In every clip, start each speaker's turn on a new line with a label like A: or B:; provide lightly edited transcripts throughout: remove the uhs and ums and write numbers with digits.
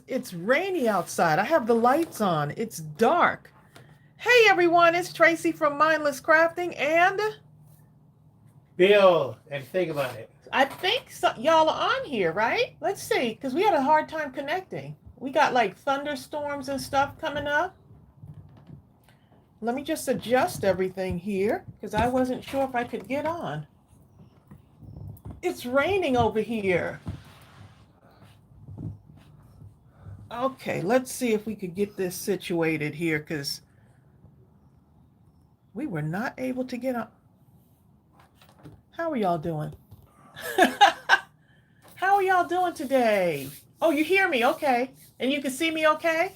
A: it's rainy outside. I have the lights on. It's dark. Hey everyone, it's Tracey from Mindless Crafting and
B: Bill, and think about it.
A: I think y'all are on here, right? Let's see, because we had a hard time connecting. We got like thunderstorms and stuff coming up. Let me just adjust everything here because I wasn't sure if I could get on. It's raining over here. Okay, let's see if we could get this situated here because we were not able to get on. How are y'all doing? How are y'all doing today? Oh, you hear me okay? And you can see me okay?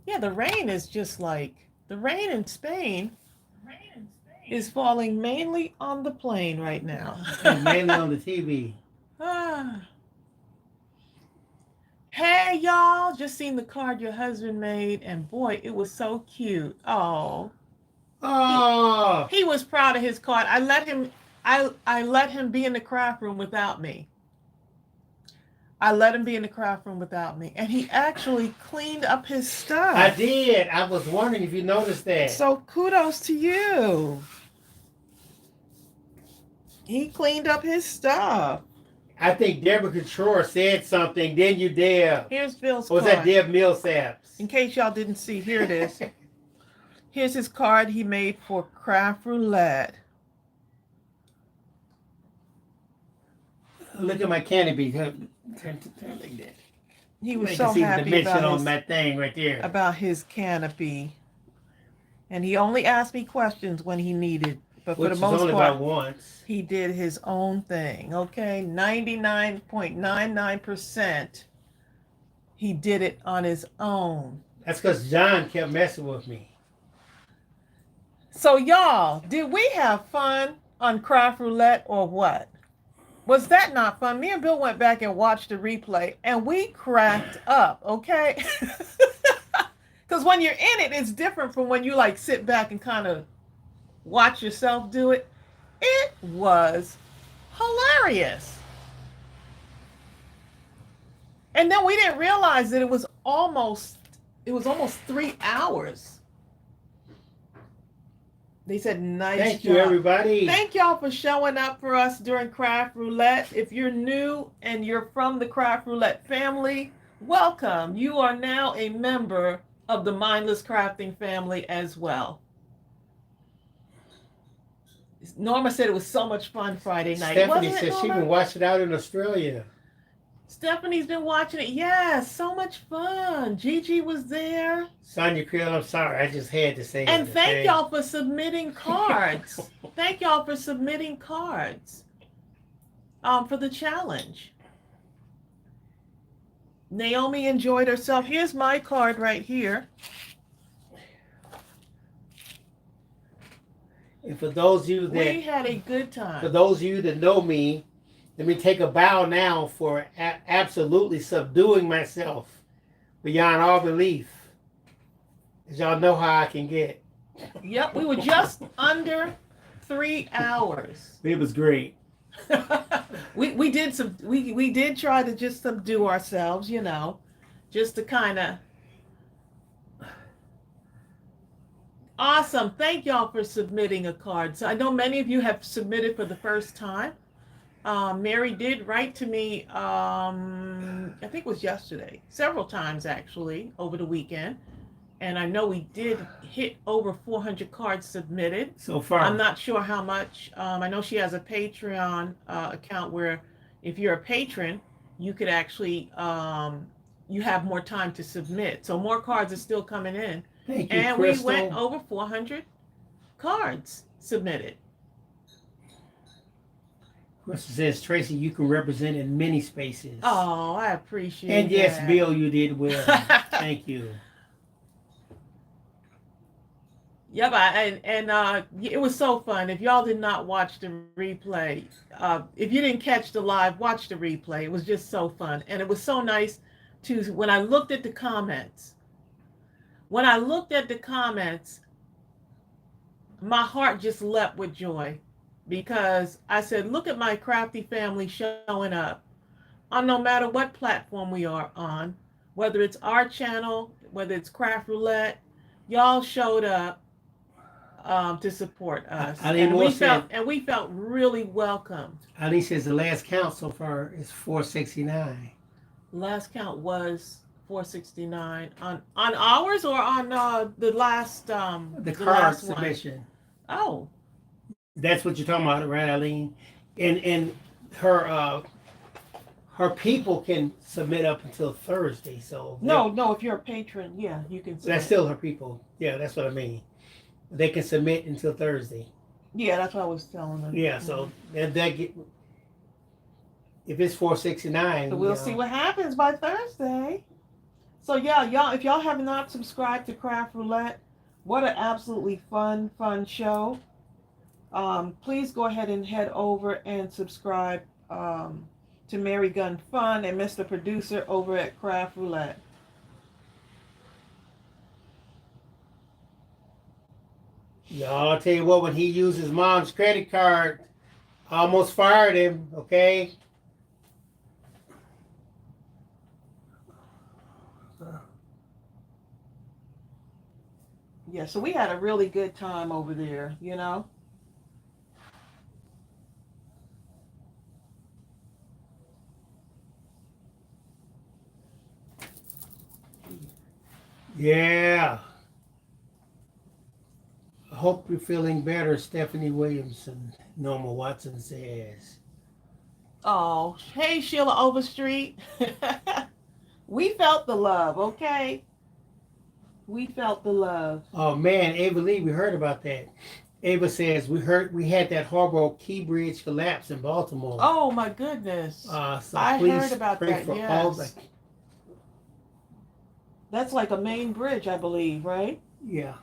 A: Yeah, the rain is just like, the rain in Spain is falling mainly on the plane right now.
B: And mainly on the TV.
A: Ah. Hey y'all, just seen the card your husband made and boy, it was so cute. Oh.
B: Oh.
A: He was proud of his card. I let him be in the craft room without me. I let him be in the craft room without me. And he actually cleaned up his stuff.
B: I did. I was wondering if you noticed that.
A: So kudos to you. He cleaned up his stuff.
B: I think Deborah Couture said something, then you Deb.
A: Here's Bill's
B: Or was
A: card.
B: that Deb Millsaps?
A: In case y'all didn't see, here it is. Here's his card he made for Craft Roulette.
B: Look at my canopy. Turn like that.
A: He was
B: You
A: so
B: can see the
A: happy
B: dimension on that thing right there.
A: about his canopy. And he only asked me questions when he needed. But for
B: Which
A: the
B: is
A: most
B: only
A: part,
B: about once.
A: he did his own thing. Okay, 99.99%. He did it on his own.
B: That's because John kept messing with me.
A: So y'all, did we have fun on Craft Roulette or what? Was that not fun? Me and Bill went back and watched the replay and we cracked up, okay? Because when you're in it, it's different from when you like sit back and kind of watch yourself do it. It was hilarious. And then we didn't realize that it was almost 3 hours. They said, nice
B: Thank
A: job.
B: you, everybody.
A: Thank y'all for showing up for us during Craft Roulette. If you're new and you're from the Craft Roulette family, welcome. You are now a member of the Mindless Crafting family as well. Norma said it was so much fun Friday night.
B: Stephanie said she can watch it out in Australia.
A: Stephanie's been watching it. Yes, so much fun. Gigi was there.
B: Sonia Creel, I'm sorry. I just had to say it.
A: And thank y'all for submitting cards. Thank y'all for submitting cards for the challenge. Naomi enjoyed herself. Here's my card right here.
B: And for those of you that
A: we had a good time.
B: For those of you that know me, let me take a bow now for absolutely subduing myself beyond all belief. As y'all know how I can get.
A: Yep, we were just under 3 hours.
B: It was great.
A: we did try to just subdue ourselves, you know, just to kind of. Awesome. Thank y'all for submitting a card. So I know many of you have submitted for the first time. Mary did write to me, I think it was yesterday, several times actually over the weekend. And I know we did hit over 400 cards submitted.
B: So far.
A: I'm not sure how much. I know she has a Patreon account where if you're a patron, you could actually, you have more time to submit. So more cards are still coming in.
B: Thank you,
A: and
B: Crystal.
A: we went over 400 cards submitted.
B: Crystal says, Tracey, you can represent in many spaces.
A: Oh, I appreciate it.
B: And yes, Bill, you did well. Thank you.
A: Yep, it was so fun. If y'all did not watch the replay, if you didn't catch the live, watch the replay. It was just so fun. And it was so nice to, when I looked at the comments, my heart just leapt with joy because I said, look at my crafty family showing up. on no matter what platform we are on, whether it's our channel, whether it's Craft Roulette, y'all showed up to support us,
B: Eileen Moore said,
A: and we felt really welcomed.
B: Eileen says the last count so far is 469.
A: Last count was 469 on ours or on the last
B: The card
A: last
B: submission.
A: One? Oh,
B: That's what you're talking about, right, Eileen? And her people can submit up until Thursday. So
A: no, if you're a patron, yeah, you can.
B: that's still her people. Yeah, that's what I mean. They can submit until Thursday.
A: Yeah, that's what I was telling them.
B: Yeah, so that get, if it's 469,
A: So we'll see what happens by Thursday. So yeah, y'all, if y'all have not subscribed to Craft Roulette, what an absolutely fun show. Please go ahead and head over and subscribe to Mary Gun Fun and Mr. Producer over at Craft Roulette.
B: Y'all, I'll tell you what, when he used his mom's credit card, I almost fired him, okay?
A: Yeah, so we had a really good time over there, you know?
B: Yeah. I hope you're feeling better, Stephanie Williamson, Norma Watson says.
A: Oh, hey, Sheila Overstreet. We felt the love, okay? We felt the love.
B: Oh man, Ava Lee, we heard about that. Ava says we had that horrible key bridge collapse in Baltimore.
A: Oh my goodness.
B: So
A: I
B: please
A: heard about
B: pray
A: that,
B: for
A: yes.
B: all the,
A: That's like a main bridge, I believe, right?
B: yeah.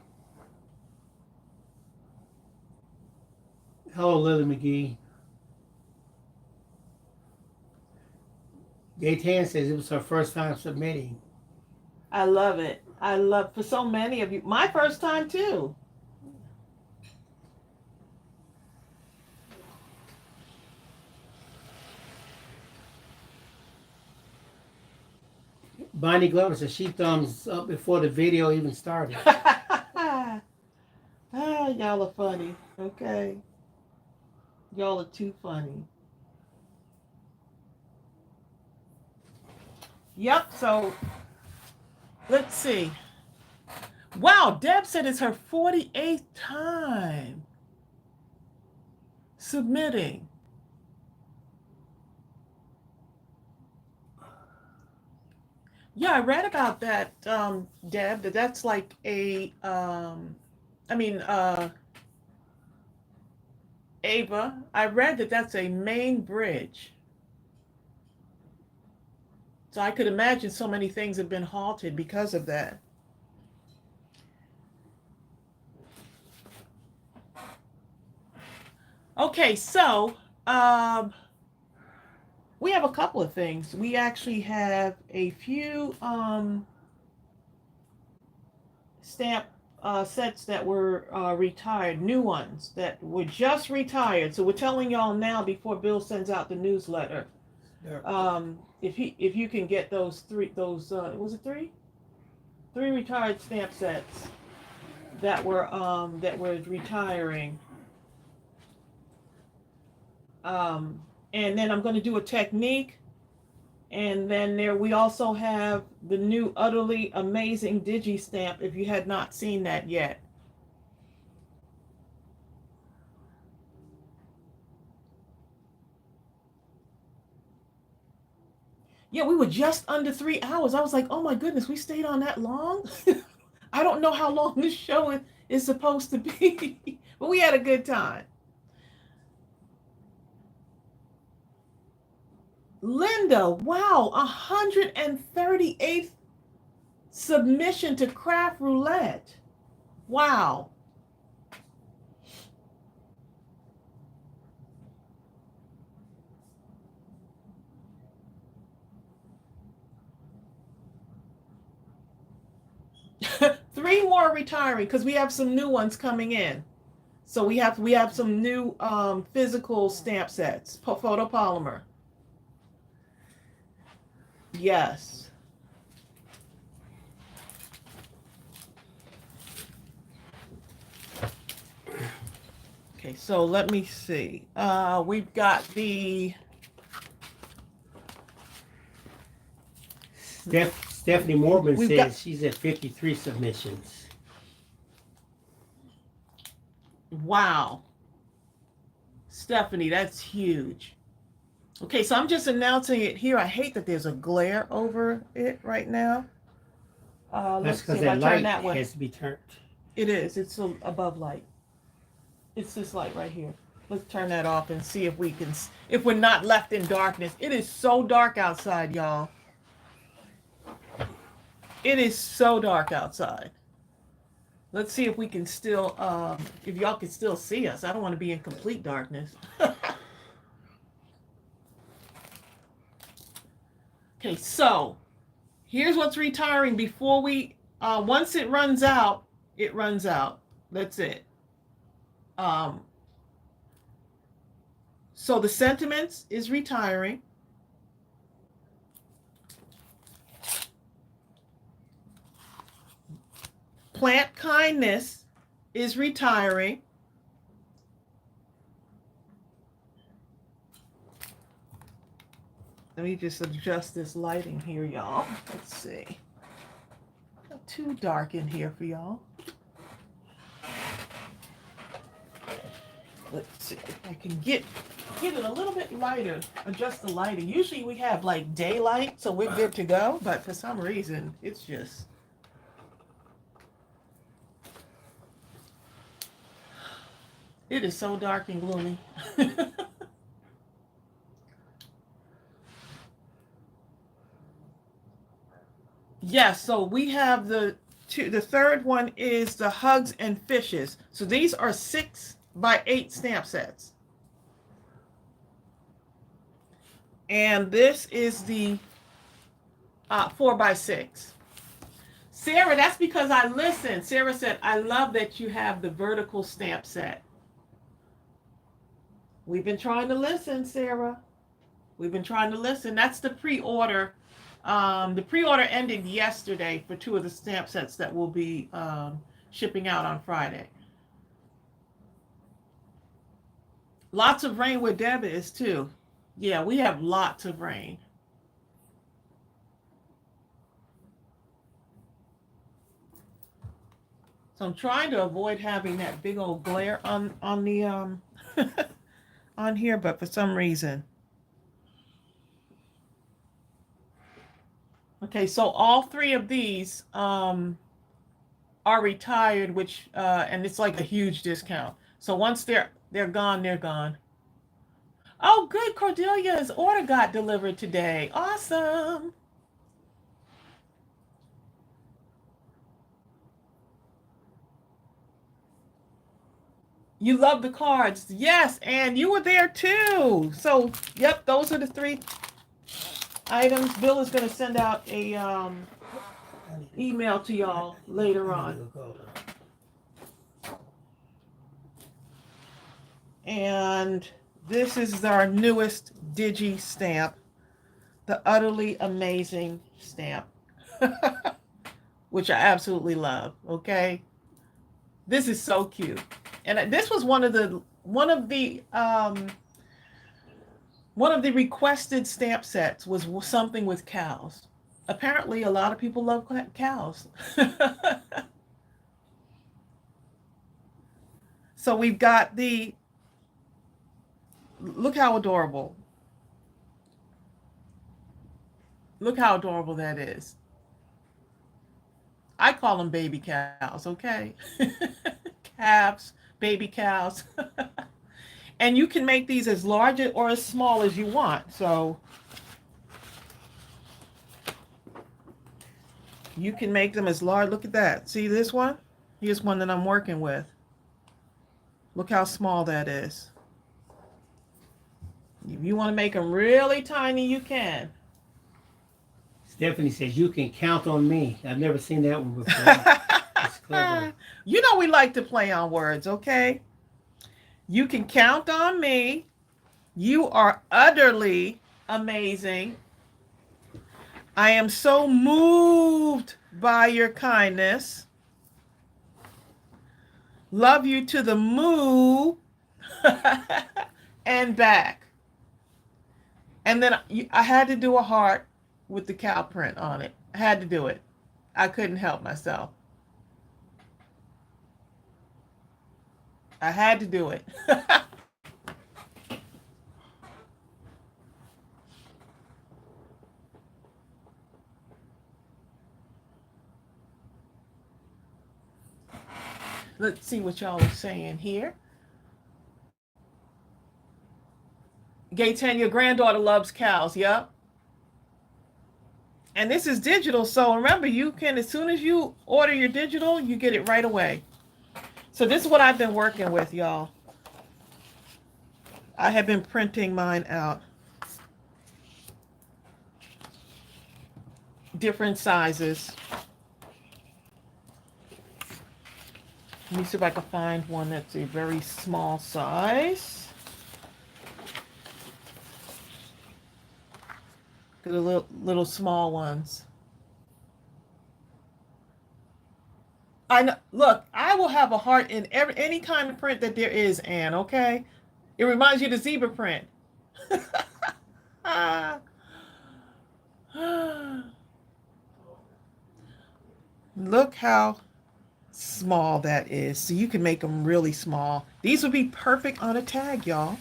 B: Hello, Lily McGee. Gaytan says it was her first time submitting.
A: I love it. I love, for so many of you, my first time too.
B: Bonnie Glover says she thumbs up before the video even started.
A: Y'all are funny, okay? Y'all are too funny. Yep, so let's see. Wow, Deb said it's her 48th time submitting. Yeah, I read about that, Deb, that's like a, Ava, I read that that's a main bridge. So I could imagine so many things have been halted because of that. Okay, so we have a couple of things. We actually have a few stamp sets that were retired, new ones that were just retired. So we're telling y'all now before Bill sends out the newsletter. If you can get those was it three retired stamp sets that were retiring. And then I'm going to do a technique. And then we also have the new Utterly Amazing Digi Stamp if you had not seen that yet. Yeah, we were just under 3 hours. I was like, oh my goodness, we stayed on that long? I don't know how long this show is supposed to be, but we had a good time. Linda, wow, 138th submission to Craft Roulette. Wow. Three more retiring because we have some new ones coming in. So we have some new physical stamp sets, photopolymer. Yes. Okay, so let me see. We've got the
B: Stephanie Morgan
A: we've
B: says
A: got
B: she's at 53 submissions.
A: wow. Stephanie, that's huge. Okay, so I'm just announcing it here. I hate that there's a glare over it right now.
B: That's
A: Let's see
B: because
A: if I
B: that
A: turn
B: light
A: that one.
B: has to be turned.
A: It is. It's above light. It's this light right here. Let's turn that off and see if we can, if we're not left in darkness. It is so dark outside, y'all. It is so dark outside. Let's see if we can still, if y'all can still see us. I don't want to be in complete darkness. Okay, so here's what's retiring before we, once it runs out, it runs out. That's it. So the sentiments is retiring. Plant kindness is retiring. Let me just adjust this lighting here, y'all. Let's see. Not too dark in here for y'all. Let's see if I can get it a little bit lighter. Adjust the lighting. Usually we have like daylight, so we're good to go. But for some reason, it's just. It is so dark and gloomy. Yes, so we have the third one is the hugs and fishes. So these are 6x8 stamp sets. And this is the 4x6. Sarah, that's because I listened. Sarah said, I love that you have the vertical stamp set. We've been trying to listen, Sarah. We've been trying to listen. That's the pre-order. The pre-order ended yesterday for 2 of the stamp sets that will be shipping out on Friday. Lots of rain where Deb is too. Yeah, we have lots of rain. So I'm trying to avoid having that big old glare on the on here, but for some reason. Okay, so all 3 of these are retired, which and it's like a huge discount. So once they're gone, they're gone. Oh, good. Cordelia's order got delivered today. Awesome. You love the cards. Yes, and you were there too. So, yep, those are the 3 items. Bill is going to send out a email to y'all later on. And this is our newest Digi stamp, the Utterly Amazing stamp, which I absolutely love. Okay, this is so cute, and this was one of the requested stamp sets was something with cows. Apparently, a lot of people love cows. So we've got the. Look how adorable. Look how adorable that is. I call them baby cows, okay? Calves, baby cows. And you can make these as large or as small as you want. So you can make them as large. Look at that. See this one? Here's one that I'm working with. Look how small that is. If you want to make them really tiny, you can.
B: Stephanie says, you can count on me. I've never seen that one before. That's clever.
A: You know we like to play on words, okay? You can count on me. You are utterly amazing. I am so moved by your kindness. Love you to the moo and back. And then I had to do a heart with the cow print on it. I had to do it. I couldn't help myself. I had to do it. Let's see what y'all are saying here. Gayten, your granddaughter loves cows. Yep. And this is digital, so remember, you can, as soon as you order your digital, you get it right away. So this is what I've been working with, y'all. I have been printing mine out. Different sizes. Let me see if I can find one that's a very small size. The little small ones. I know. Look, I will have a heart in any kind of print that there is, Anne. Okay, it reminds you of the zebra print. Look how small that is. So you can make them really small. These would be perfect on a tag, y'all.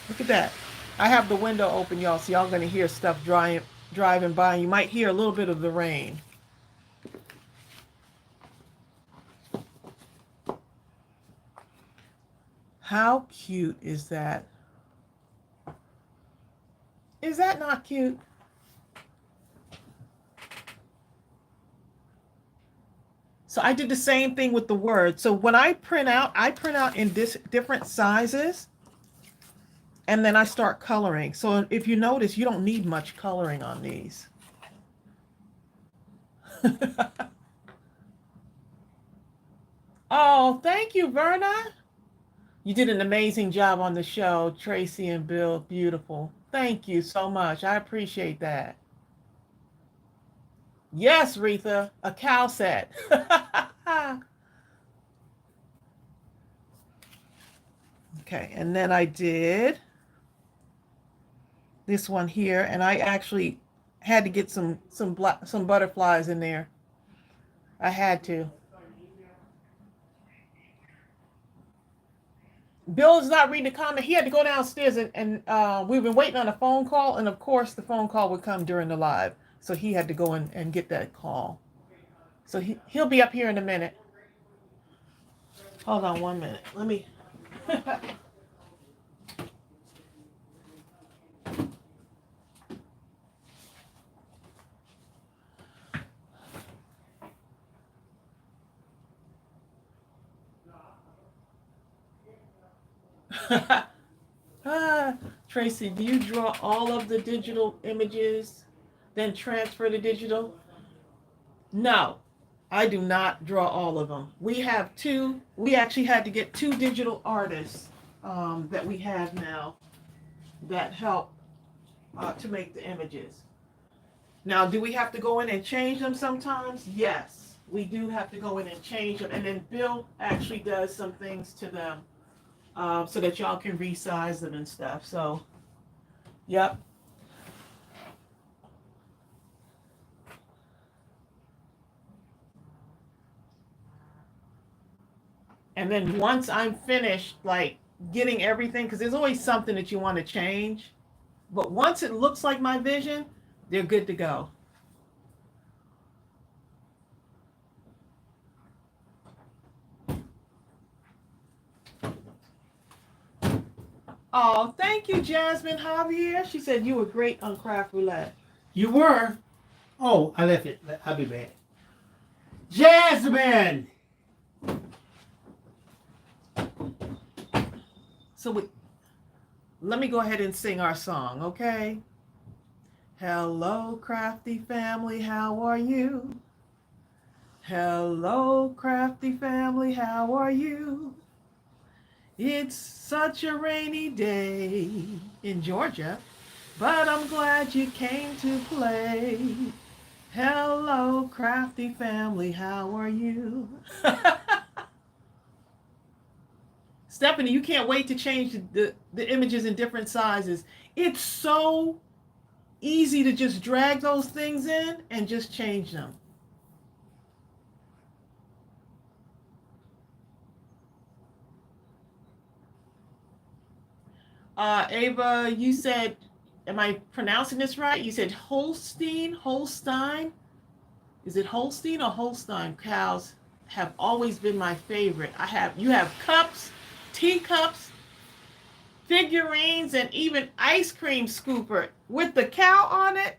A: Look at that. I have the window open, y'all, so y'all going to hear stuff driving by. You might hear a little bit of the rain. How cute is that? Is that not cute? So I did the same thing with the word. So when I print out in different sizes, and then I start coloring. So if you notice, you don't need much coloring on these. Oh, thank you, Verna. You did an amazing job on the show, Tracy and Bill. Beautiful. Thank you so much. I appreciate that. Yes, Retha, a cow set. Okay, and then I did this one here, and I actually had to get some butterflies in there. I had to. Bill is not reading the comment. He had to go downstairs, and we've been waiting on a phone call, and of course the phone call would come during the live, so he had to go in and get that call. So he'll be up here in a minute. Hold on 1 minute. Let me. Tracy, do you draw all of the digital images, then transfer to digital? No, I do not draw all of them. We actually had to get two digital artists that we have now that help to make the images. Now, do we have to go in and change them sometimes? Yes, we do have to go in and change them. And then Bill actually does some things to them so that y'all can resize them and stuff. So, yep. And then once I'm finished, like getting everything, because there's always something that you want to change. But once it looks like my vision, they're good to go. Oh, thank you, Jasmine Javier. She said you were great on Craft Roulette.
B: You were? Oh, I left it. I'll be back. Jasmine!
A: So let me go ahead and sing our song, okay? Hello, crafty family, how are you? Hello, crafty family, how are you? It's such a rainy day in Georgia. but I'm glad you came to play. Hello, crafty family, how are you? Stephanie, you can't wait to change the images in different sizes. It's so easy to just drag those things in and just change them. Ava, you said, am I pronouncing this right? You said Holstein? Is it Holstein or Holstein? Cows have always been my favorite. You have cups, teacups, figurines, and even ice cream scooper with the cow on it.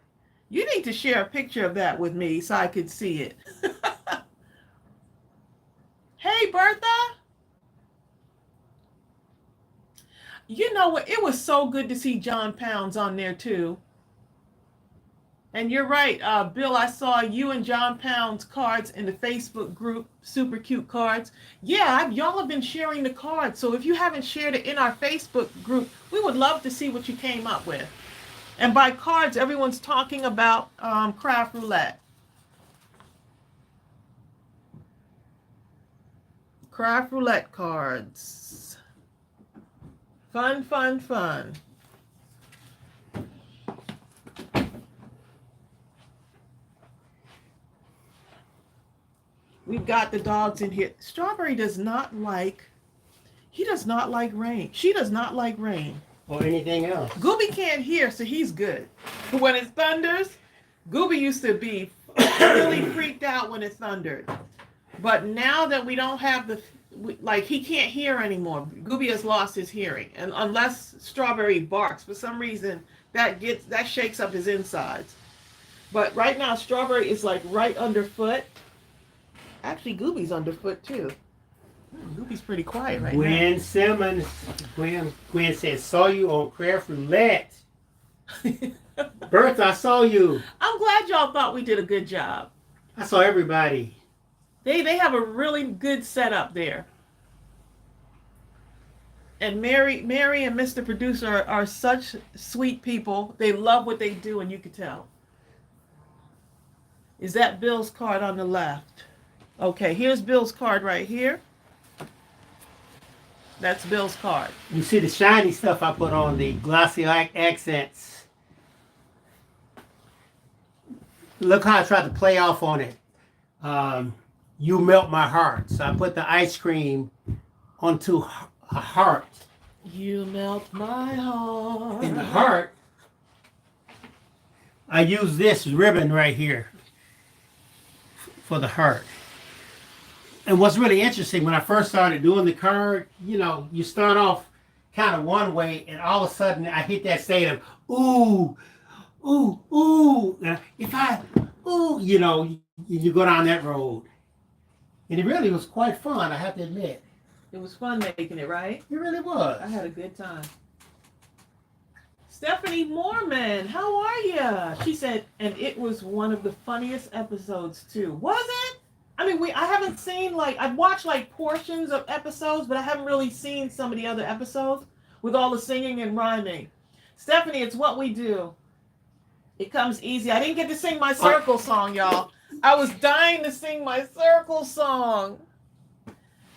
A: You need to share a picture of that with me so I could see it. Hey, Bertha. You know what? It was so good to see John Pounds on there too. And you're right, Bill, I saw you and John Pounds cards in the Facebook group, super cute cards. Yeah, y'all have been sharing the cards. So if you haven't shared it in our Facebook group, we would love to see what you came up with. And by cards, everyone's talking about craft roulette. Craft roulette cards. Fun, fun, fun. We've got the dogs in here. Strawberry does not like rain. She does not like rain.
B: Or anything else.
A: Gooby can't hear, so he's good. When it thunders, Gooby used to be really freaked out when it thundered. But now that we don't have he can't hear anymore. Gooby has lost his hearing. And unless Strawberry barks, for some reason, that shakes up his insides. But right now, Strawberry is like right underfoot. Actually, Gooby's underfoot too. Goopy's pretty quiet right now.
B: Gwen Simmons. Gwen said, saw you on Craft Roulette. Bertha, I saw you.
A: I'm glad y'all thought we did a good job.
B: I saw everybody.
A: They have a really good setup there. And Mary and Mr. Producer are such sweet people. They love what they do, and you can tell. Is that Bill's card on the left? Okay, here's Bill's card right here. That's Bill's card.
B: You see the shiny stuff I put on, the glossy accents. Look how I tried to play off on it. You melt my heart. So I put the ice cream onto a heart.
A: You melt my heart.
B: In the heart, I use this ribbon right here for the heart. And what's really interesting, when I first started doing the card, you start off kind of one way, and all of a sudden I hit that state of, ooh, ooh, ooh. You go down that road. And it really was quite fun, I have to admit.
A: It was fun making it, right?
B: It really was.
A: I had a good time. Stephanie Mormon, how are you? She said, and it was one of the funniest episodes too. Was it? I mean, I haven't seen, I've watched portions of episodes, but I haven't really seen some of the other episodes with all the singing and rhyming. Stephanie, it's what we do. It comes easy. I didn't get to sing my circle song, y'all. I was dying to sing my circle song.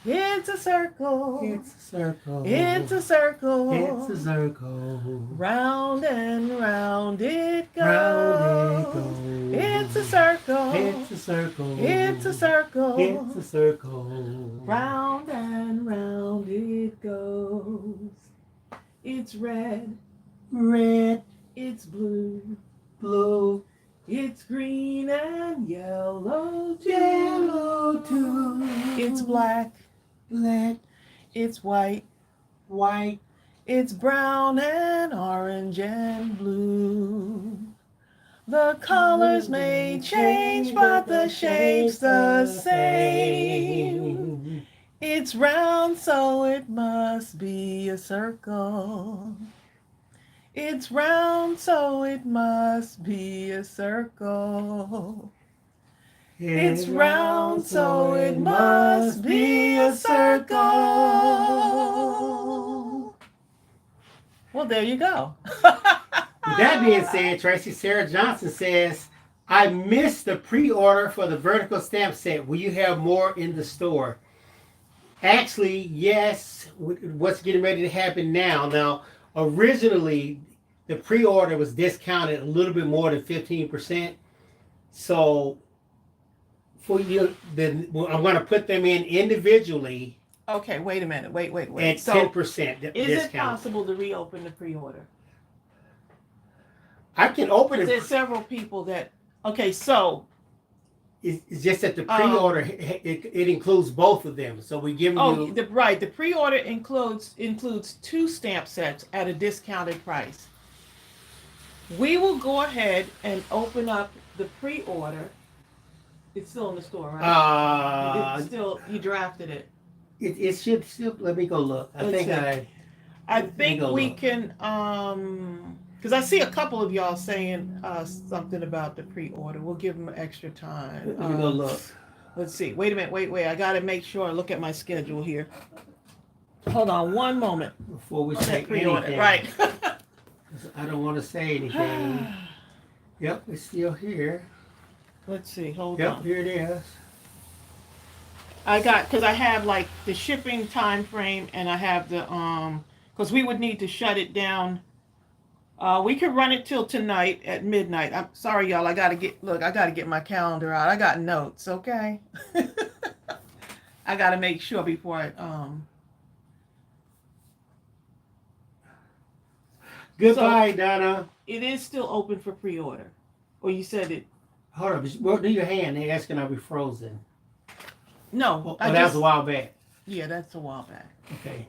A: It's a circle.
B: It's a circle.
A: It's a circle.
B: It's a circle.
A: Round and round it goes.
B: Round it goes.
A: It's a circle.
B: It's a circle.
A: It's a circle.
B: It's a circle.
A: Round and round it goes. It's red.
B: Red.
A: It's blue.
B: Blue.
A: It's green and yellow too.
B: Yellow too.
A: It's black.
B: Black.
A: It's white.
B: White.
A: It's brown and orange and blue. The colors may change, but the shape's the same. It's round, so it must be a circle. It's round, so it must be a circle. It's round, so it must be a circle. Well, there you go.
B: With that being said, Tracy Sarah Johnson says, I missed the pre-order for the vertical stamp set. Will you have more in the store? Actually, yes. What's getting ready to happen now? Now, originally, the pre-order was discounted a little bit more than 15%. So, for you, then I'm going to put them in individually.
A: Okay, wait a minute. Wait.
B: At
A: So
B: 10% discount.
A: is it possible to reopen the pre-order?
B: I can open it.
A: There's several people that. Okay, so
B: it's just that the pre-order it includes both of them. So we give you
A: the pre-order includes 2 stamp sets at a discounted price. We will go ahead and open up the pre-order. It's still in the store, right? It's still, you drafted it.
B: It should still. Let me go look. I think
A: we can. Because I see a couple of y'all saying something about the pre-order. We'll give them extra time.
B: Let me go look.
A: Let's see. Wait a minute. Wait. I got to make sure I look at my schedule here. Hold on one moment.
B: Before we say anything.
A: Right.
B: I don't want to say anything. Yep, it's still here.
A: Let's see. Hold on.
B: Yep, here it is.
A: Because I have like the shipping time frame, and I have the because we would need to shut it down. We could run it till tonight at midnight. I'm sorry, y'all. I gotta get my calendar out. I got notes, okay? I gotta make sure before I
B: Goodbye, Donna.
A: It is still open for pre-order. Or you said it.
B: Hold up. Well, do your hand. They're asking, are we frozen?
A: No.
B: That was a while back.
A: Yeah, that's a while back.
B: Okay.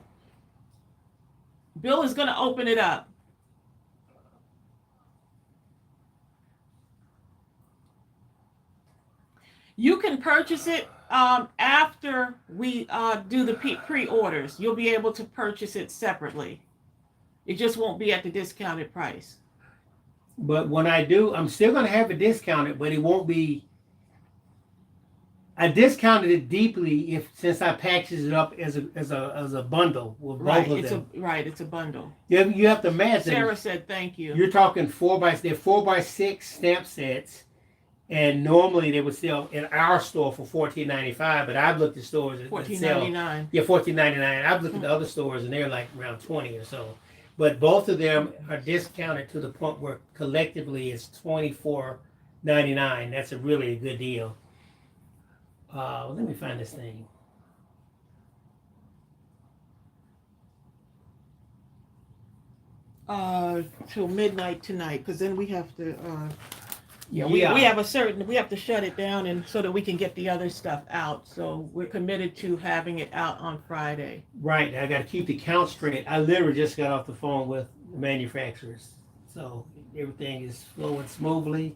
A: Bill is gonna open it up. You can purchase it after we do the pre-orders. You'll be able to purchase it separately. It just won't be at the discounted price.
B: But when I do, I'm still going to have it discounted, but it won't be. I discounted it deeply since I packaged it up as a bundle with both of them.
A: It's a bundle.
B: You have to imagine.
A: Sarah said thank you.
B: You're talking 4x6 stamp sets. And normally they would sell in our store for $14.95, but I've looked at stores that
A: $14.99.
B: Yeah, $14.99. I've looked at other stores and they're like around $20 or so. But both of them are discounted to the point where collectively it's $24.99. That's a really good deal. Let me find this thing.
A: Till midnight tonight, because then we have to. We have to shut it down and so that we can get the other stuff out. So we're committed to having it out on Friday.
B: Right. I got to keep the count straight. I literally just got off the phone with the manufacturers, so everything is flowing smoothly.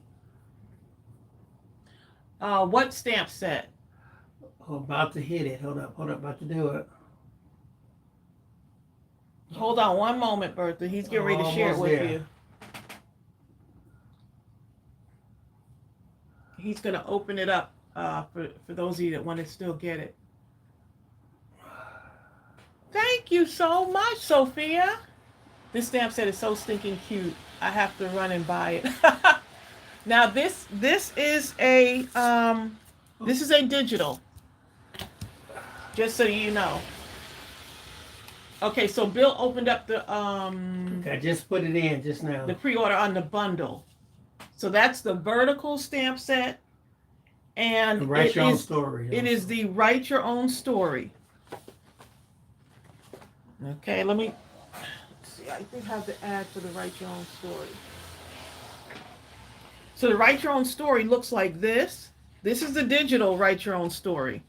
A: What stamp set?
B: About to hit it. Hold up. About to do it.
A: Hold on one moment, Bertha. He's getting ready to share it with you. He's going to open it up for those of you that want to still get it. Thank you so much, Sophia. This stamp set is so stinking cute. I have to run and buy it. Now this is a digital. Just so you know. Okay, so Bill opened up the
B: I just put it in just now.
A: The pre-order on the bundle. So that's the vertical stamp set, and
B: Write Your Own Story.
A: It is the Write Your Own Story. Okay, let me see. I think I have the ad for the Write Your Own Story. So the Write Your Own Story looks like this. This is the digital Write Your Own Story.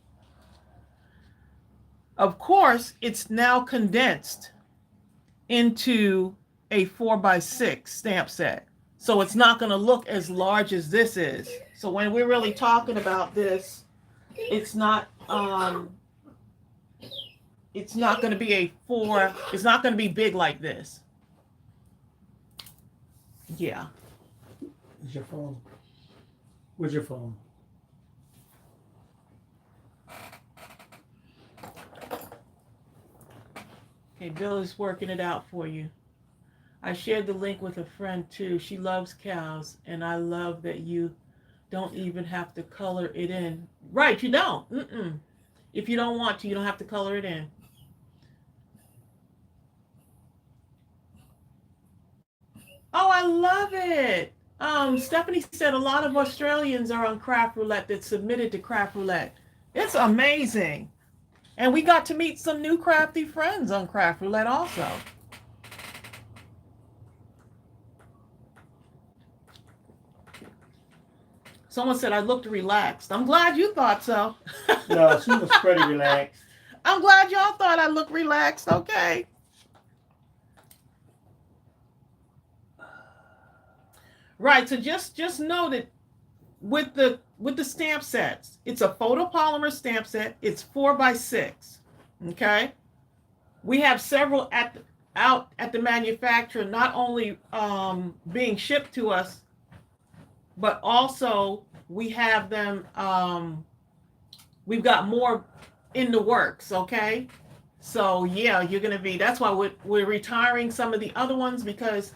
A: Of course, it's now condensed into a 4x6 stamp set. So it's not going to look as large as this is. So when we're really talking about this, it's not going to be it's not going to be big like this. Yeah.
B: Where's your phone? Where's your phone?
A: Okay, Bill is working it out for you. I shared the link with a friend too. She loves cows, and I love that you don't even have to color it in. Right, you don't. Mm-mm. If you don't want to, you don't have to color it in. Oh, I love it. Stephanie said a lot of Australians are on Craft Roulette that submitted to Craft Roulette. It's amazing. And we got to meet some new crafty friends on Craft Roulette also. Someone said I looked relaxed. I'm glad you thought so.
B: No, she was pretty relaxed.
A: I'm glad y'all thought I looked relaxed. Okay. Right. So just know that with the stamp sets, it's a photopolymer stamp set. It's 4x6. Okay. We have several out at the manufacturer, not only being shipped to us, but also we have them. We've got more in the works. Okay. So yeah, you're gonna be. That's why we're retiring some of the other ones, because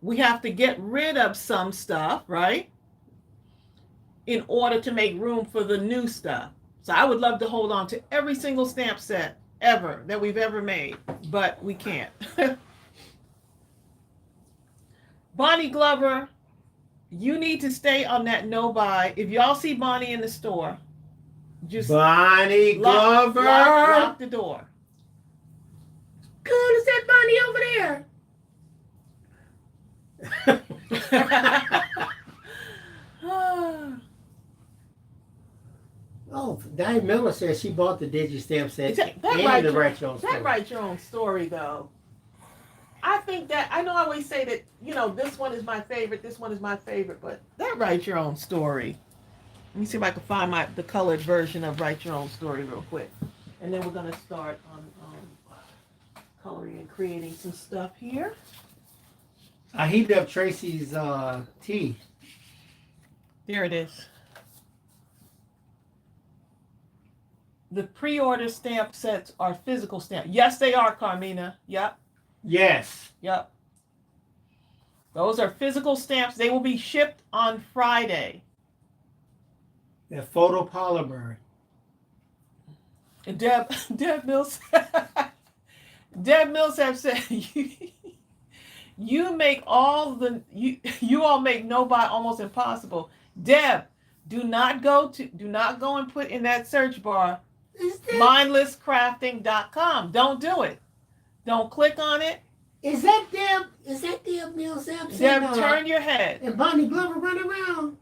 A: we have to get rid of some stuff, right? In order to make room for the new stuff. So I would love to hold on to every single stamp set ever that we've ever made, but we can't. Bonnie Glover, you need to stay on that no buy. If y'all see Bonnie in the store, just
B: Bonnie Glover.
A: Lock the door.
B: Cool, is that Bonnie over there? Oh, Diane Miller says she bought the Digi-Stamp set and the Write Your Own Story.
A: That Write Your Own Story, though. I think that, I know I always say that, this one is my favorite, this one is my favorite, but that Write Your Own Story. Let me see if I can find the colored version of Write Your Own Story real quick. And then we're going to start on coloring and creating some stuff here.
B: I heated up Tracy's tea.
A: There it is. The pre-order stamp sets are physical stamp. Yes, they are, Carmina. Yep.
B: Yes.
A: Yep. Those are physical stamps. They will be shipped on Friday.
B: They're photopolymer.
A: Deb Mills. Deb Mills have said you make all you all make no buy almost impossible. Deb, do not go and put in that search bar mindlesscrafting.com. Don't do it. Don't click on it.
B: Is that Deb Mills?
A: Deb, turn your head.
B: And Bonnie Glover run around.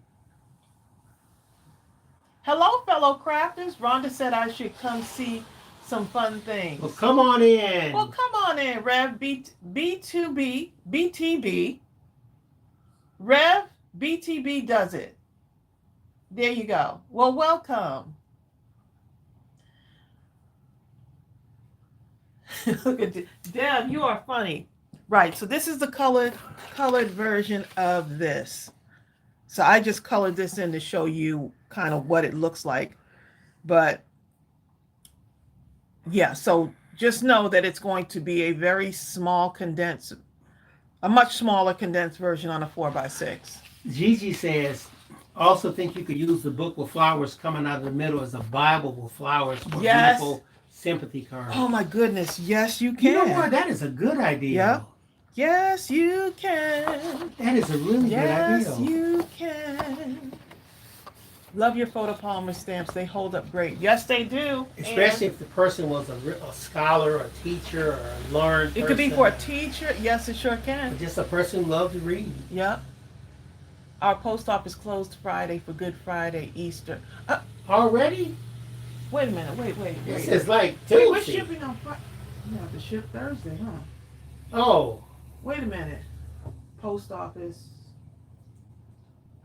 A: Hello, fellow crafters. Rhonda said I should come see some fun things.
B: Well, come on in.
A: Rev B2B, BTB. Rev BTB does it. There you go. Well, welcome. Look at Deb, you are funny. Right, so this is the colored version of this. So I just colored this in to show you kind of what it looks like. But yeah, so just know that it's going to be a very small condensed, a much smaller condensed version on a 4x6.
B: Gigi says, also think you could use the book with flowers coming out of the middle as a Bible with flowers for beautiful sympathy cards.
A: Oh my goodness, yes you can.
B: You know what? That is a good idea.
A: Yep. Yes, you can.
B: That is a really good idea.
A: Yes, you can. Love your photopolymer stamps. They hold up great. Yes, they do.
B: Especially if the person was a scholar or a teacher or a learned person.
A: It could be for a teacher. Yes, it sure can.
B: Or just a person who loves to read.
A: Yep. Our post office closed Friday for Good Friday, Easter.
B: Already?
A: Wait a minute. Wait.
B: This is like
A: Tuesday. We're
B: Tuesday.
A: shipping on Friday. We have to ship Thursday, huh?
B: Oh.
A: Wait a minute. Post office.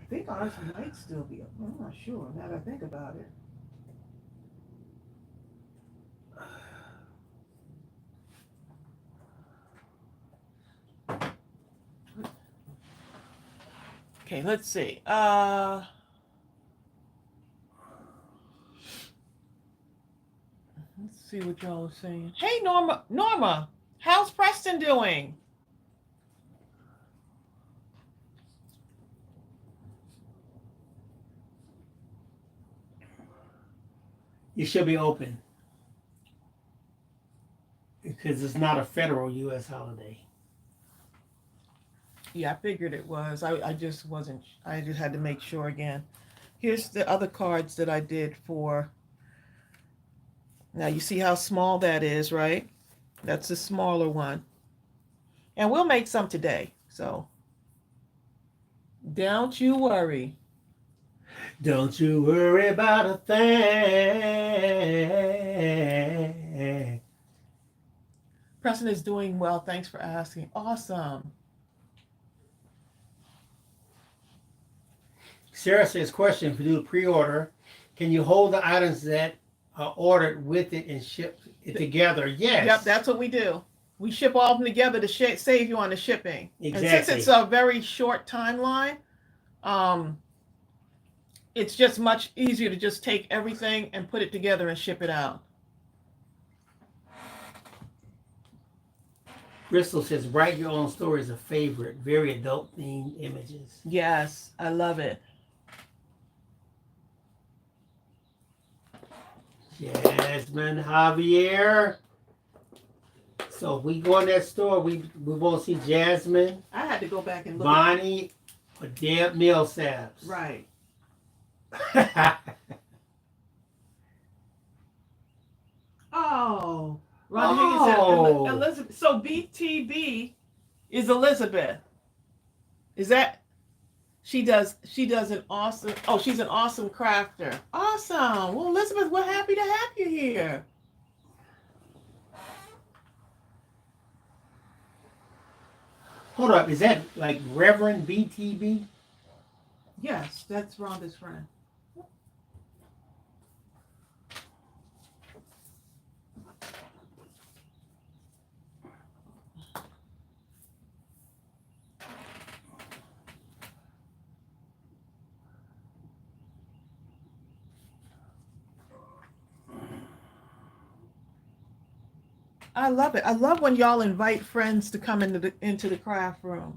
A: I think ours might still be up. I'm not sure now that I think about it. Okay, let's see. Let's see what y'all are saying. Hey, Norma. How's Preston doing?
B: You should be open because it's not a federal U.S. holiday.
A: Yeah, I figured it was. I just wasn't. I just had to make sure again. Here's the other cards that I did for. Now you see how small that is, right? That's the smaller one. And we'll make some today. So don't you worry.
B: Don't you worry about a thing.
A: Preston is doing well. Thanks for asking. Awesome.
B: Sarah says, question, if you do a pre-order, can you hold the items that are ordered with it and ship it together? Yes.
A: Yep, that's what we do. We ship all of them together to save you on the shipping.
B: Exactly.
A: And since it's a very short timeline, it's just much easier to just take everything and put it together and ship it out.
B: Bristol says, write your own story is a favorite. Very adult themed images.
A: Yes, I love it.
B: Jasmine Javier. So if we go in that store, we won't see Jasmine,
A: I had to go back and look.
B: Bonnie, or Deb Millsaps.
A: Right. Oh. Ron Higgins said Elizabeth. So BTB is Elizabeth. Is that she does an awesome she's an awesome crafter. Awesome. Well, Elizabeth, we're happy to have you here.
B: Hold up, is that like Reverend BTB?
A: Yes, that's Rhonda's friend. I love it. I love when y'all invite friends to come into the craft room.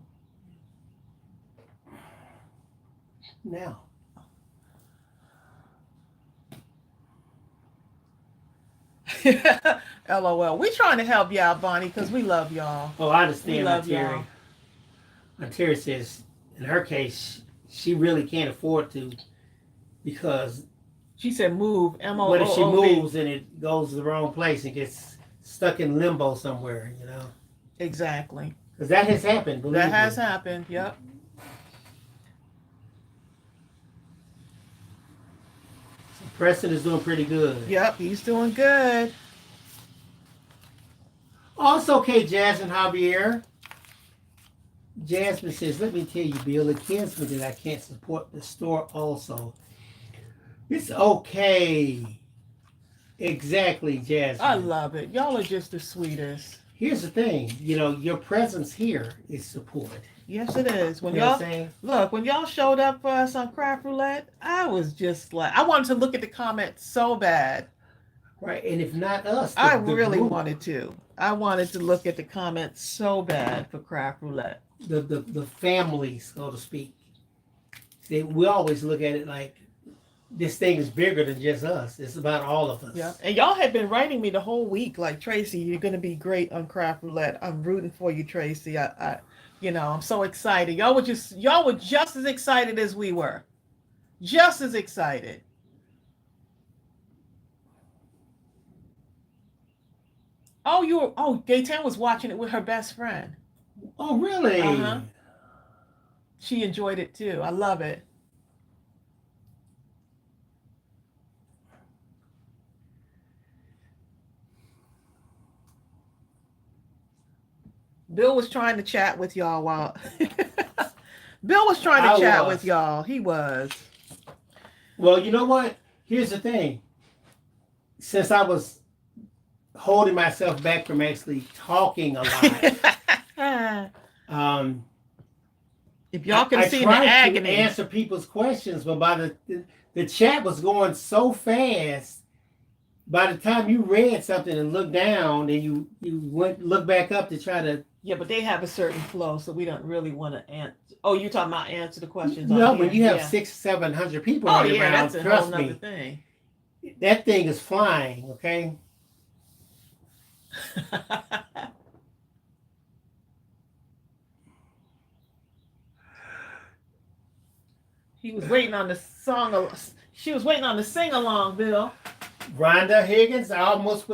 B: Now.
A: LOL. We're trying to help y'all, Bonnie, because we love y'all.
B: Oh, I understand.
A: We love
B: Terry. Terry says, in her case, she really can't afford to because
A: she said move. M-O-O-O-V.
B: What if she moves and it goes to the wrong place and gets stuck in limbo somewhere, you know?
A: Exactly.
B: Because that has happened.
A: That has happened. Yep.
B: So Preston is doing pretty good.
A: Yep, he's doing good.
B: Also, okay, Jasmine Javier. Jasmine says, let me tell you, Bill, it kills me that I can't support the store also. It's okay. Exactly, Jasmine.
A: I love it. Y'all are just the sweetest.
B: Here's the thing, you know, your presence here is support.
A: Yes, it is. When
B: you know
A: y'all
B: what I'm saying?
A: Look, when y'all showed up for us on Craft Roulette, I was just like, I wanted to look at the comments so bad.
B: Right, and if not us,
A: I really wanted to. I wanted to look at the comments so bad for Craft Roulette.
B: The family, so to speak. See, we always look at it like this thing is bigger than just us. It's about all of us.
A: Yeah, and y'all had been writing me the whole week, like, Tracey, you're going to be great on Craft Roulette. I'm rooting for you, Tracey. I'm so excited. Y'all were just as excited as we were. Just as excited. Gaetan was watching it with her best friend.
B: Oh, really?
A: Uh-huh. She enjoyed it too. I love it. Bill was trying to chat with y'all while Bill was trying to chat with y'all. He was.
B: Well, you know what? Here's the thing. Since I was holding myself back from actually talking a lot,
A: if y'all can see the
B: agony.
A: agony.
B: To answer people's questions, but by the chat was going so fast, by the time you read something and look down, and you went look back up to try to.
A: Yeah, but they have a certain flow, so we don't really want to answer. Oh, you talking about answer the questions
B: No,
A: on
B: when
A: here?
B: you have
A: Yeah.
B: 600-700 people
A: Oh
B: running
A: yeah,
B: around,
A: that's a
B: trust
A: whole nother
B: me,
A: thing.
B: that thing is flying. Okay.
A: He was waiting on the song. She was waiting on the sing along, Bill.
B: Rhonda Higgins, I almost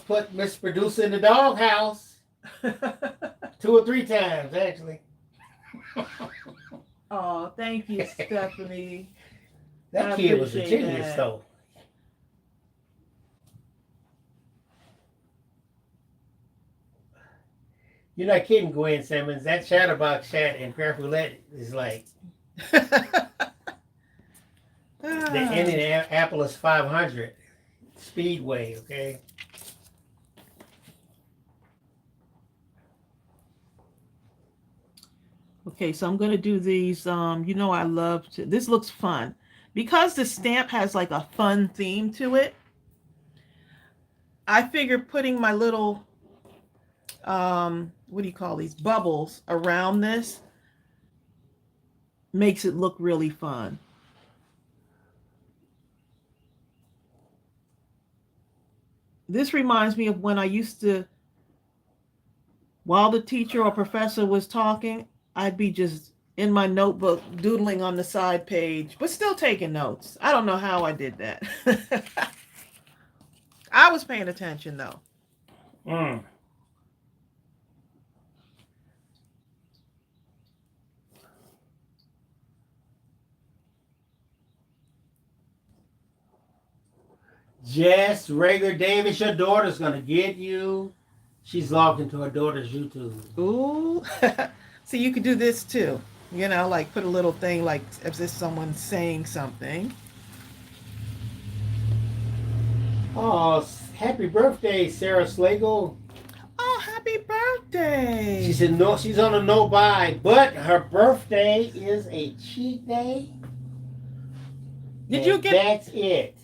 B: put Miss Producer in the doghouse 2 or 3 times actually.
A: Oh, thank you, Stephanie.
B: That kid was a genius, though. You're not kidding, Gwen Simmons. That chatterbox chat in Craft Roulette is like the Indianapolis 500 Speedway, okay?
A: Okay, so I'm going to do these. I love to. This looks fun. Because the stamp has like a fun theme to it, I figured putting my little, what do you call these, bubbles around this makes it look really fun. This reminds me of when I used to, while the teacher or professor was talking, I'd be just in my notebook doodling on the side page, but still taking notes. I don't know how I did that. I was paying attention though.
B: Jess Rager Davis, your daughter's gonna get you. She's logged into her daughter's YouTube.
A: Ooh. See, you could do this too. Like put a little thing like as if someone's saying something.
B: Oh, happy birthday, Sarah Slagle.
A: Oh, happy birthday.
B: She said no, she's on a no buy, but her birthday is a cheat day.
A: Did you get?
B: That's it.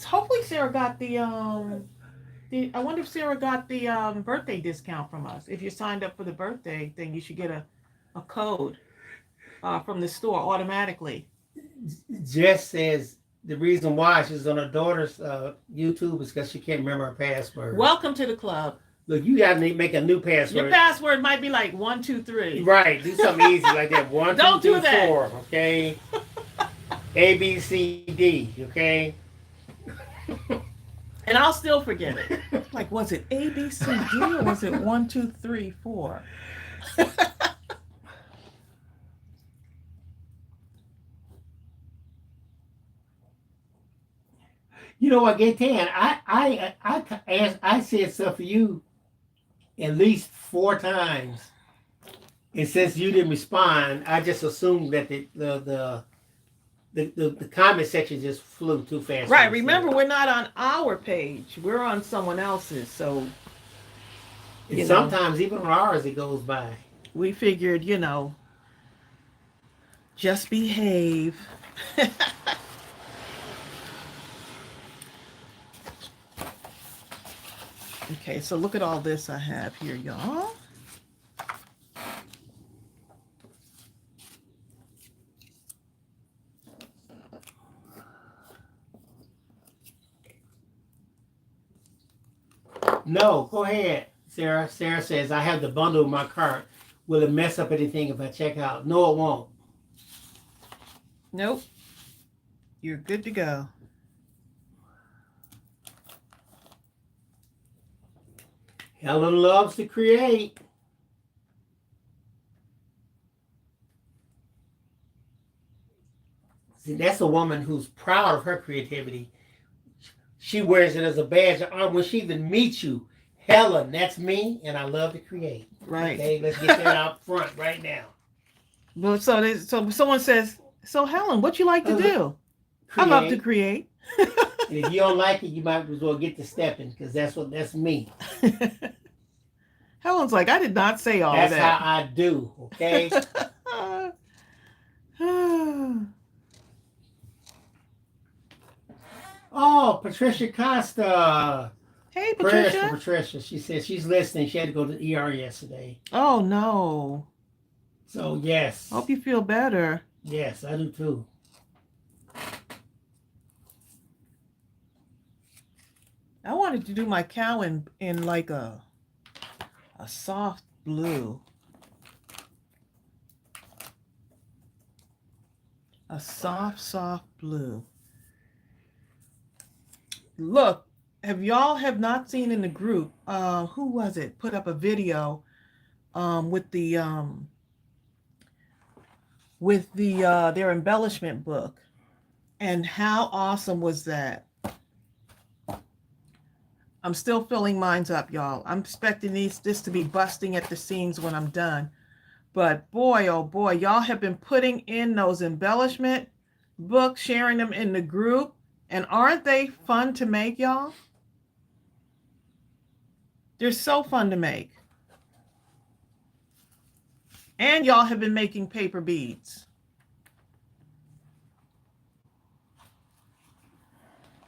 A: Hopefully, Sarah got the I wonder if Sarah got the birthday discount from us. If you signed up for the birthday thing, you should get a code from the store automatically.
B: Jess says the reason why she's on her daughter's YouTube is because she can't remember her password.
A: Welcome to the club.
B: Look, you gotta make a new password.
A: Your password might be like 1, 2, 3.
B: Right. Do something easy like that. 1,
A: Don't
B: 2,
A: do
B: 3,
A: that.
B: 4. Okay. ABCD. Okay.
A: And I'll still forget it. Like, was it A, B, C, D, or was it 1, 2, 3, 4?
B: You know what, Gaetan? I said stuff for you at least 4 times, and since you didn't respond, I just assumed that the comment section just flew too fast.
A: Right. Remember, we're not on our page. We're on someone else's. So,
B: and sometimes even on ours it goes by.
A: We figured, just behave. Okay, so look at all this I have here, y'all.
B: No, go ahead, Sarah. Sarah says, I have the bundle in my cart. Will it mess up anything if I check out? No, it won't.
A: Nope. You're good to go.
B: Helen loves to create. See, that's a woman who's proud of her creativity. She wears it as a badge of honor. When she even meets you, Helen, that's me, and I love to create.
A: Right.
B: Okay, let's get that out front right now.
A: Well, so someone says, so Helen, what you like to do?
B: Create.
A: I love to create.
B: And if you don't like it, you might as well get to stepping, because that's me.
A: Helen's like, I did not say all
B: that's
A: that.
B: That's how I do, okay? Oh, Patricia Costa.
A: Hey,
B: Prayers for
A: Patricia.
B: Patricia. She said she's listening. She had to go to the ER yesterday.
A: Oh, no.
B: So, yes.
A: Hope you feel better.
B: Yes, I do too.
A: I wanted to do my cow in like a soft blue. A soft blue. Look, have y'all have not seen in the group, who was it? Put up a video with their embellishment book. And how awesome was that? I'm still filling mine up, y'all. I'm expecting this to be busting at the seams when I'm done. But boy, oh boy, y'all have been putting in those embellishment books, sharing them in the group. And aren't they fun to make, y'all? They're so fun to make. And y'all have been making paper beads.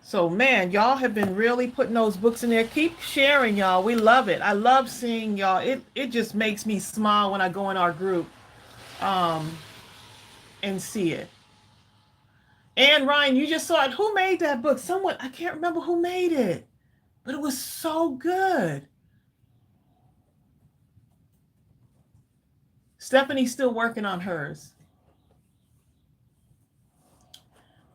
A: So, man, y'all have been really putting those books in there. Keep sharing, y'all. We love it. I love seeing y'all. It just makes me smile when I go in our group and see it. And Ryan, you just saw it. Who made that book? Someone, I can't remember who made it, but it was so good. Stephanie's still working on hers.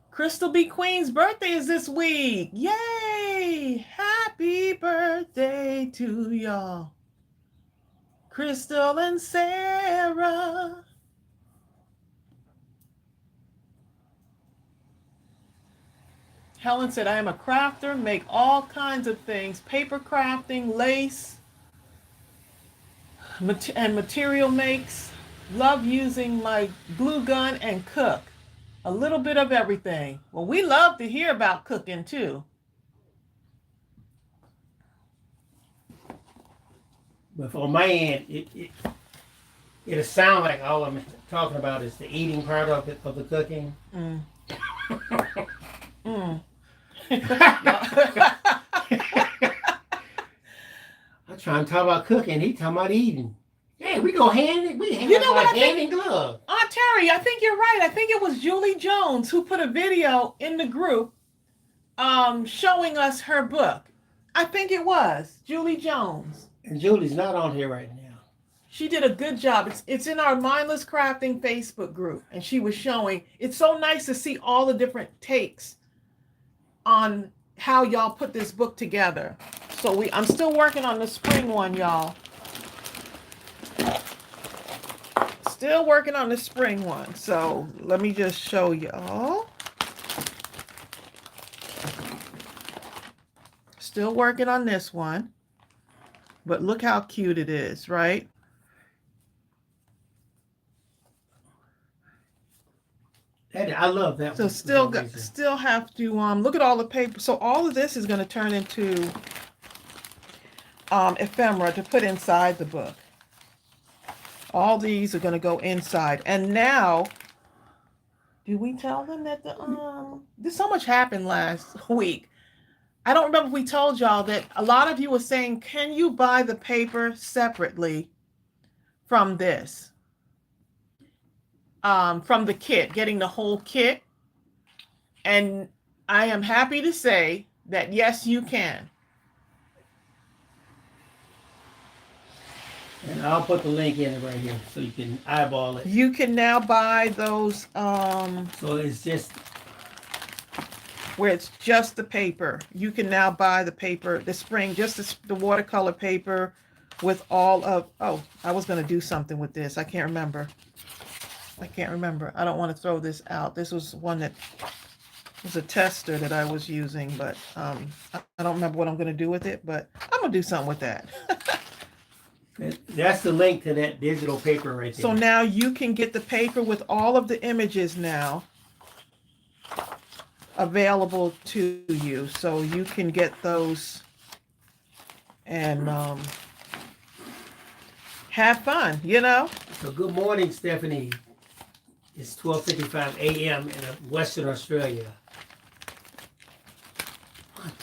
A: Crystal B. Queen's birthday is this week. Yay! Happy birthday to y'all. Crystal and Sarah. Helen said, I am a crafter, make all kinds of things. Paper crafting, lace, and material makes. Love using my glue gun and cook. A little bit of everything. Well, we love to hear about cooking too.
B: But on my end, it'll sound like all I'm talking about is the eating part of it, of the cooking.
A: Mm. Mm.
B: I'm trying to talk about cooking. He talking about eating. Hey, we go hand in glove.
A: Aunt Terry, I think you're right. I think it was Julie Jones who put a video in the group showing us her book. I think it was Julie Jones.
B: And Julie's not on here right now.
A: She did a good job. It's in our Mindless Crafting Facebook group. And she was showing. It's so nice to see all the different takes on how y'all put this book together. So I'm still working on the spring one, y'all. Still working on the spring one. So let me just show y'all. Still working on this one. But look how cute it is, right?
B: I love that.
A: So still have to look at all the paper. So all of this is going to turn into ephemera to put inside the book. All these are going to go inside. And now, did we tell them that there's so much happened last week. I don't remember if we told y'all that a lot of you were saying, can you buy the paper separately from this? From the kit, getting the whole kit. And I am happy to say that yes, you can.
B: And I'll put the link in it right here so you can eyeball it.
A: You can now buy those
B: so it's just
A: where it's just the paper. You can now buy the paper, the spring, just the watercolor paper with all of, I was going to do something with this. I can't remember. I don't want to throw this out. This was one that was a tester that I was using, but I don't remember what I'm going to do with it, but I'm going to do something with that.
B: That's the link to that digital paper right there.
A: So now you can get the paper with all of the images now available to you. So you can get those and have fun, you know?
B: So good morning, Stephanie. It's 12:55 a.m. in Western Australia.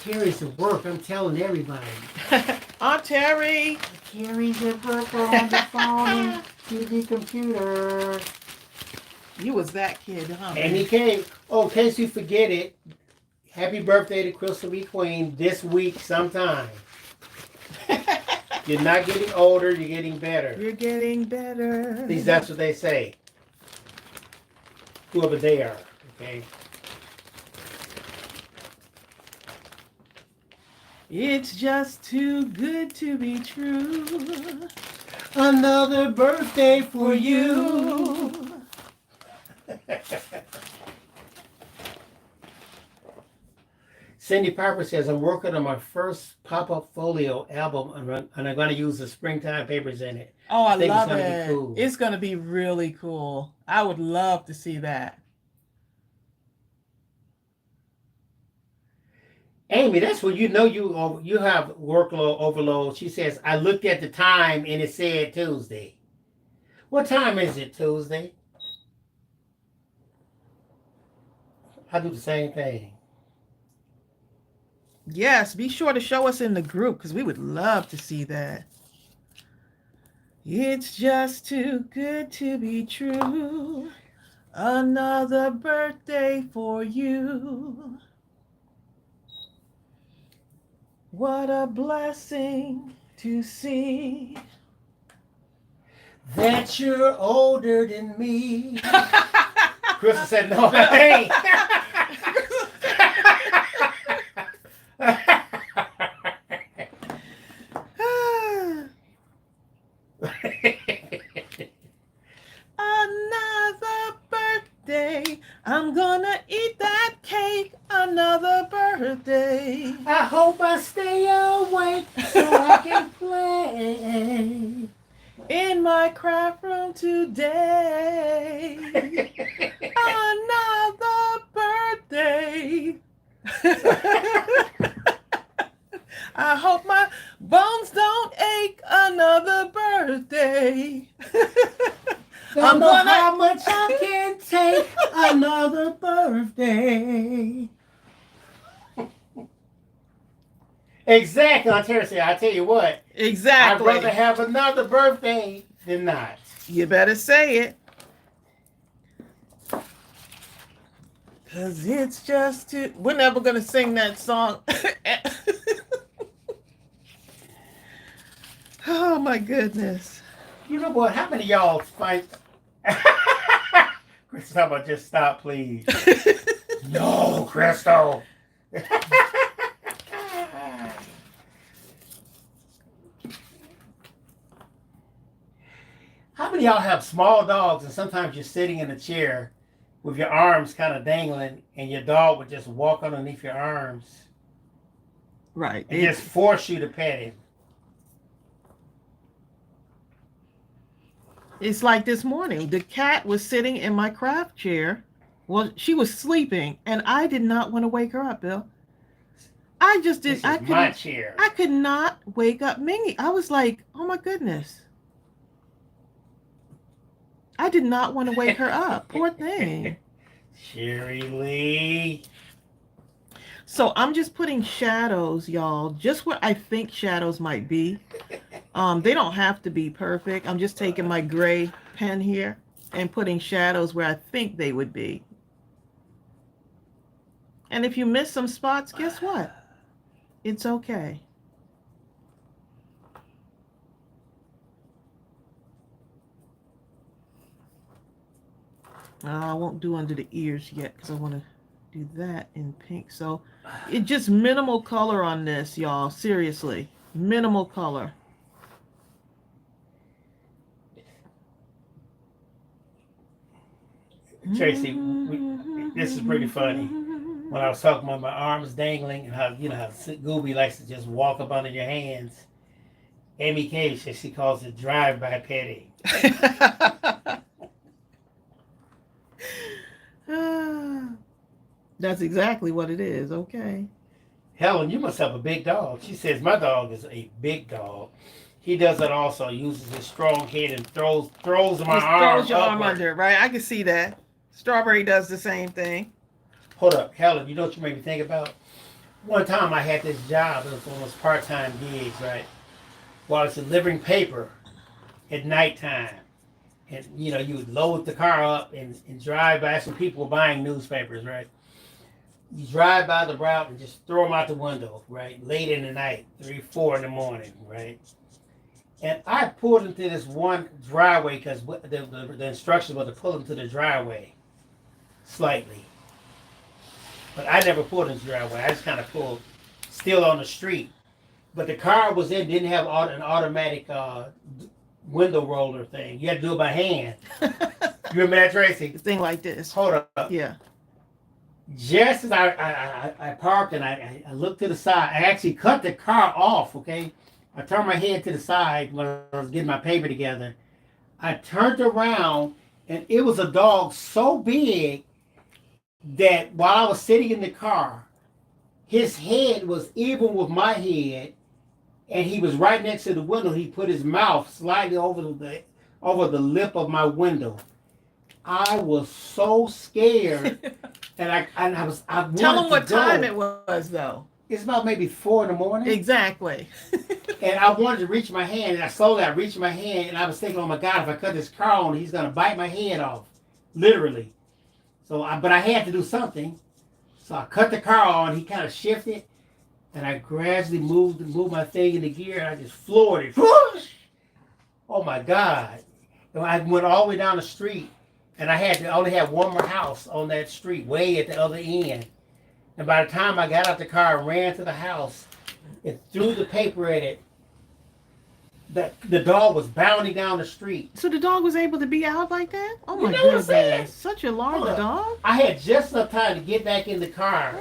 B: Terry's at work. I'm telling everybody.
A: Aunt Terry.
B: Terry's at work on the phone and to the computer.
A: You was that kid, huh?
B: And he came. Oh, in case you forget it, happy birthday to Crystal B. Queen this week sometime. You're not getting older, you're getting better.
A: You're getting better.
B: At least that's what they say. Whoever they are, okay?
A: It's just too good to be true.
B: Another birthday for you. Cindy Piper says, I'm working on my first pop-up folio album, and I'm going to use the springtime papers in it.
A: Oh, I
B: think
A: love
B: it's gonna
A: it.
B: be cool.
A: It's going to be really cool. I would love to see that.
B: Amy, that's when you know you have workload overload. She says, I looked at the time and it said Tuesday. What time is it, Tuesday? I do the same thing.
A: Yes, be sure to show us in the group because we would love to see that. It's just too good to be true. Another birthday for you. What a blessing to see
B: that you're older than me. Crystal said, no, I ain't.
A: Another birthday. I'm gonna eat that cake. Another birthday.
B: I hope I stay awake so I can play
A: in my craft room today. Another birthday. I hope my bones don't ache. Another birthday.
B: Don't know how much I can take. Another birthday. Exactly, Ontario said, I tell you what.
A: Exactly.
B: I'd rather have another birthday than not.
A: You better say it. Cause it's just too... We're never gonna sing that song. Oh my goodness.
B: You know what? How many of y'all fight? Crystal, how about just stop, please? No, Crystal. How many of y'all have small dogs and sometimes you're sitting in a chair with your arms kind of dangling and your dog would just walk underneath your arms?
A: Right.
B: And just force you to pet him.
A: It's like this morning. The cat was sitting in my craft chair. Well, she was sleeping, and I did not want to wake her up, Bill. I just did.
B: This is my chair.
A: I could not wake up Mingy. I was like, oh my goodness. I did not want to wake her up. Poor thing.
B: Sherry Lee.
A: So I'm just putting shadows, y'all, just where I think shadows might be. They don't have to be perfect. I'm just taking my gray pen here and putting shadows where I think they would be. And if you miss some spots, guess what? It's okay. I won't do under the ears yet because I want to do that in pink. So it just minimal color on this, y'all. Seriously, minimal color.
B: Tracey, this is pretty funny. When I was talking about my arms dangling and how, you know, how Gooby likes to just walk up under your hands. Amy K says she calls it drive-by petting.
A: That's exactly what it is. Okay.
B: Helen, you must have a big dog. She says my dog is a big dog. He does it also. Uses his strong head and throws my arm.
A: Throws your arm under, right? I can see that. Strawberry does the same thing.
B: Hold up, Helen. You know what you made me think about? one time I had this job. It was one of those part-time gigs, right? Well, I was delivering paper at nighttime. And, you know, you would load the car up and drive by. Some people were buying newspapers, right? You drive by the route and just throw them out the window, right? Late in the night, 3, 4 in the morning, right? And I pulled into this one driveway because the instructions were to pull into the driveway slightly. But I never pulled into the driveway. I just kind of pulled still on the street. But the car was in, didn't have an automatic window roller thing. You had to do it by hand. You remember that, Tracy?
A: The thing like this.
B: Hold up.
A: Yeah.
B: Just as I parked and I looked to the side, I actually cut the car off, okay? I turned my head to the side when I was getting my paper together. I turned around and it was a dog so big that while I was sitting in the car, his head was even with my head and he was right next to the window. He put his mouth slightly over the lip of my window. I was so scared. And I
A: Tell them what time it was, though.
B: It's about maybe 4 in the morning.
A: Exactly.
B: And I wanted to reach my hand, and I reached my hand, and I was thinking, oh my God, if I cut this car on, he's gonna bite my head off, literally. But I had to do something. So I cut the car on. He kind of shifted, and I gradually moved my thing into gear, and I just floored it. Whoosh! Oh my God! And I went all the way down the street. And I only had one more house on that street, way at the other end. And by the time I got out the car and ran to the house and threw the paper at it, the dog was bounding down the street.
A: So the dog was able to be out like that? Oh my
B: goodness.
A: Such a large dog?
B: I had just enough time to get back in the car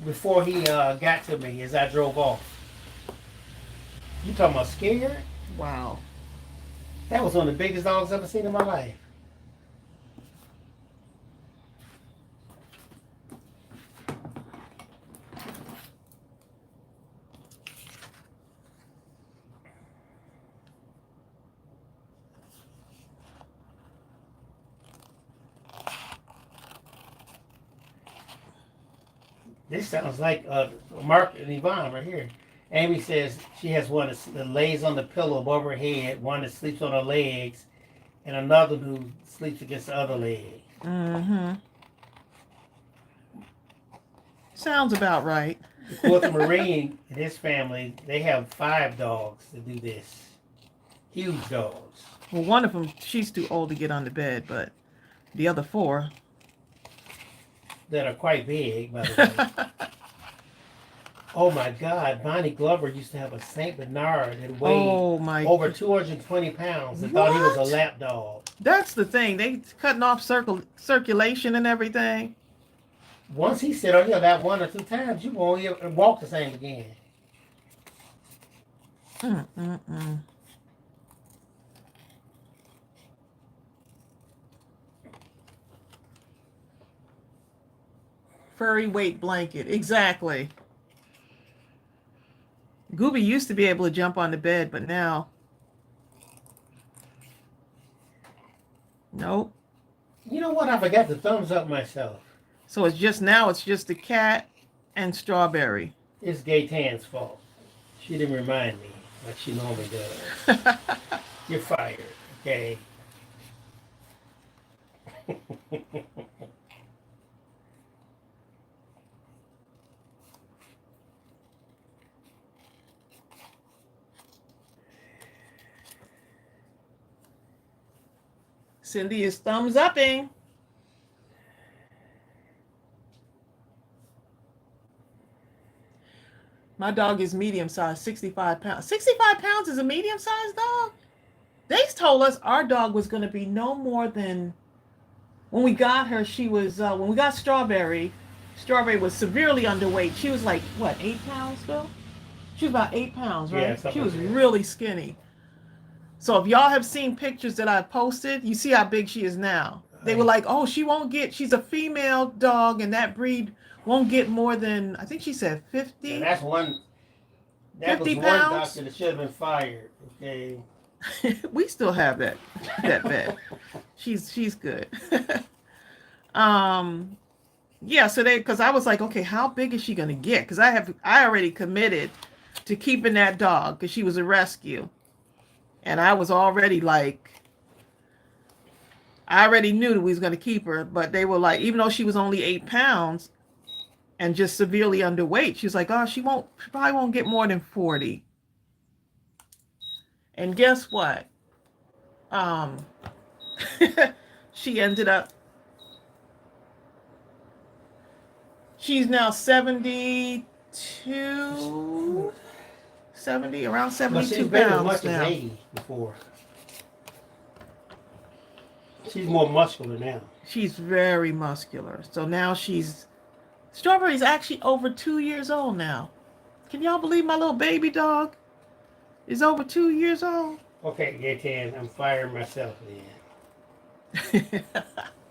B: before he got to me as I drove off. You talking about scared?
A: Wow.
B: That was one of the biggest dogs I've ever seen in my life. This sounds like Mark and Yvonne right here. Amy says she has one that lays on the pillow above her head, one that sleeps on her legs, and another who sleeps against the other leg.
A: Mm-hmm. Sounds about right.
B: The fourth Marine and his family, they have 5 dogs that do this. Huge dogs.
A: Well, one of them, she's too old to get on the bed, but the other 4...
B: that are quite big, by the way. Oh my God, Bonnie Glover used to have a Saint Bernard that weighed over 220 pounds and thought he was a lap dog.
A: That's the thing. They cutting off circulation and everything.
B: Once he said, oh, that 1 or 2 times, you won't even walk the same again. Furry weight blanket. Exactly. Gooby used to be able to jump on the bed, but now... Nope. You know what? I forgot to thumbs up myself.
A: So it's just the cat and Strawberry.
B: It's Gaytan's fault. She didn't remind me like she normally does. You're fired, okay?
A: Cindy is thumbs upping. My dog is medium size, 65 pounds. 65 pounds is a medium sized dog? They told us our dog was going to be no more than, when we got her, she was, when we got Strawberry was severely underweight. She was like, what, 8 pounds, Phil? She was about 8 pounds, right?
B: Yeah,
A: she was really skinny. So if y'all have seen pictures that I posted, you see how big she is now. They were like, oh, she's a female dog, and that breed won't get more than, I think she said 50.
B: Yeah, that was
A: 50
B: one
A: pounds?
B: doctor that should have been fired, okay?
A: We still have that vet. She's good. Yeah, so because I was like, okay, how big is she gonna get? Because I already committed to keeping that dog because she was a rescue, and I was already like, I already knew that we was gonna keep her, but they were like, even though she was only 8 pounds and just severely underweight, she was like, oh, she probably won't get more than 40. And guess what? Um, she ended up. She's now 72, 70, around
B: But
A: 72
B: she's been as
A: pounds
B: much as
A: now.
B: 80 before. She's more muscular now.
A: She's very muscular. So now Strawberry's actually over 2 years old now. Can y'all believe my little baby dog is over 2 years old?
B: Okay, Gaten, I'm firing myself then.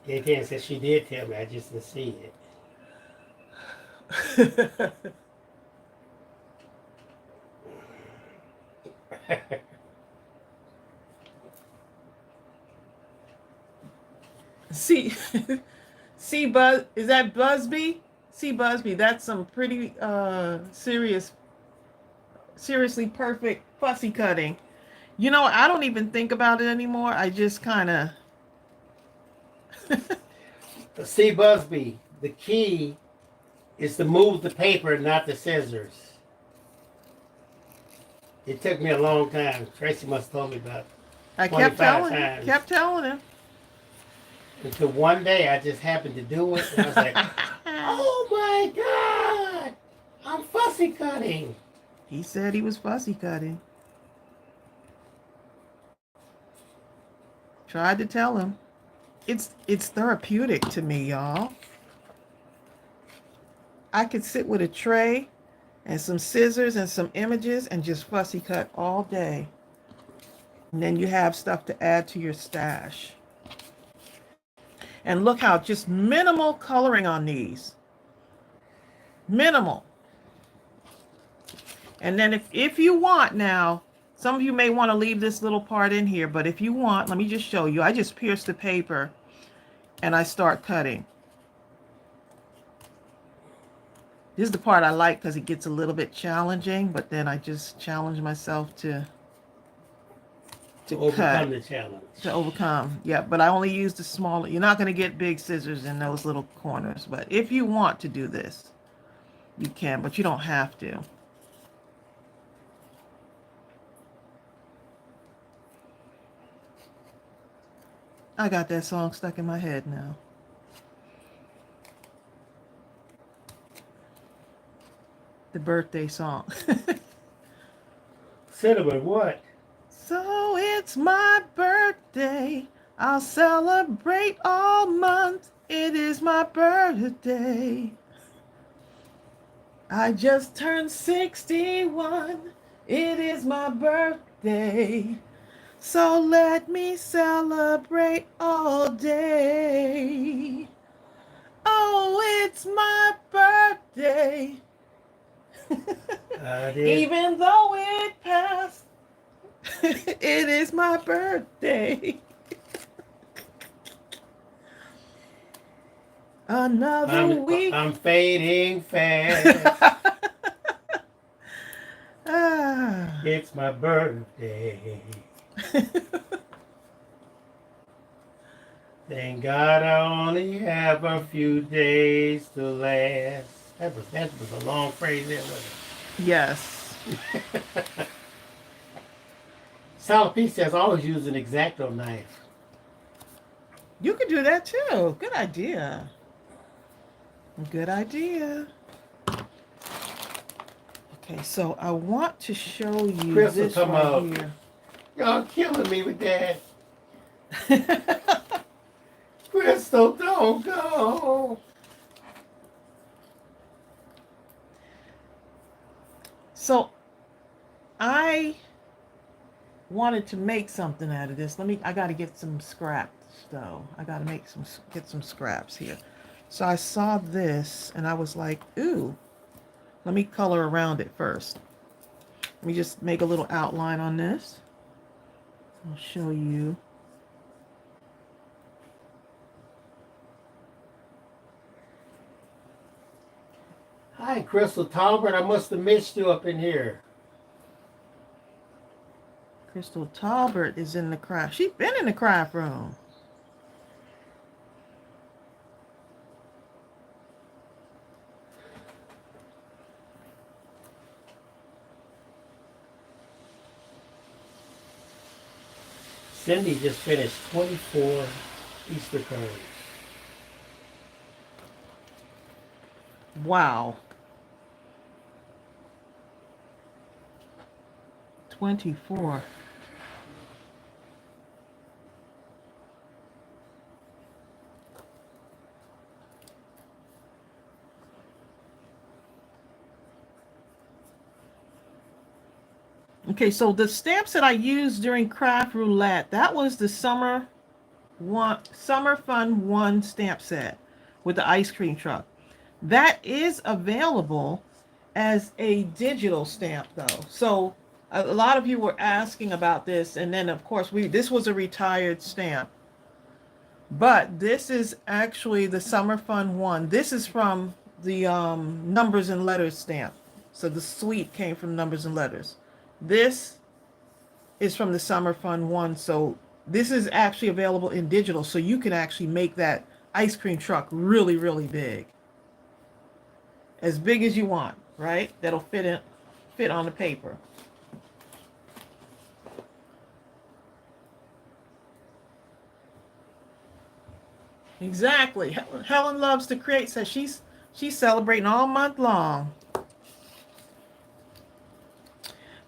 B: Gaten said she did tell me, I just didn't see it.
A: see, see, Buzz, is that Busby? See, Busby, that's some pretty seriously perfect fussy cutting. You know, I don't even think about it anymore. I just kind of.
B: See, Busby, the key is to move the paper, not the scissors. It took me a long time. Tracy must have told me about
A: I
B: 25
A: kept
B: times.
A: telling him.
B: Until one day I just happened to do it, and I was like, oh my God, I'm fussy cutting.
A: He said he was fussy cutting. Tried to tell him. It's therapeutic to me, y'all. I could sit with a tray and some scissors and some images and just fussy cut all day. And then you have stuff to add to your stash. And look how just minimal coloring on these. Minimal. And then if you want now, some of you may want to leave this little part in here, but if you want, let me just show you. I just pierce the paper and I start cutting. This is the part I like because it gets a little bit challenging, but then I just challenge myself to
B: overcome
A: cut.
B: the challenge.
A: To overcome, yeah, but I only use the smaller. You're not going to get big scissors in those little corners, but if you want to do this, you can, but you don't have to. I got that song stuck in my head now. The birthday song.
B: Cinnamon, what?
A: So it's my birthday. I'll celebrate all month. It is my birthday. I just turned 61. It is my birthday. So let me celebrate all day. Oh, it's my birthday. Even though it passed, it is my birthday. Another week.
B: I'm fading fast. It's my birthday. Thank God I only have a few days to last. That was a long phrase there, wasn't it?
A: Yes.
B: Solid P says always use an X-Acto knife.
A: You could do that too. Good idea. Good idea. Okay, so I want to show you
B: Crystal,
A: this
B: come
A: right
B: up.
A: here.
B: Y'all killing me with that. Crystal, don't go.
A: So I wanted to make something out of this. I got to get some scraps though. I got to get some scraps here. So I saw this and I was like, ooh, let me color around it first. Let me just make a little outline on this. I'll show you.
B: Hi, Crystal Talbert. I must have missed you up in here.
A: Crystal Talbert is in the craft. She's been in the craft room.
B: Cindy just finished 24 Easter cards.
A: Wow. 24. Okay, so the stamps that I used during Craft Roulette, that was the Summer Fun 1 stamp set with the ice cream truck. That is available as a digital stamp though. So a lot of you were asking about this, and then of course this was a retired stamp. But this is actually the Summer Fun 1. This is from the numbers and letters stamp. So the suite came from numbers and letters. This is from the Summer Fun 1. So this is actually available in digital. So you can actually make that ice cream truck really, really big. As big as you want, right? That'll fit on the paper. Exactly. Helen loves to create, says she's celebrating all month long.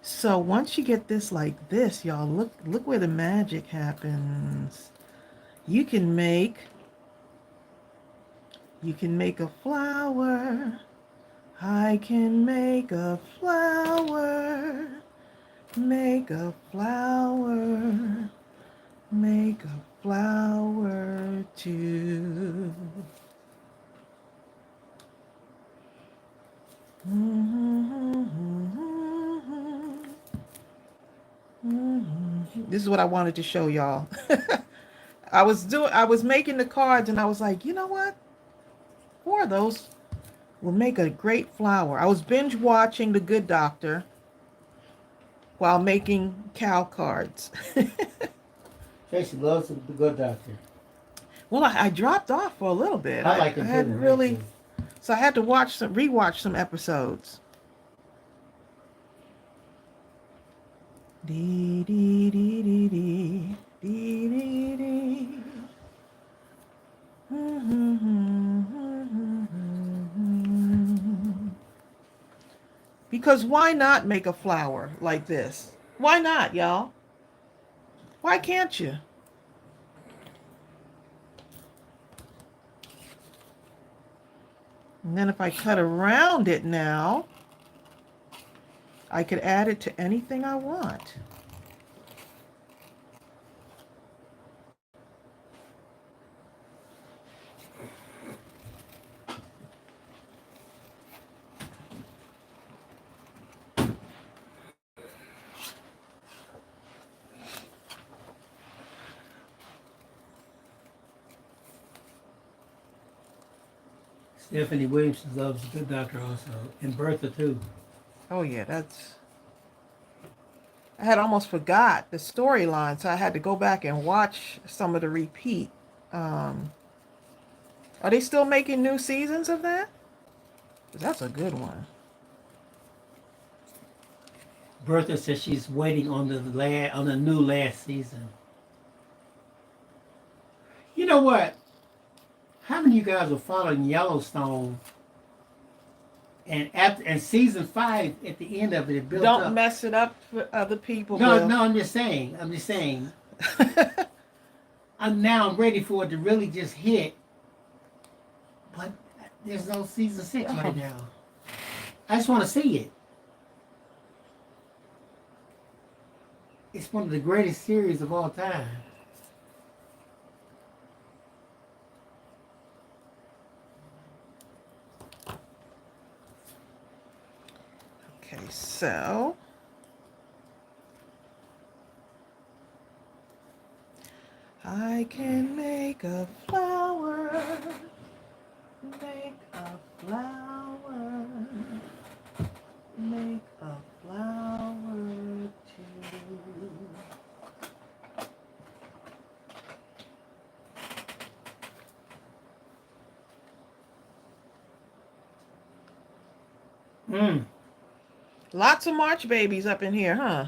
A: So once you get this like this, y'all, look where the magic happens. You can make a flower. I can make a flower. Make a flower. Make a flower too. This is what I wanted to show y'all. I was making the cards and I was like, you know what? 4 of those will make a great flower. I was binge watching The Good Doctor while making cow cards.
B: Tracey loves the Good Doctor.
A: Well, I dropped off for a little bit.
B: I like it
A: I
B: too.
A: hadn't really, so I had to rewatch some episodes. Dee dee dee dee dee dee dee dee. Because why not make a flower like this? Why not, y'all? Why can't you? And then if I cut around it now, I could add it to anything I want.
B: Stephanie Williamson loves the Good Doctor also, and Bertha too.
A: Oh yeah, I had almost forgot the storyline, so I had to go back and watch some of the repeat. Are they still making new seasons of that? 'Cause that's a good one.
B: Bertha says she's waiting on the new last season. You know what? How many of you guys are following Yellowstone? And season 5 at the end of it, it built up.
A: Don't mess it up for other people.
B: No, I'm just saying. I'm now ready for it to really just hit, but there's no season 6 right now. I just want to see it. It's one of the greatest series of all time.
A: Okay, so I can make a flower, make a flower. Lots of March babies up in here, huh?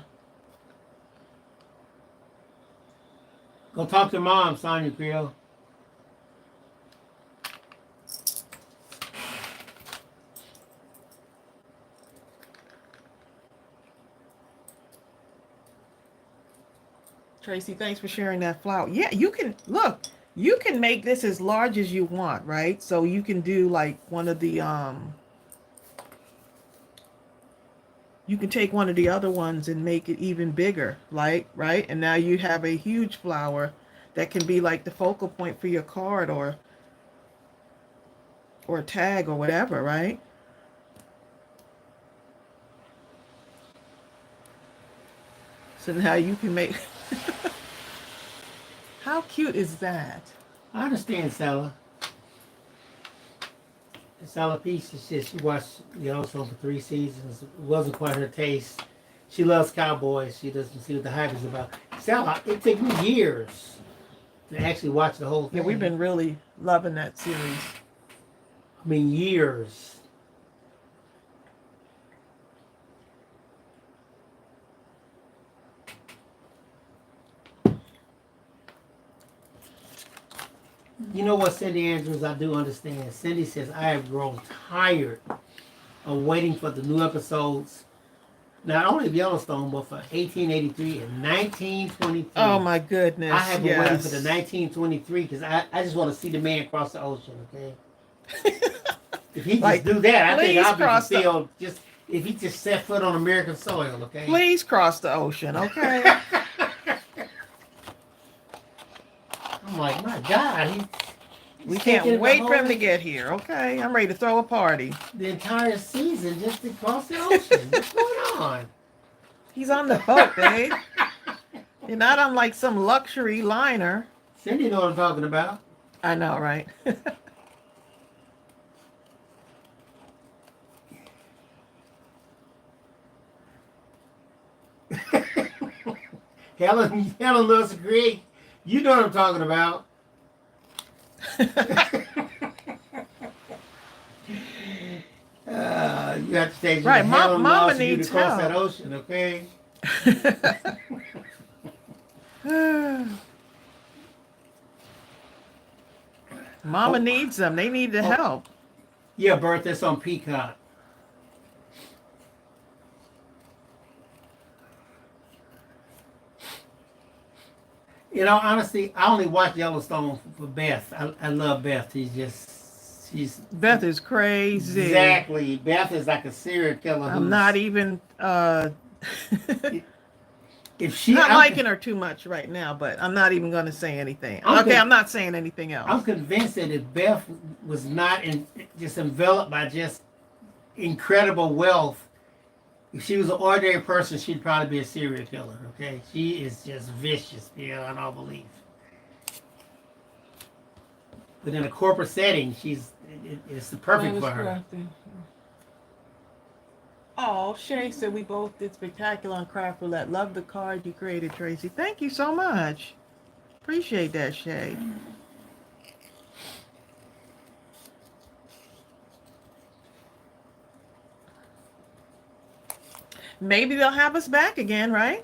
B: Go talk to Mom, Sonya Creel.
A: Tracy, thanks for sharing that flower. Yeah, you can look. You can make this as large as you want, right? So you can do like one of the you can take one of the other ones and make it even bigger, like, right? And now you have a huge flower that can be like the focal point for your card or tag or whatever, right? So now you can make How cute is that?
B: I understand, Stella. Stella Peace, she watched Yellowstone for 3 seasons. It wasn't quite her taste. She loves cowboys. She doesn't see what the hype is about. Stella, it took me years to actually watch the whole thing.
A: Yeah, we've been really loving that series.
B: I mean, years. You know what, Cindy Andrews, I do understand. Cindy says, I have grown tired of waiting for the new episodes, not only of Yellowstone, but for 1883 and 1923.
A: Oh my goodness.
B: I have been waiting for the 1923 because I just want to see the man cross the ocean, okay? If he just do that, I think I'll be fulfilled. Just if he just set foot on American soil, okay?
A: Please cross the ocean, okay?
B: I'm like, my God,
A: we can't wait for him to get here, okay? I'm ready to throw a party.
B: The entire season just to cross the ocean. What's going on?
A: He's on the boat, babe. You're not on like some luxury liner.
B: Cindy know what I'm talking about.
A: I know, right?
B: Helen loves to create. You know what I'm talking about. You have to take
A: right. Mama
B: needs you to cross
A: help.
B: that ocean, okay?
A: Mama needs them. They need the help.
B: Yeah, Bert, that's on Peacock. You know, honestly, I only watch Yellowstone for Beth. I love Beth. She's
A: Beth is crazy.
B: Exactly. Beth is like a serial killer.
A: I'm not even
B: if she
A: not liking her too much right now, but I'm not even going to say anything. I'm not saying anything else.
B: I'm convinced that if Beth was not just enveloped by just incredible wealth, if she was an ordinary person, she'd probably be a serial killer, okay? She is just vicious beyond all belief. But in a corporate setting, it's the perfect for her.
A: Oh, Shay said we both did spectacular on Craft Roulette. Love the card you created, Tracy. Thank you so much. Appreciate that, Shay. Maybe they'll have us back again, right?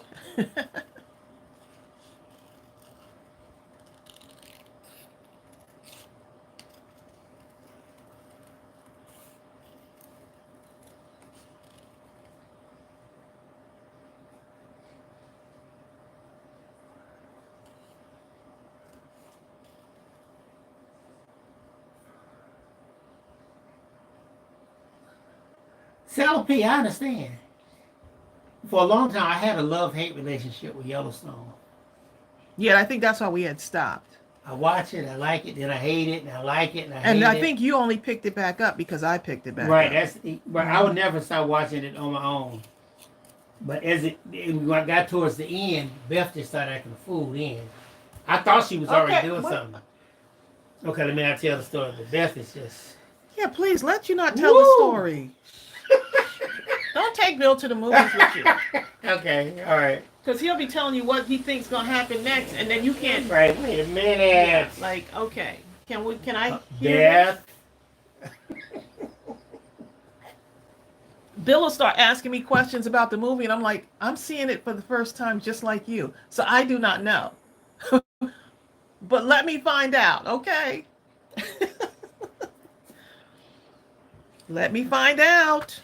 B: Sal P, I understand. For a long time, I had a love-hate relationship with Yellowstone.
A: Yeah, I think that's why we had stopped.
B: I watch it, I like it, then I hate it, and I like it, and I hate it.
A: And I think you only picked it back up because I picked it back
B: right,
A: up.
B: But I would never stop watching it on my own. But when I got towards the end, Beth just started acting a fool then. I thought she was already doing something. Okay, let me not tell the story, but Beth is just...
A: Yeah, please, let you not tell the story. Don't take Bill to the movies with you.
B: Okay, all right.
A: Because he'll be telling you what he thinks going to happen next, and then you can't...
B: Right, wait a minute.
A: Yeah, like, okay. Can I hear
B: Beth?
A: Bill will start asking me questions about the movie, and I'm like, I'm seeing it for the first time just like you. So I do not know. But let me find out, okay? Let me find out.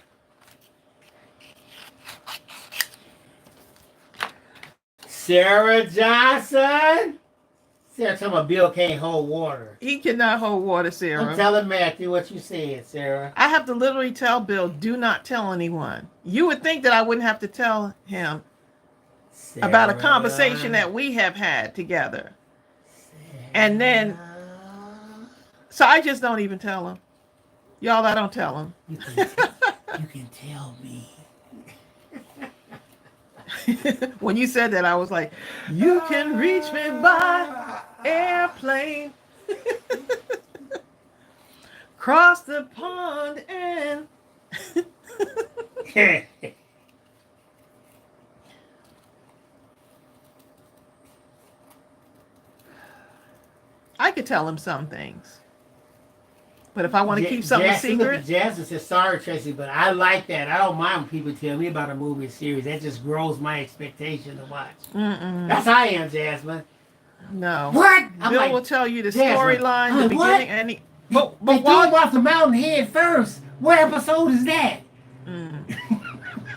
B: Sarah Johnson. Sarah talking about Bill can't hold water.
A: He cannot hold water, Sarah.
B: I'm telling Matthew what you said, Sarah.
A: I have to literally tell Bill, do not tell anyone. You would think that I wouldn't have to tell him
B: Sarah,
A: about a conversation that we have had together. And then, so I just don't even tell him. Y'all, I don't tell him.
B: You can tell me.
A: When you said that, I was like, you can reach me by airplane. Cross the pond and... I could tell him some things. But if I want to keep something a secret...
B: Jasmine says, sorry, Tracy, but I like that. I don't mind when people tell me about a movie or series. That just grows my expectation to watch. That's how I am, Jasmine.
A: No.
B: What?
A: Bill will tell you the storyline, the beginning,
B: what?
A: and the...
B: They threw him off the mountain head first. What episode is that?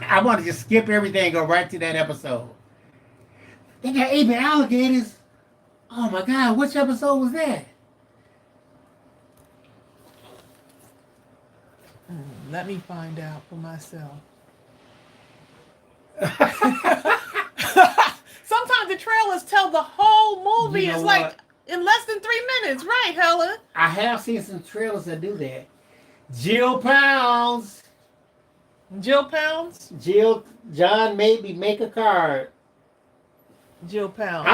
B: I want to just skip everything and go right to that episode. They got 8 alligators. Oh my God, which episode was that?
A: Let me find out for myself. Sometimes the trailers tell the whole movie. It's like in less than 3 minutes, right, Helen?
B: I have seen some trailers that do that. Jill Pounds.
A: Jill Pounds?
B: John made me make a card.
A: Jill Pounds.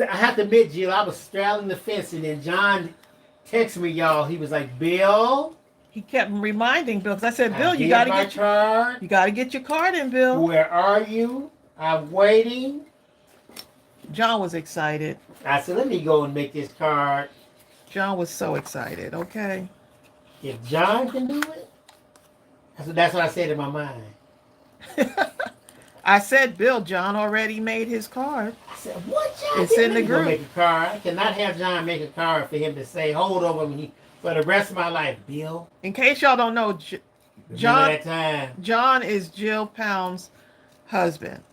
B: I have to admit, Jill, I was straddling the fence, and then John texted me, y'all. He was like, Bill.
A: He kept reminding Bill, because I said, Bill, you
B: got to get your card.
A: You got to get your card in, Bill.
B: Where are you? I'm waiting.
A: John was excited.
B: I said, let me go and make this card.
A: John was so excited, okay?
B: If John can do it, that's what I said in my mind.
A: I said, Bill, John already made his card.
B: I said, what, John?
A: It's in the group.
B: Make a card. I cannot have John make a card for him to say, hold over me for the rest of my life, Bill.
A: In case y'all don't know, John is Jill Pound's husband.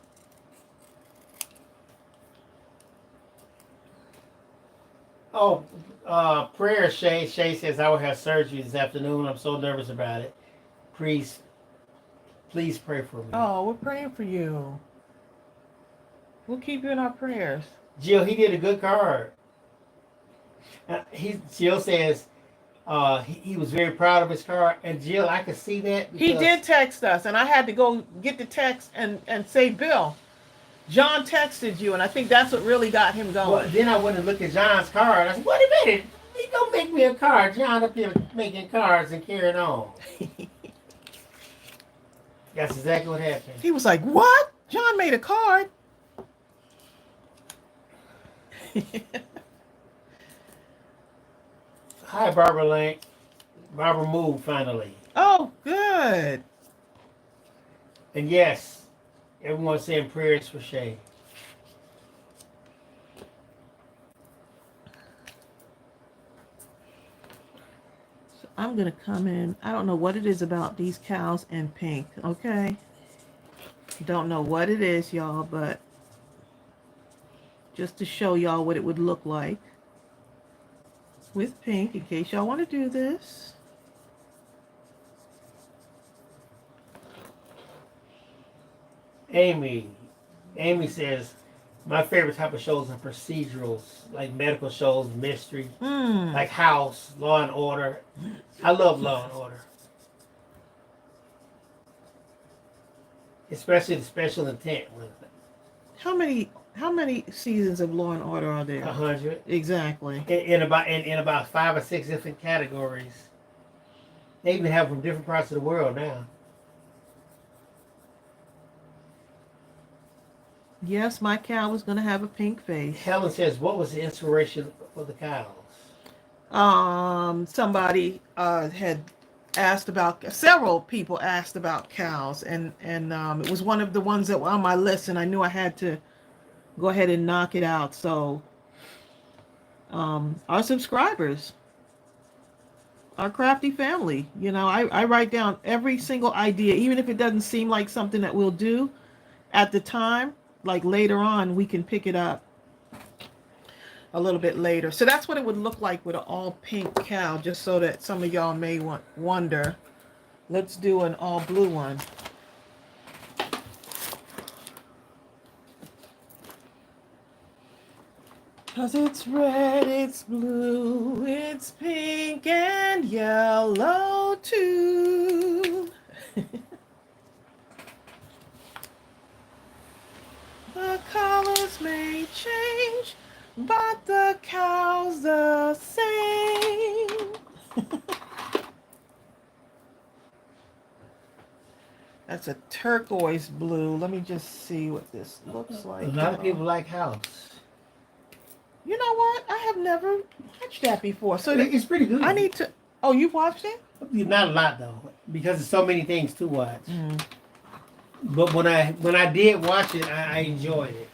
B: Oh, prayer, Shay. Shay says, I will have surgery this afternoon. I'm so nervous about it. Please pray for me.
A: Oh, we're praying for you. We'll keep you in our prayers.
B: Jill, he did a good card. Jill says he was very proud of his card. And Jill, I could see that.
A: He did text us, and I had to go get the text and say, Bill, John texted you, and I think that's what really got him going.
B: Well, then I went and looked at John's card. I said, wait a minute. He don't make me a card. John up here making cards and carrying on. That's exactly what happened.
A: He was like, what? John made a card.
B: Hi, Barbara Link. Barbara moved finally.
A: Oh, good.
B: And yes, everyone's saying prayers for Shay.
A: So I'm going to come in. I don't know what it is about these cows and pink, okay? Don't know what it is, y'all, but just to show y'all what it would look like with pink, in case y'all want to do this.
B: Amy says, my favorite type of shows are procedurals, like medical shows, mystery, like House, Law and Order. I love Law and Order. Especially the special intent one.
A: How many seasons of Law and Order are there?
B: 100.
A: Exactly.
B: In about 5 or 6 different categories. They even have from different parts of the world now.
A: Yes, my cow was going to have a pink face.
B: Helen says, what was the inspiration for the cows?
A: Somebody had several people asked about cows, and it was one of the ones that were on my list, and I knew I had to go ahead and knock it out. So our subscribers, our crafty family, I write down every single idea, even if it doesn't seem like something that we'll do at the time. Like later on, we can pick it up a little bit later. So that's what it would look like with an all pink cow, just so that some of y'all may wonder. Let's do an all blue one. Cause it's red, it's blue, it's pink and yellow too. The colors may change, but the cow's the same. That's a turquoise blue. Let me just see what this looks like.
B: A lot of people like house.
A: You know what? I have never watched that before. So
B: it's pretty good.
A: I need to. Oh, you've watched it?
B: Not a lot though, because there's so many things to watch. Mm. But when I did watch it, I enjoyed it.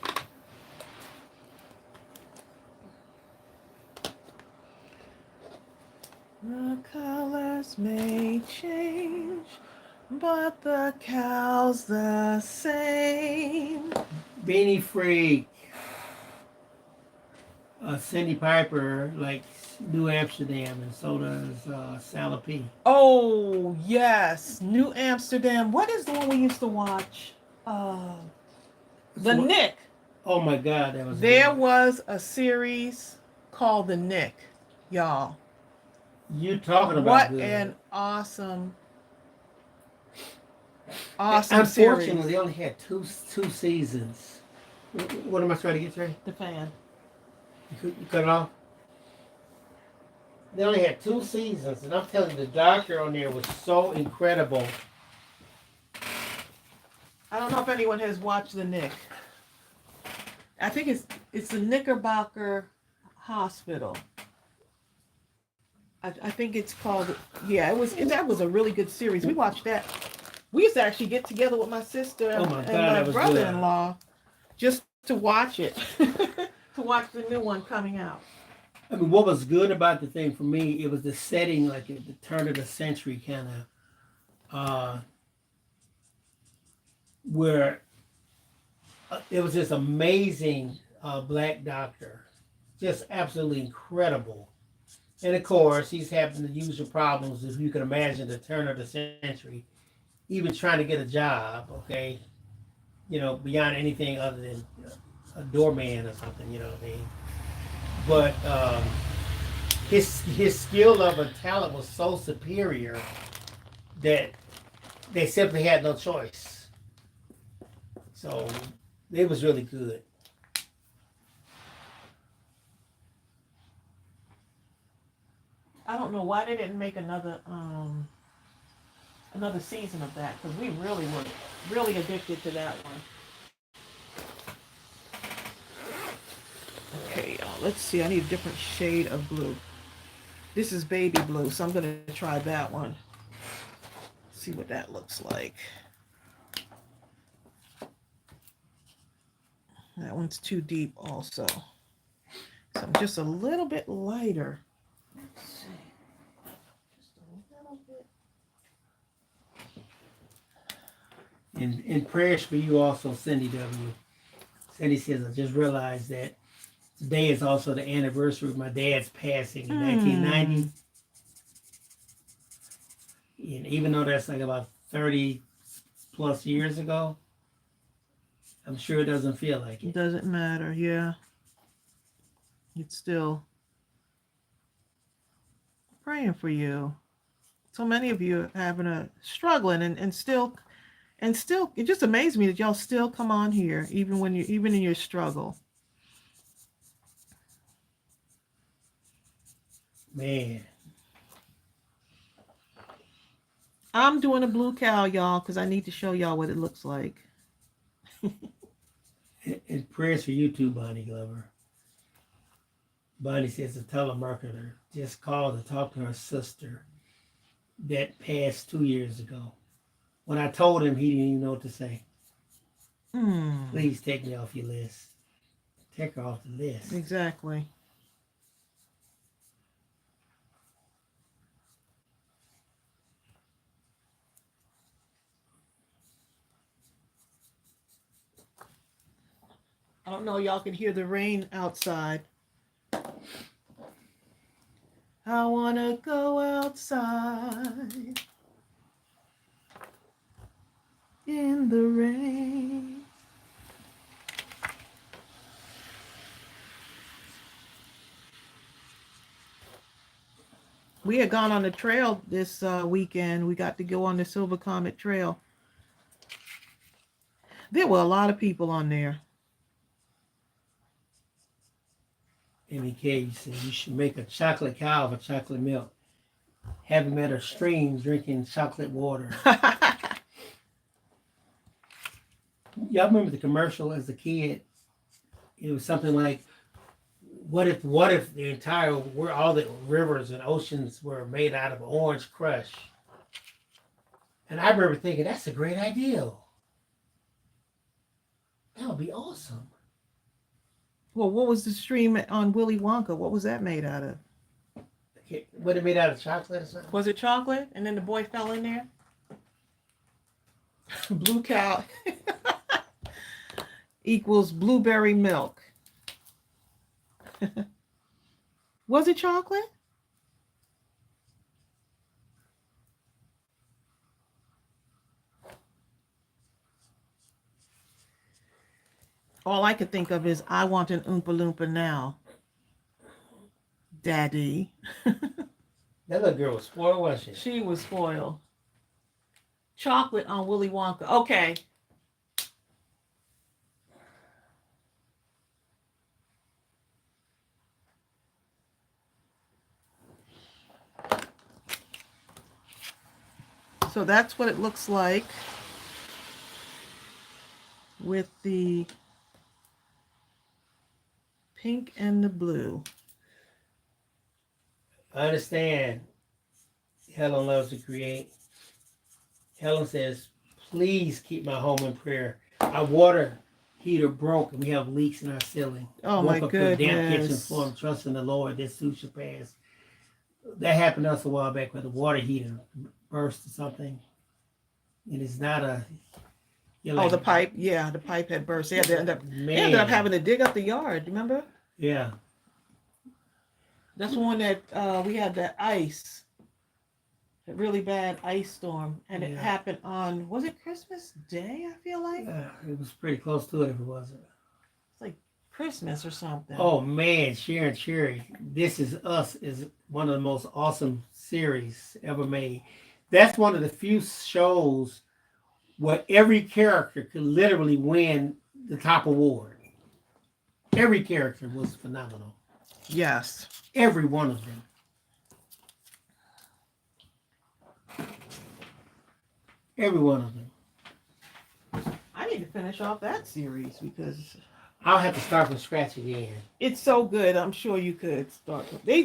A: The colors may change, but the cow's the same.
B: Beanie Freak. Cindy Piper likes New Amsterdam, and so does Sally P.
A: Oh, yes. New Amsterdam. What is the one we used to watch? The Nick.
B: Oh, my God.
A: There was a series called The Nick, y'all.
B: You talking about
A: what
B: good.
A: An awesome
B: Unfortunately,
A: series.
B: they only had two seasons. What am I trying to get to?
A: The fan.
B: You cut it off? They only had 2 seasons, and I'm telling you, the doctor on there was so incredible.
A: I don't know if anyone has watched The Nick. I think it's the Knickerbocker Hospital. I think it's called. Yeah, that was a really good series. We watched that. We used to actually get together with my sister and my brother-in-law just to watch it. To watch the new one coming out.
B: I mean, what was good about the thing for me, it was the setting, like at the turn of the century, kind of, where it was this amazing black doctor, just absolutely incredible. And of course, he's having the usual problems, if you can imagine, the turn of the century, even trying to get a job, okay, beyond anything other than a doorman or something, you know what I mean? But his skill level and talent was so superior that they simply had no choice. So it was really good.
A: I don't know why they didn't make another season of that, because we really were really addicted to that one. Okay, y'all, let's see. I need a different shade of blue. This is baby blue, so I'm going to try that one. See what that looks like. That one's too deep also. So I'm just a little bit lighter. Let's see. Just a little
B: bit. And prayers for you also, Cindy W. Cindy says, I just realized that today is also the anniversary of my dad's passing in 1990. And even though that's like about 30 plus years ago, I'm sure it doesn't feel like it.
A: It doesn't matter, yeah. It's still praying for you. So many of you are struggling and still it just amazes me that y'all still come on here even in your struggle.
B: Man.
A: I'm doing a blue cow, y'all, because I need to show y'all what it looks like.
B: And prayers for you too, Bonnie Glover. Bonnie says a telemarketer just called to talk to her sister. that passed 2 years ago. When I told him, he didn't even know what to say. Please take me off your list. Take her off the list.
A: Exactly. I don't know, y'all can hear the rain outside. I wanna go outside in the rain. We had gone on the trail this weekend. We got to go on the Silver Comet Trail. There were a lot of people on there.
B: Amy K said you should make a chocolate cow with chocolate milk. Have him at a stream drinking chocolate water. Y'all remember the commercial as a kid? It was something like, what if the entire all the rivers and oceans were made out of orange crush? And I remember thinking, that's a great idea. That would be awesome.
A: Well, what was the stream on Willy Wonka? What was that made out of?
B: Was it made out of chocolate or something?
A: Was it chocolate? And then the boy fell in there? Blue cow equals blueberry milk. Was it chocolate? All I could think of is, I want an Oompa Loompa now, Daddy.
B: That little girl was spoiled, wasn't she?
A: She was spoiled. Chocolate on Willy Wonka. Okay. So that's what it looks like with the pink and the blue.
B: I understand. Helen loves to create. Helen says, please keep my home in prayer. Our water heater broke and we have leaks in our ceiling.
A: Oh,
B: Woke
A: my
B: up to a damp kitchen
A: goodness.
B: floor. I'm trusting the Lord. This too shall pass. That happened to us a while back where the water heater burst or something. And it's not a...
A: Oh, the pipe. Yeah, the pipe had burst. They ended up having to dig up the yard. Remember?
B: Yeah.
A: That's one that we had that ice. A really bad ice storm. And it happened on, was it Christmas Day, I feel like?
B: It was pretty close to it if it wasn't.
A: It's like Christmas or something.
B: Oh man, Sharon Cherry, This Is Us is one of the most awesome series ever made. That's one of the few shows where every character could literally win the top award. Every character was phenomenal.
A: Yes.
B: Every one of them. Every one of them.
A: I need to finish off that series because
B: I'll have to start from scratch again.
A: it's so good. I'm sure you could start. They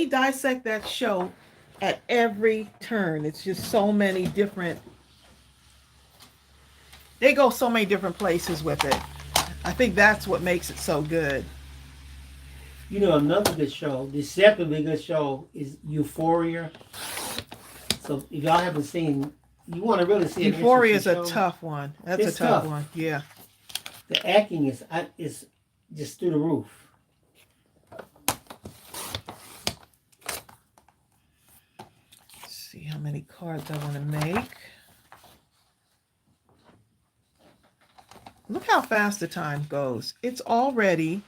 A: dissect that show at every turn. It's just so many different. They go so many different places with it. I think that's what makes it so good.
B: You know, another good show, deceptively good show, is Euphoria. So if y'all haven't seen, you want to really see it.
A: Euphoria is a tough one. That's
B: It's
A: a tough
B: tough.
A: one. Yeah.
B: The acting is just through the roof.
A: Let's see how many cards I want to make. Look how fast the time goes. It's already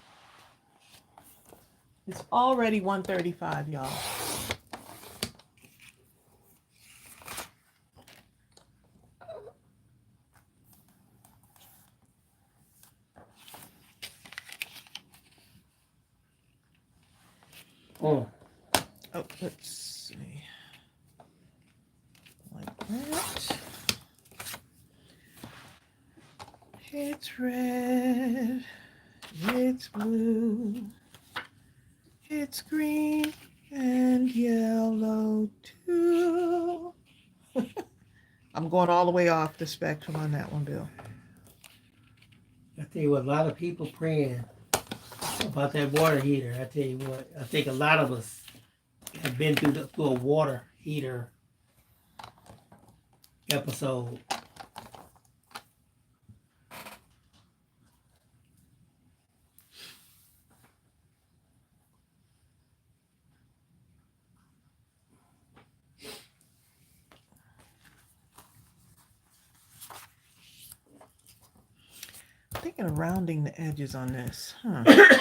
A: 1:35, y'all.
B: Oh.
A: Oh, let's see. Like that. It's red. It's blue. It's green and yellow too. I'm going all the way off the spectrum on that one, Bill.
B: I tell you what, a lot of people praying about that water heater. I tell you what, I think a lot of us have been through a water heater episode.
A: Thinking of rounding the edges on this. Let's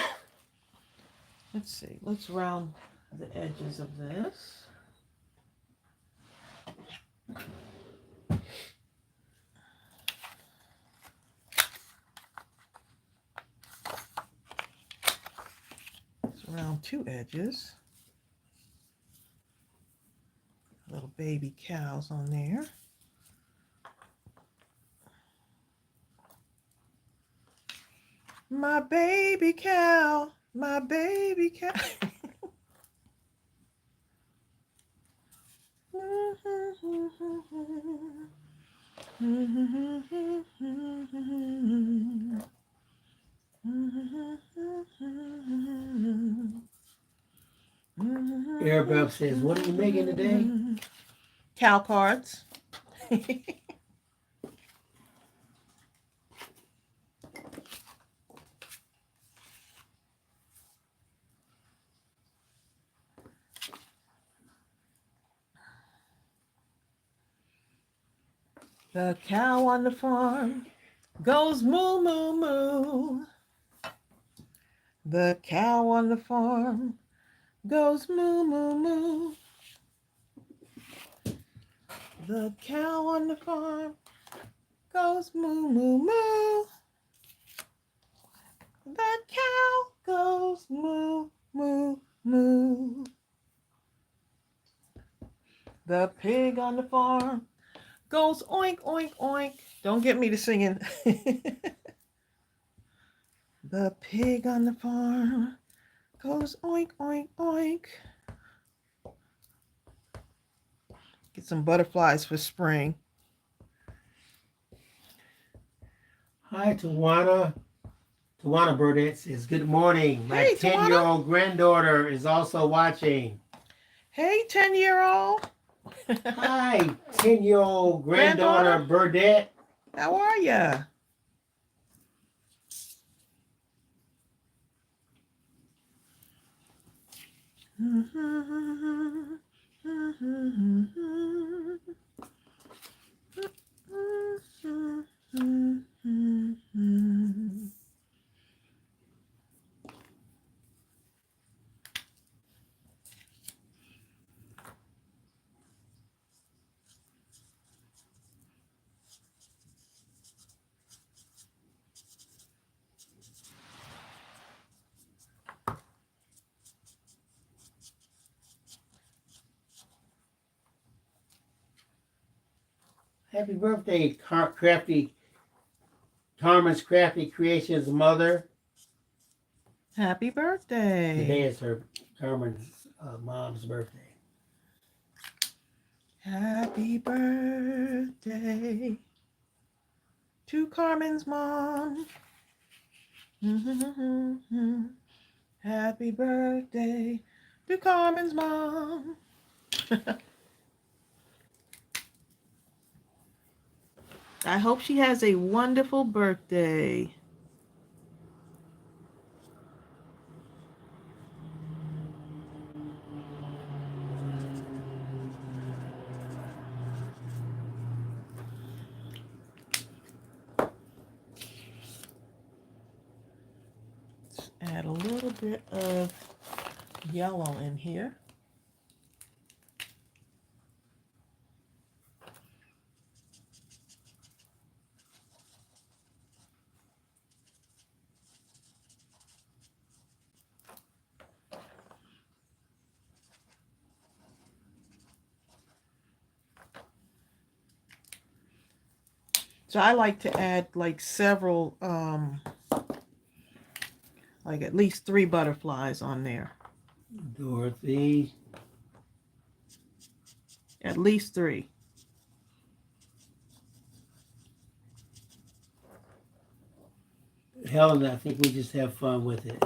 A: see. Let's round the edges of this. Let's round two edges. Little baby cows on there. My baby cow, my baby cow.
B: Airbub says, what are you making today?
A: Cow cards. The cow on the farm goes moo, moo, moo. The cow on the farm goes moo, moo, moo. The cow on the farm goes moo, moo, moo. The cow goes moo, moo, moo. The pig on the farm goes oink, oink, oink. Don't get me to singing. The pig on the farm goes oink, oink, oink. Get some butterflies for spring.
B: Hi, Tawana. Tawana Burdette says, good morning. My
A: Hey,
B: 10-year-old granddaughter is also watching.
A: Hey, 10-year-old.
B: Hi, 10-year-old granddaughter Burdette.
A: How are ya?
B: Happy birthday, Carmen's Crafty Creations mother.
A: Happy birthday.
B: Today is Carmen's mom's birthday.
A: Happy birthday to Carmen's mom. Happy birthday to Carmen's mom. I hope she has a wonderful birthday. Let's add a little bit of yellow in here. So I like to add like several, like at least 3 butterflies on there.
B: Dorothy.
A: At least 3.
B: Helen, I think we just have fun with it.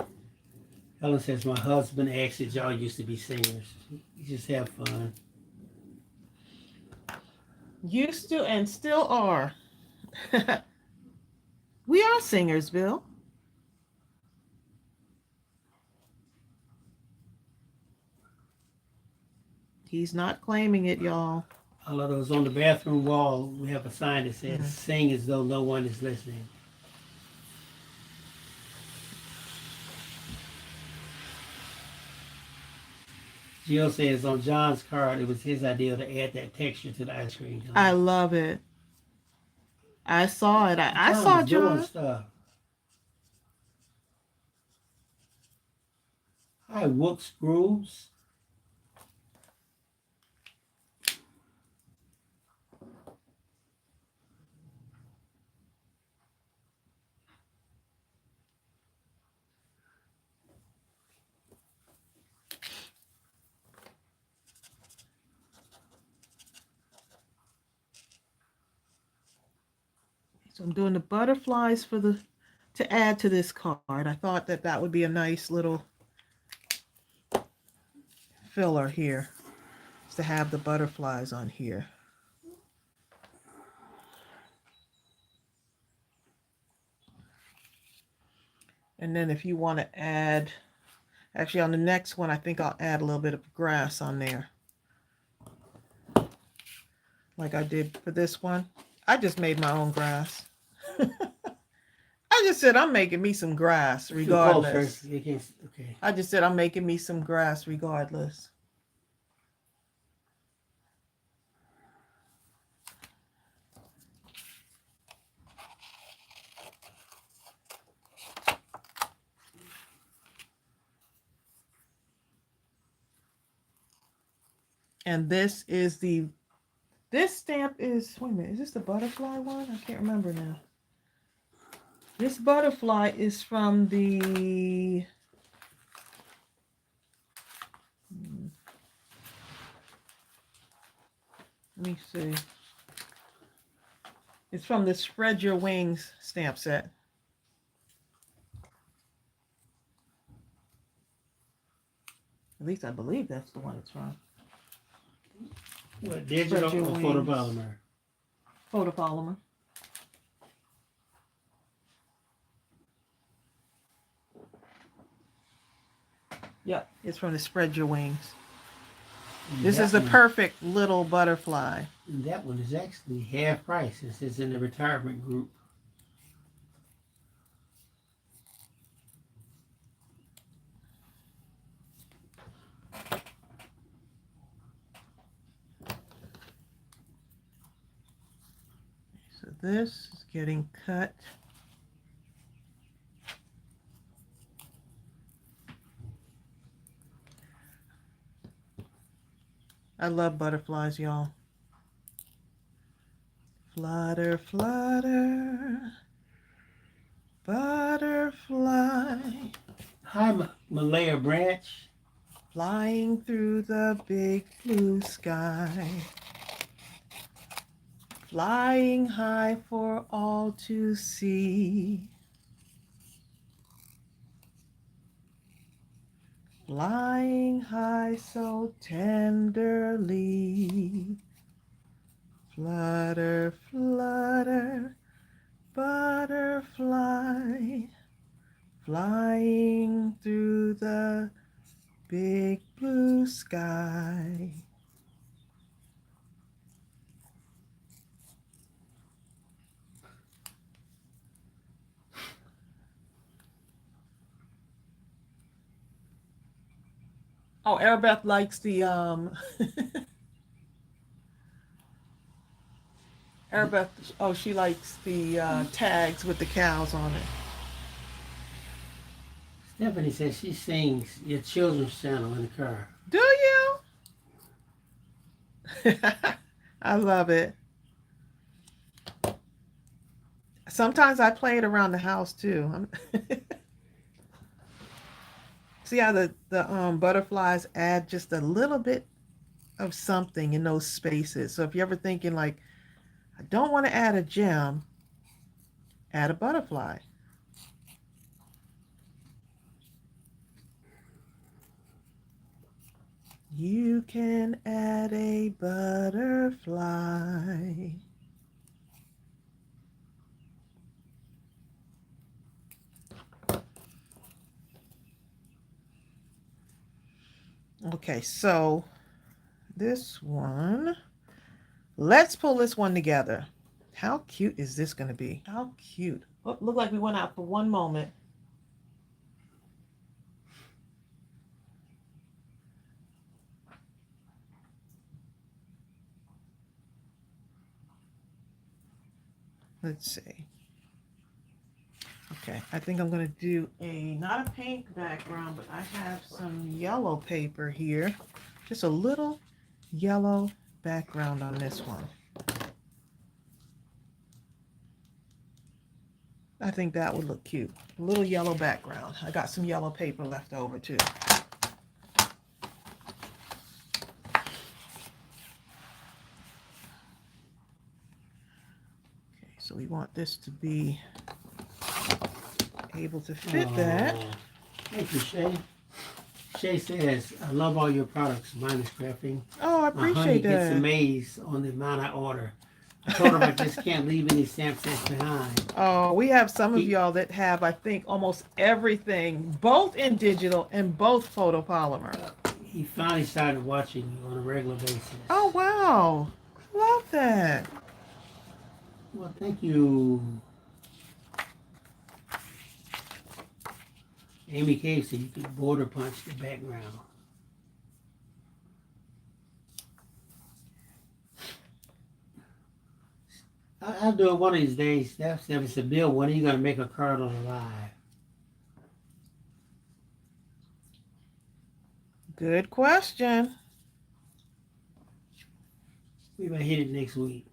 B: Helen says, my husband asked that y'all used to be singers. We just have fun.
A: Used to and still are. We are singers, Bill. He's not claiming it, y'all.
B: All of those on the bathroom wall, we have a sign that says, sing as though no one is listening. Jill says on John's card, it was his idea to add that texture to the ice cream.
A: I love it. I saw it. I saw John.
B: Stuff. Hi, Wooks Grooves.
A: So I'm doing the butterflies to add to this card. I thought that would be a nice little filler here, is to have the butterflies on here. And then if you want to add, actually on the next one, I think I'll add a little bit of grass on there. Like I did for this one. I just made my own grass. I just said I'm making me some grass regardless.
B: Okay.
A: I just said I'm making me some grass regardless. And this stamp is, wait a minute, is this the butterfly one? I can't remember now. This butterfly is from the, let me see. It's from the Spread Your Wings stamp set. At least I believe that's the one it's from.
B: What, digital or photopolymer?
A: Photopolymer. Yep, it's from the Spread Your Wings. This is the perfect little butterfly.
B: And that one is actually half price. It's in the retirement group.
A: So this is getting cut. I love butterflies, y'all. Flutter, flutter, butterfly.
B: Hi, Malaya Branch.
A: Flying through the big blue sky. Flying high for all to see. Flying high so tenderly. Flutter, flutter, butterfly. Flying through the big blue sky. Oh, Arabeth likes the Arabeth, oh, she likes the tags with the cows on it.
B: Stephanie says she sings your children's channel in the car.
A: Do you? I love it. Sometimes I play it around the house too. See how the butterflies add just a little bit of something in those spaces. So if you're ever thinking like, I don't want to add a gem, add a butterfly. You can add a butterfly. Okay, so this one, let's pull this one together. How cute is this going to be? How cute. Oh, look like we went out for one moment. Let's see. Okay, I think I'm going to do not a pink background, but I have some yellow paper here. Just a little yellow background on this one. I think that would look cute. A little yellow background. I got some yellow paper left over too. Okay, so we want this to be able to fit that.
B: Thank you, Shay. Shay says, I love all your products, Mindless Crafting.
A: Oh, I appreciate that.
B: Gets amazed on the amount I order. I told him I just can't leave any stamp sets behind.
A: Oh, we have some of y'all that have, I think, almost everything, both in digital and both photopolymer.
B: He finally started watching you on a regular basis.
A: Oh, wow. Love that.
B: Well, thank you. Amy K said you could border punch the background. I'll do it one of these days. That's if it's a bill. When are you going to make a card on the live?
A: Good question.
B: We might hit it next week.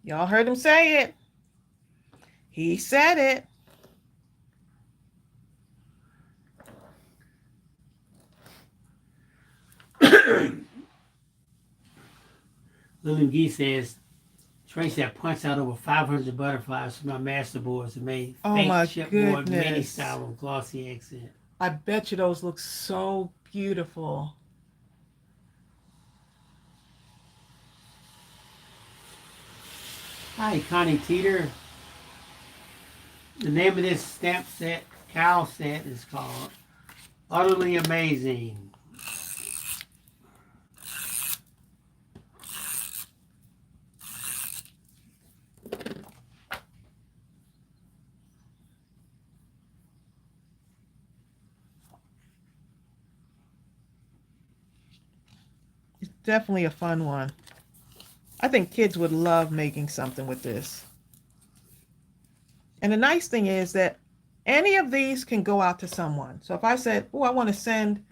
A: Y'all heard him say it. He said it.
B: Lillian Gee says, Tracey, I punched out over 500 butterflies from my master boards and made fake chipboard mini style with glossy accent.
A: I bet you those look so beautiful.
B: Hi, Connie Teeter. The name of this stamp set, cowl set, is called Utterly Amazing.
A: It's definitely a fun one. I think kids would love making something with this. And the nice thing is that any of these can go out to someone. So if I said, oh, I want to send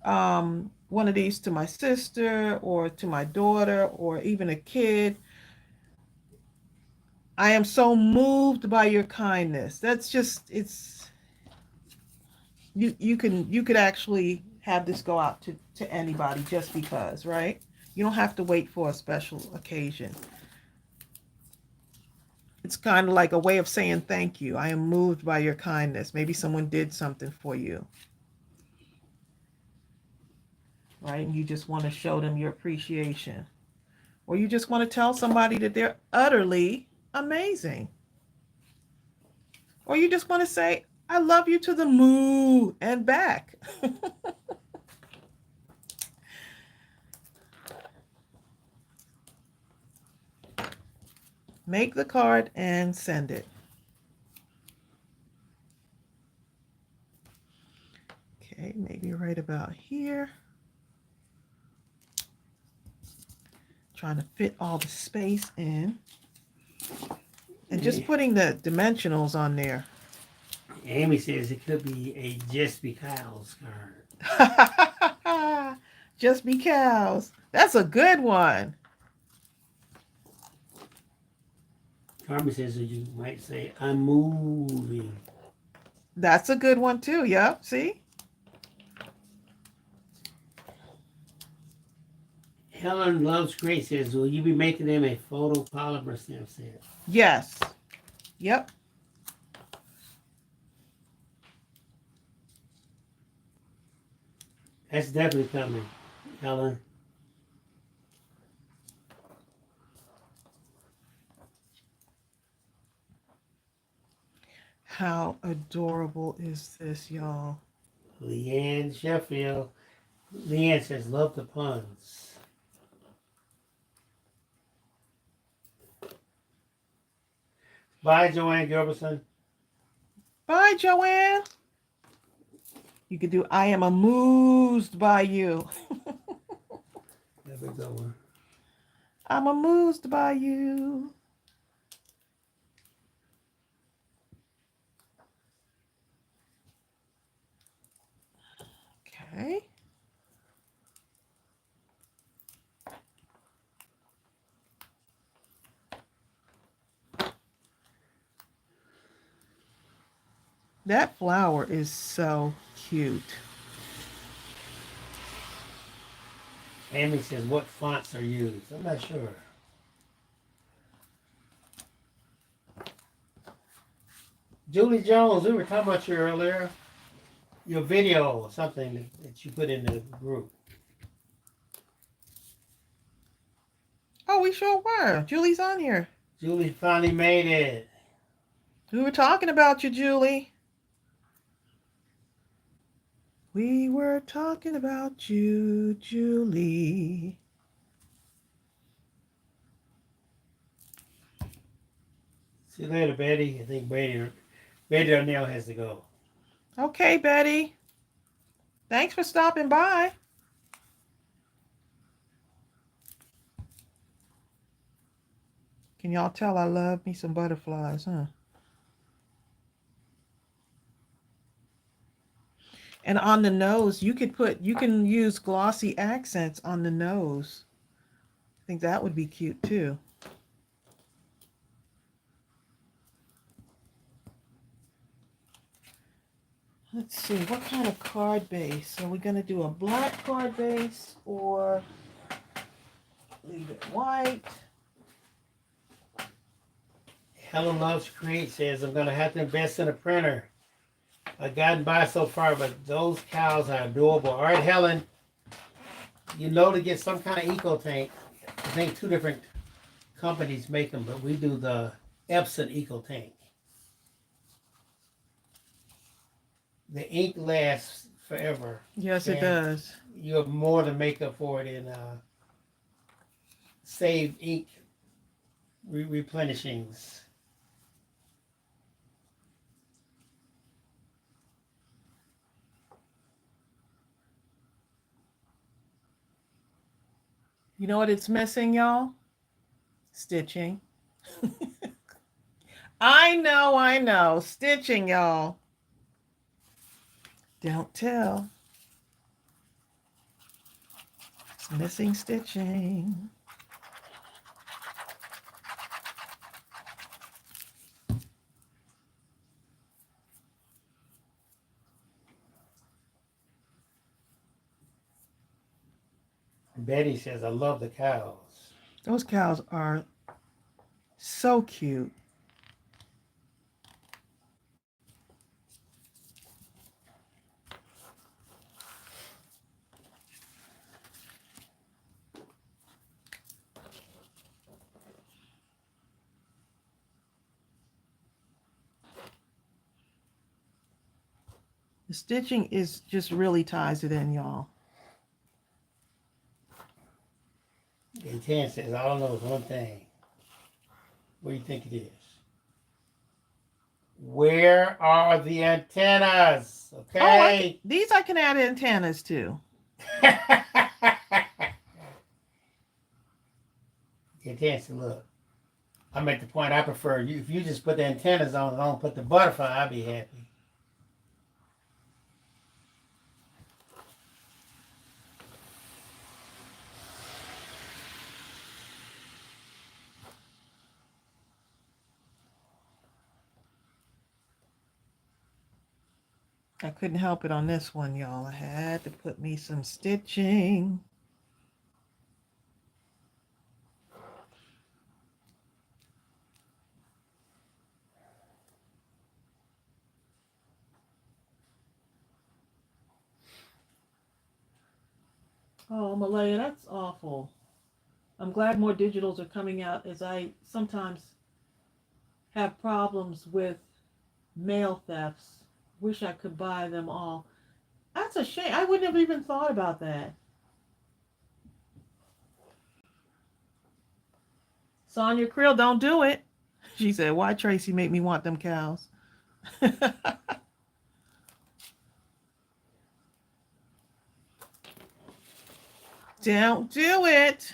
A: one of these to my sister or to my daughter or even a kid, I am so moved by your kindness. That's just, it's, you could actually have this go out to anybody just because, right? You don't have to wait for a special occasion. It's kind of like a way of saying thank you. I am moved by your kindness. Maybe someone did something for you. Right? And you just want to show them your appreciation. Or you just want to tell somebody that they're utterly amazing. Or you just want to say, I love you to the moon and back. Make the card and send it. Okay, maybe right about here. Trying to fit all the space in. And just putting the dimensionals on there.
B: Amy says it could be a Just Because card.
A: Just Because. That's a good one.
B: Carmen says that you might say, I'm moving.
A: That's a good one too. Yep. See?
B: Helen Loves Great says, will you be making them a photopolymer stamp set?
A: Yes. Yep.
B: That's definitely coming, Helen.
A: How adorable is this, y'all?
B: Leanne Sheffield. Leanne says, love the puns. Bye, Joanne Gilbertson.
A: Bye, Joanne. You could do I am amused by you.
B: There we go.
A: I'm amused by you. Okay. That flower is so cute.
B: Amy says, what fonts are used? I'm not sure. Julie Jones, we were talking about you earlier. Your video or something that you put in the group.
A: Oh, we sure were. Julie's on here.
B: Julie finally made it.
A: We were talking about you, Julie. We were talking about you, Julie.
B: See you later, Betty. I think Betty O'Neill has to go.
A: Okay, Betty. Thanks for stopping by. Can y'all tell I love me some butterflies, huh? And on the nose, you can use glossy accents on the nose. I think that would be cute too. Let's see, what kind of card base? Are we going to do a black card base or leave it white?
B: Helen Loves Create says, I'm going to have to invest in a printer. I've gotten by so far, but those cows are adorable. All right, Helen, you know to get some kind of eco tank. I think 2 different companies make them, but we do the Epson eco tank. The ink lasts forever.
A: Yes, it does.
B: You have more than make up for it in save ink replenishings.
A: You know what it's missing, y'all? Stitching. I know. Stitching, y'all. Don't tell. It's missing stitching.
B: Betty says, I love the cows.
A: Those cows are so cute. The stitching is just really ties it in, y'all.
B: And Tan says, all I know is one thing. What do you think it is? Where are the antennas? Okay.
A: These I can add antennas to.
B: Tan says, look, I'm at the point I prefer you. If you just put the antennas on and don't put the butterfly, I'll be happy.
A: I couldn't help it on this one, y'all. I had to put me some stitching. Oh, Malaya, that's awful. I'm glad more digitals are coming out as I sometimes have problems with mail thefts. Wish I could buy them all. That's a shame. I wouldn't have even thought about that. Sonia Krill, don't do it. She said, why Tracy make me want them cows? Don't do it.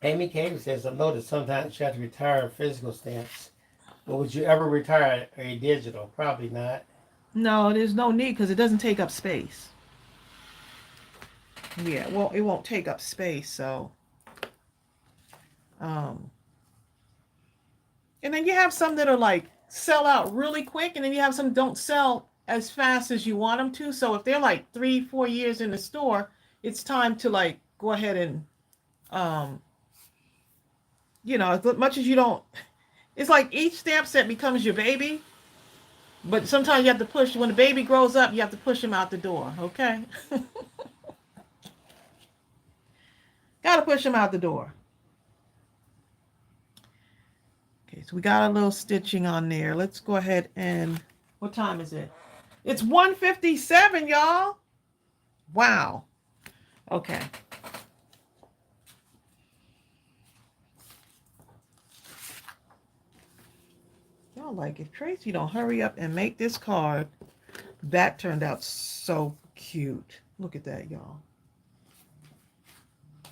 B: Amy Cave says, I know that sometimes you have to retire physical stamps. But would you ever retire a digital? Probably not.
A: No, there's no need because it doesn't take up space. Yeah, well, it won't take up space, so. Um, and then you have some that are like sell out really quick, and then you have some don't sell as fast as you want them to. So if they're like 3, 4 years in the store, it's time to like go ahead and, um, as much as you don't, it's like each stamp set becomes your baby. But sometimes you have to push, when the baby grows up, you have to push him out the door, okay? Gotta push him out the door. Okay, so we got a little stitching on there. Let's go ahead and, what time is it? It's 1:57, y'all. Wow. Okay. Y'all, like, if Tracy don't hurry up and make this card, that turned out so cute. Look at that, y'all.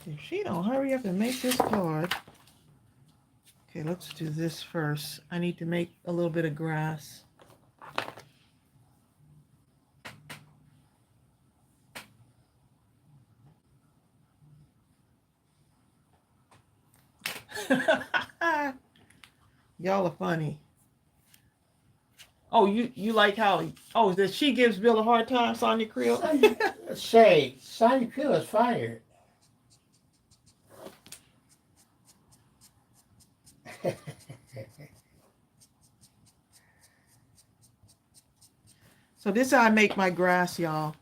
A: If she don't hurry up and make this card. Okay, let's do this first. I need to make a little bit of grass. Y'all are funny. Oh, you like how? Oh, that she gives Bill a hard time, Sonia Creel.
B: Sonia Creel is fired.
A: So this is how I make my grass, y'all.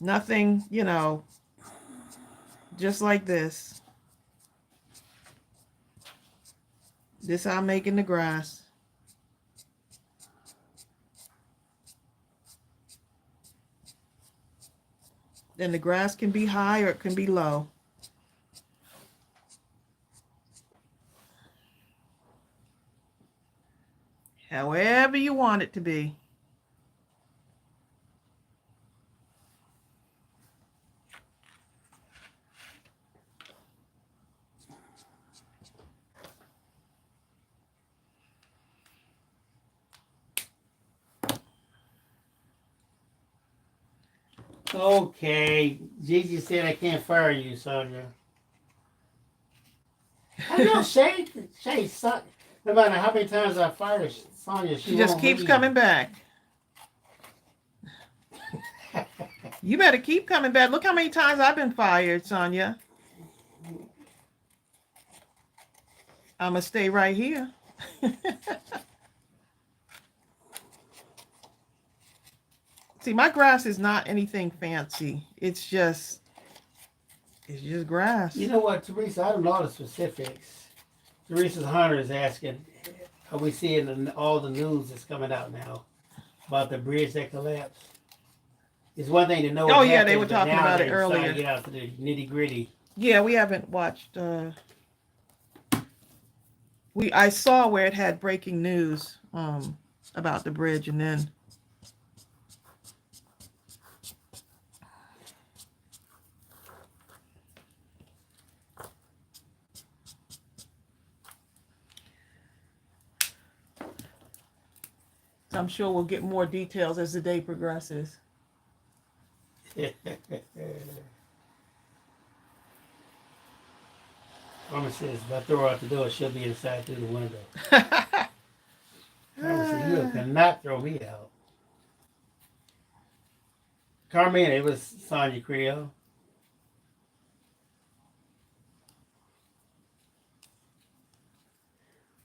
A: Nothing, just like this. This is how I'm making the grass. Then the grass can be high or it can be low. However you want it to be.
B: Okay. Gigi said I can't fire you, Sonia. I know Shay, no matter how many times I fire Sonia,
A: She just keeps
B: leave.
A: coming back. You better keep coming back. Look how many times I've been fired, Sonia. I'm going to stay right here. See, my grass is not anything fancy. It's just grass.
B: You know what, Teresa? I don't know the specifics. Teresa Hunter is asking, are we seeing all the news that's coming out now about the bridge that collapsed? It's one thing to know.
A: Oh yeah, they were talking about it earlier.
B: Get out to the nitty gritty.
A: Yeah, we haven't watched. I saw where it had breaking news about the bridge, and then I'm sure we'll get more details as the day progresses.
B: Mama says, if I throw her out the door, she'll be inside through the window. Mama says, you cannot throw me out. Carmina, it was Sonia Creel.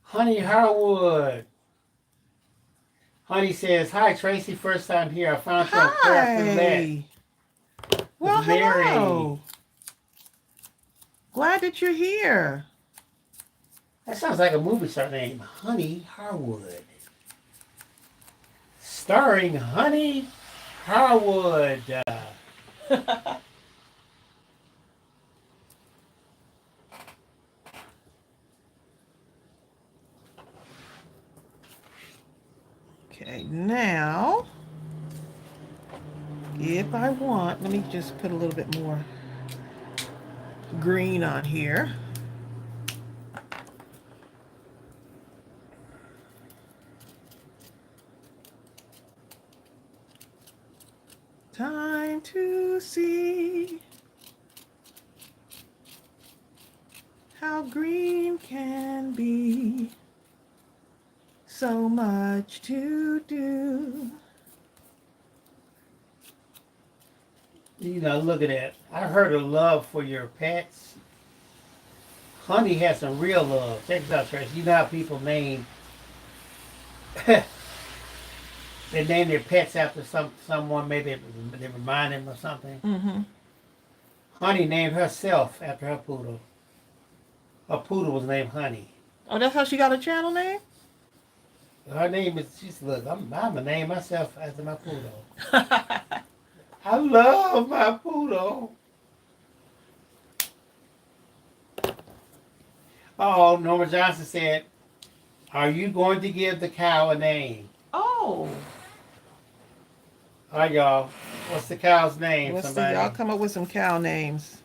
B: Honey Harwood. Honey says, "Hi, Tracy. First time here. I found you on Craft Roulette
A: Hi.
B: with
A: Well,
B: Mary."
A: hello. Glad that you're here.
B: That sounds like a movie star name, Honey Harwood. Starring Honey Harwood.
A: Okay, now, if I want, let me just put a little bit more green on here. Time to see how green can be. So much to do.
B: You know, look at that. I heard of love for your pets. Honey has some real love. Check this out, Tracy. You know how people name they name their pets after someone, maybe they remind them of something.
A: Mm-hmm.
B: Honey named herself after her poodle. Her poodle was named Honey.
A: Oh, that's how she got a channel name?
B: Her name is, she's, look, I'm going to name myself after my poodle. I love my poodle. Oh, Norma Johnson said, "Are you going to give the cow a name?"
A: Oh.
B: All right, y'all. What's the cow's name?
A: Let's see.
B: Somebody.
A: Y'all come up with some cow names.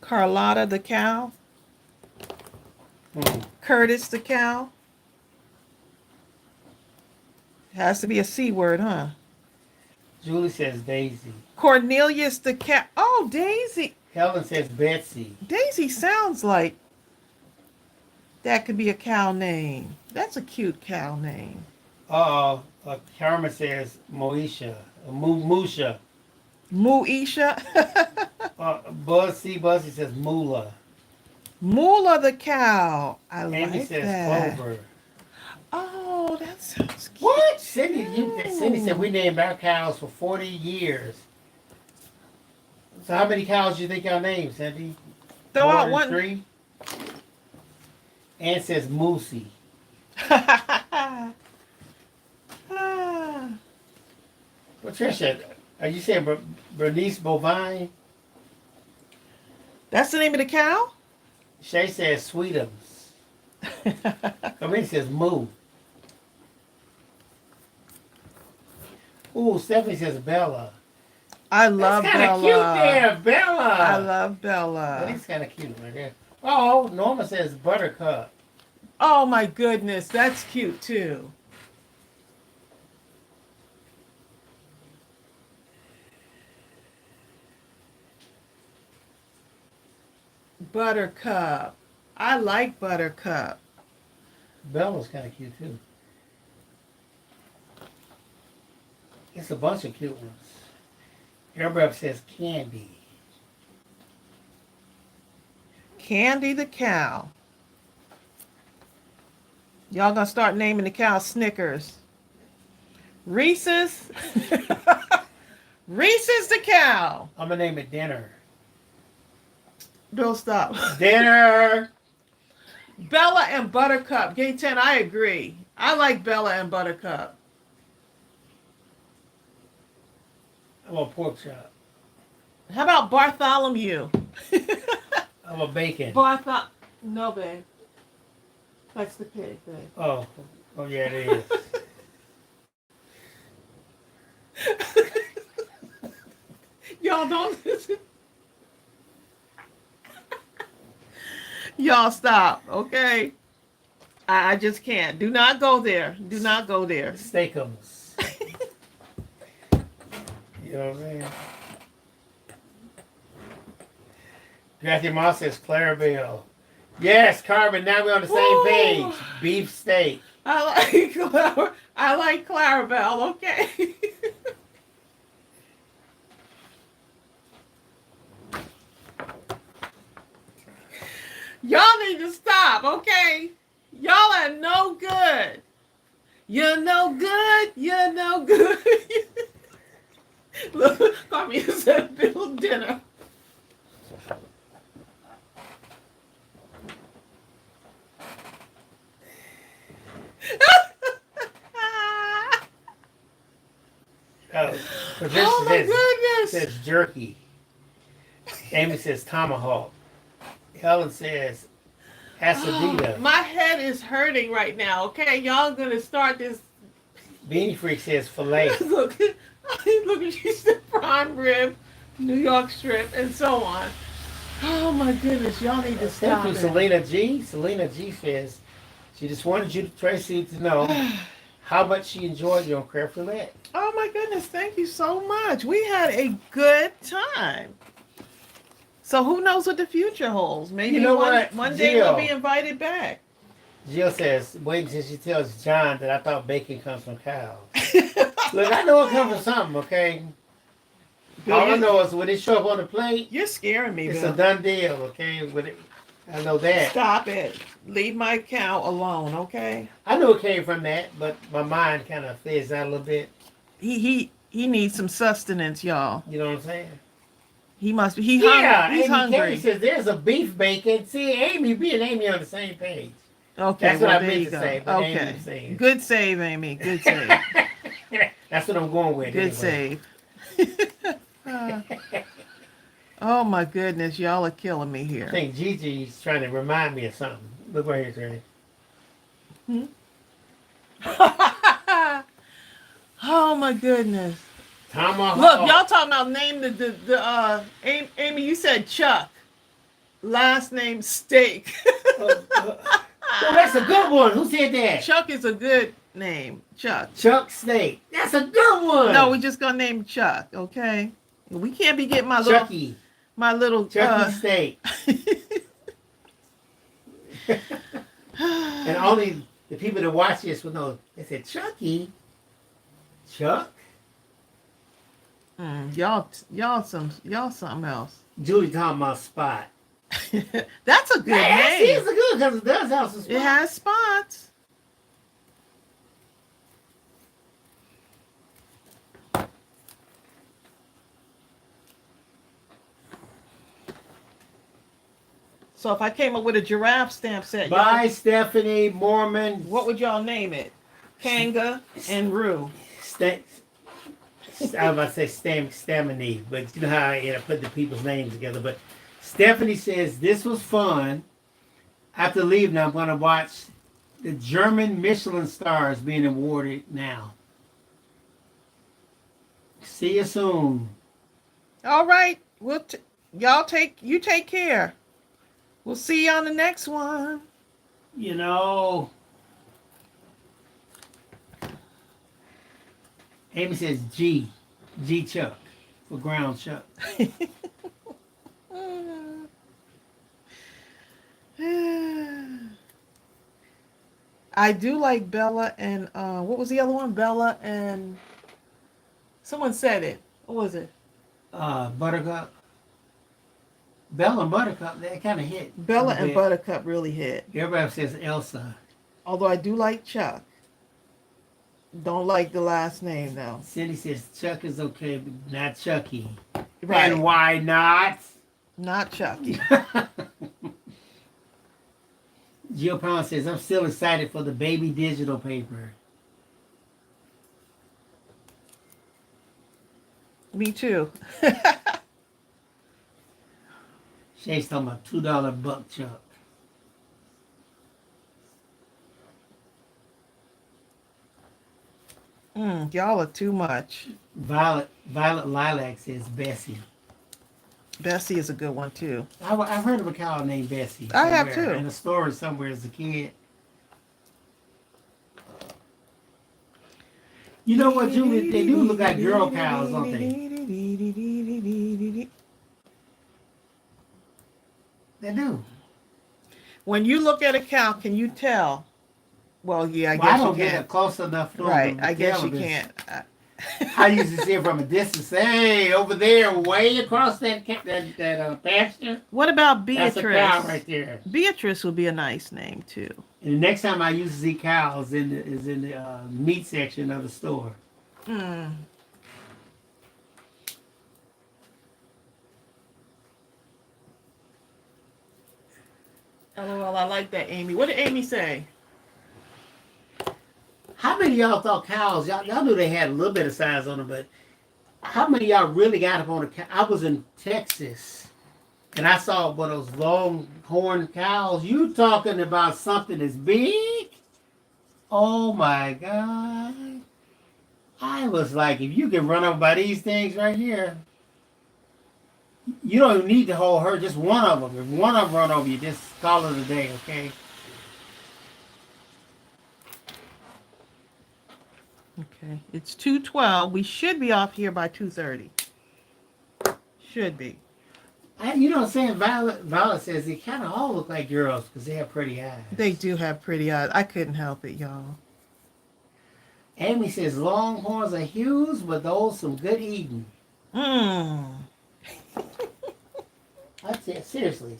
A: Carlotta the cow. Curtis the cow. Has to be a C word, huh?
B: Julie says Daisy.
A: Cornelius the cat. Oh, Daisy.
B: Helen says Betsy.
A: Daisy sounds like that could be a cow name. That's a cute cow name.
B: Carmen says Moesha. Musha.
A: Muisha.
B: Buzzy says Moolah.
A: Moolah the cow. I
B: Amy
A: like
B: says
A: that.
B: Clover.
A: Oh, that sounds cute.
B: What? Cindy said we named our cows for 40 years. So how many cows do you think y'all named, Cindy?
A: Throw
B: More
A: out
B: than
A: one.
B: 3? Ann says Moosey. Patricia, are you saying Bernice Bovine?
A: That's the name of the cow?
B: Shay says Sweetums. Camille says Moo. Ooh, Stephanie says Bella.
A: I love
B: That's kind
A: Bella.
B: of cute there, Bella.
A: I love Bella.
B: That is kind of cute right there. Oh, Norma says Buttercup.
A: Oh my goodness, that's cute too. Buttercup. I like Buttercup.
B: Bella's kind of cute too. It's a bunch of cute ones. Everybody says Candy.
A: Candy the cow. Y'all gonna start naming the cow Snickers. Reese's. Reese's the cow.
B: I'm gonna name it Dinner.
A: Don't stop.
B: Dinner.
A: Bella and Buttercup. Gay 10, I agree. I like Bella and Buttercup.
B: I'm a pork chop.
A: How about Bartholomew?
B: I'm a bacon.
A: No, babe. That's the pig, babe.
B: Oh yeah, it is.
A: Y'all don't listen. Y'all stop, okay? I just can't. Do not go there. Do not go there.
B: Steakums. You know what I'm saying? Kathy Moss says Clarabelle. Yes, Carmen. Now we're on the same page. Beef steak.
A: I like Clarabelle. Okay. Y'all need to stop. Okay. Y'all are no good. You're no good. You're no good. Look, Carmen said build dinner.
B: Oh,
A: Oh my goodness.
B: says jerky. Amy says tomahawk. Helen says asadita.
A: My head is hurting right now. Okay, y'all gonna start this.
B: Beanie Freak says filet.
A: Look, she said prime rib, New York strip, and so on. Oh my goodness, y'all need to stop
B: Thank you,
A: it.
B: Selena G. Selena G says she just wanted you, Tracy, to know how much she enjoyed your craft roulette.
A: Oh my goodness, thank you so much. We had a good time. So who knows what the future holds? Maybe
B: You know what,
A: one day
B: Jill?
A: we'll be invited back.
B: Jill says, wait until she tells John that I thought bacon comes from cows. Look, I know it comes from something, okay? All I know is when it show up on the plate,
A: You're scaring me,
B: it's
A: Bill.
B: a done deal, okay? I know that.
A: Stop it. Leave my cow alone, okay?
B: I knew it came from that, but my mind kind of fizzed out a little bit.
A: He needs some sustenance, y'all.
B: You know what I'm saying?
A: He must be. He's
B: Amy
A: hungry.
B: Kay says there's a beef bacon. See, Amy, me and Amy on the same page.
A: Okay,
B: That's what I
A: there
B: meant
A: you
B: to
A: go.
B: say, but Amy
A: Okay,
B: was saying.
A: good save, Amy. Good save.
B: That's what I'm going with.
A: Good
B: anyway.
A: save. Oh my goodness, y'all are killing me
B: I
A: here.
B: think Gigi's trying to remind me of something. Look right here, Trey.
A: Oh my goodness.
B: Tomahawk.
A: Look, y'all talking about name Amy, you said Chuck. Last name Steak.
B: Oh, that's a good one. Who said that?
A: Chuck is a good name. Chuck.
B: Chuck Steak. That's a good one.
A: No, we just gonna name Chuck, okay? We can't be getting
B: Chucky.
A: my little
B: Chucky Steak. And only the people that watch this will know. They said Chucky. Chuck.
A: Y'all something else.
B: Julie talking about Spot.
A: That's a good
B: Yes,
A: name.
B: it is a good because it does have some spots.
A: It has spots. So if I came up with a giraffe stamp set,
B: Bye, Stephanie Mormon.
A: what would y'all name it? Kanga and Roo.
B: I was about to say Stamini, but you know how I end up putting the people's names together. But Stephanie says, this was fun. After leaving, I'm going to watch the German Michelin stars being awarded now. See you soon.
A: All right. You take care. We'll see you on the next one.
B: You know, Amy says G Chuck for ground chuck.
A: I do like Bella and what was the other one? Bella and someone said it. What was it?
B: Buttercup. Bella and Buttercup, that kind of hit.
A: Bella and Buttercup really hit.
B: Everybody says Elsa.
A: Although I do like Chuck. Don't like the last name though.
B: Cindy says Chuck is okay, but not Chucky.
A: Right.
B: And why not?
A: Not Chucky.
B: Jill Pound says, I'm still excited for the baby digital paper.
A: Me too.
B: Shay's talking about $2 buck chuck.
A: Y'all are too much.
B: Violet Lilac says Bessie.
A: Bessie is a good one too.
B: I've heard of a cow named Bessie.
A: I have
B: somewhere,
A: too.
B: In a story somewhere as a kid. You know what, Julie? They do look like girl cows, don't they? They do.
A: When you look at a cow, can you tell? Well, yeah, I
B: Well, I
A: guess you
B: don't get
A: can't.
B: it close enough to
A: Right,
B: them
A: I
B: to
A: guess
B: tell
A: you
B: this.
A: can't.
B: I used to see it from a distance. Hey, over there, way across that pasture,
A: What about
B: that's a cow
A: Beatrice?
B: right there.
A: Beatrice would be a nice name too.
B: And the next time I used to see cows is in the meat section of the store.
A: Mm. LOL, I like that, Amy. What did Amy say?
B: How many of y'all thought cows? Y'all knew they had a little bit of size on them, but how many of y'all really got up on a cow? I was in Texas and I saw one of those long horned cows. You talking about something that's big? Oh my God. I was like, if you can run over by these things right here, you don't even need the whole herd, just one of them. If one of them run over you, just call it a day, okay?
A: Okay, it's 2:12. We should be off here by 2:30. Should be.
B: You know what I'm saying? Violet says they kind of all look like girls because they have pretty eyes.
A: They do have pretty eyes. I couldn't help it, y'all.
B: Amy says longhorns are huge, but those some good eating.
A: Mmm.
B: That's it, seriously.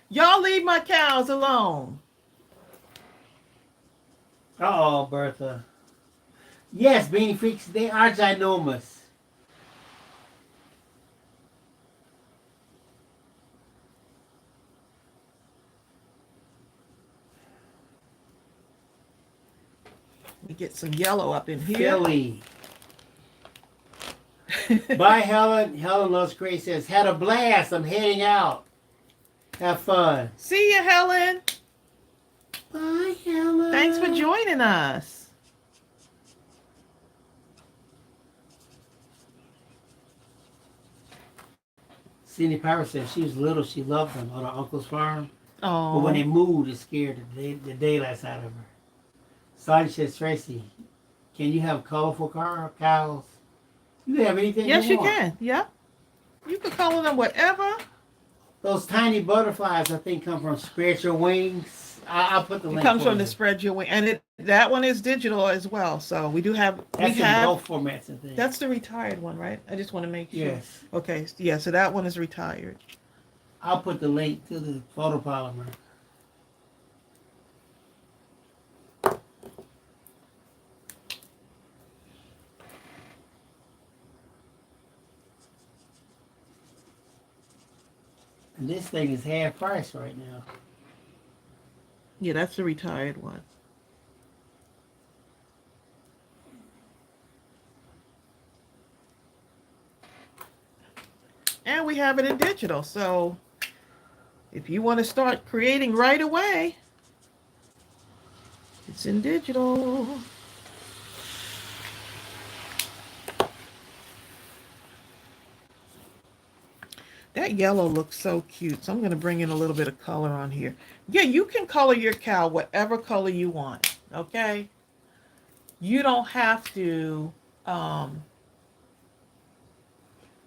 A: Y'all leave my cows alone.
B: Uh-oh, Bertha. Yes, Beanie Freaks, they are ginormous.
A: We get some yellow up in here.
B: Philly. Bye, Helen. Helen Loves Gray says, had a blast. I'm heading out. Have fun.
A: See you, Helen.
B: Bye, Helen.
A: Thanks for joining us.
B: Cindy Power says she was little. She loved them on her uncle's farm.
A: Oh.
B: But when they moved, it scared the daylights out of her. Sonia says, Tracy, can you have colorful cows? You can have anything
A: Yes, you
B: want.
A: can. Yep. You can color them whatever.
B: Those tiny butterflies, I think, come from Spread Your Wings. I'll put the link.
A: It comes
B: for
A: from
B: you.
A: the Spread Your Wing, and that one is digital as well. So we do have.
B: That's in both formats, I think.
A: That's the retired one, right? I just want to make sure.
B: Yes.
A: Okay. Yeah. So that one is retired.
B: I'll put the link to the photopolymer. And this thing is half price right now.
A: Yeah, that's the retired one. And we have it in digital. So if you want to start creating right away, it's in digital. That yellow looks so cute. So I'm going to bring in a little bit of color on here. Yeah, you can color your cow whatever color you want. Okay? You don't have to.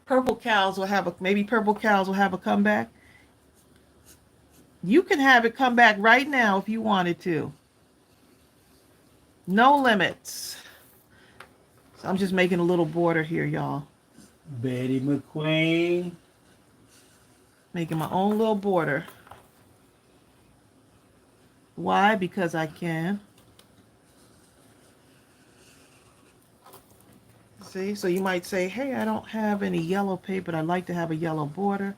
A: Purple cows will have maybe purple cows will have a comeback. You can have it come back right now if you wanted to. No limits. So I'm just making a little border here, y'all.
B: Betty McQueen.
A: Making my own little border. Why? Because I can. See? So you might say, hey, I don't have any yellow paper, but I'd like to have a yellow border.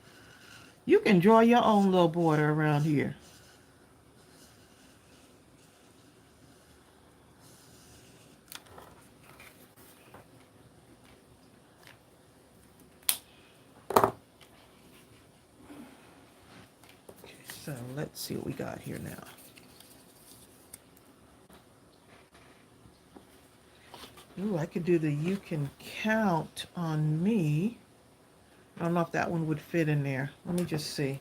A: You can draw your own little border around here. So let's see what we got here now. Ooh, I could do the you can count on me. I don't know if that one would fit in there. Let me just see.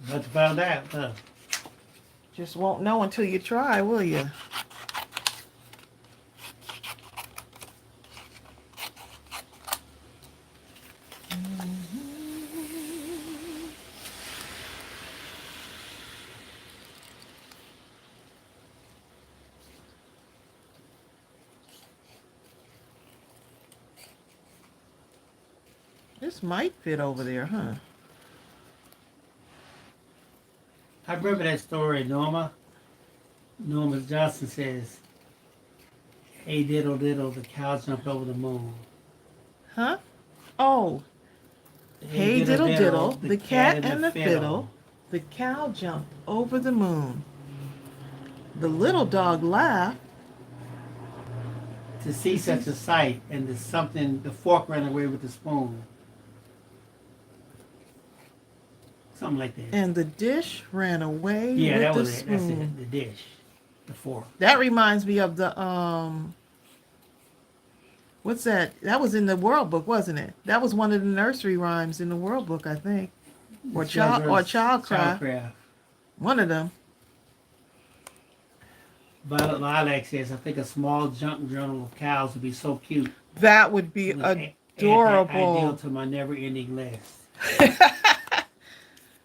B: Let's find out, huh?
A: Just won't know until you try, will you? This might fit over there, huh?
B: I remember that story, Norma. Norma Johnson says, "Hey diddle diddle, the cow jumped over the moon."
A: Huh? Oh. Hey diddle diddle, the cat and the fiddle, the cow jumped over the moon. The little dog laughed.
B: To see such a sight, and the fork ran away with the spoon. Something like that.
A: And the dish ran away
B: Yeah,
A: with
B: that
A: the
B: was it. That's
A: spoon.
B: it. The dish, the fork.
A: That reminds me of the what's that? That was in the World Book, wasn't it? That was one of the nursery rhymes in the World Book, I think. Or Childcraft. One of them.
B: Violet Lilac says, "I think a small junk journal of cows would be so cute.
A: That would be adorable.
B: Ideal to my never-ending list."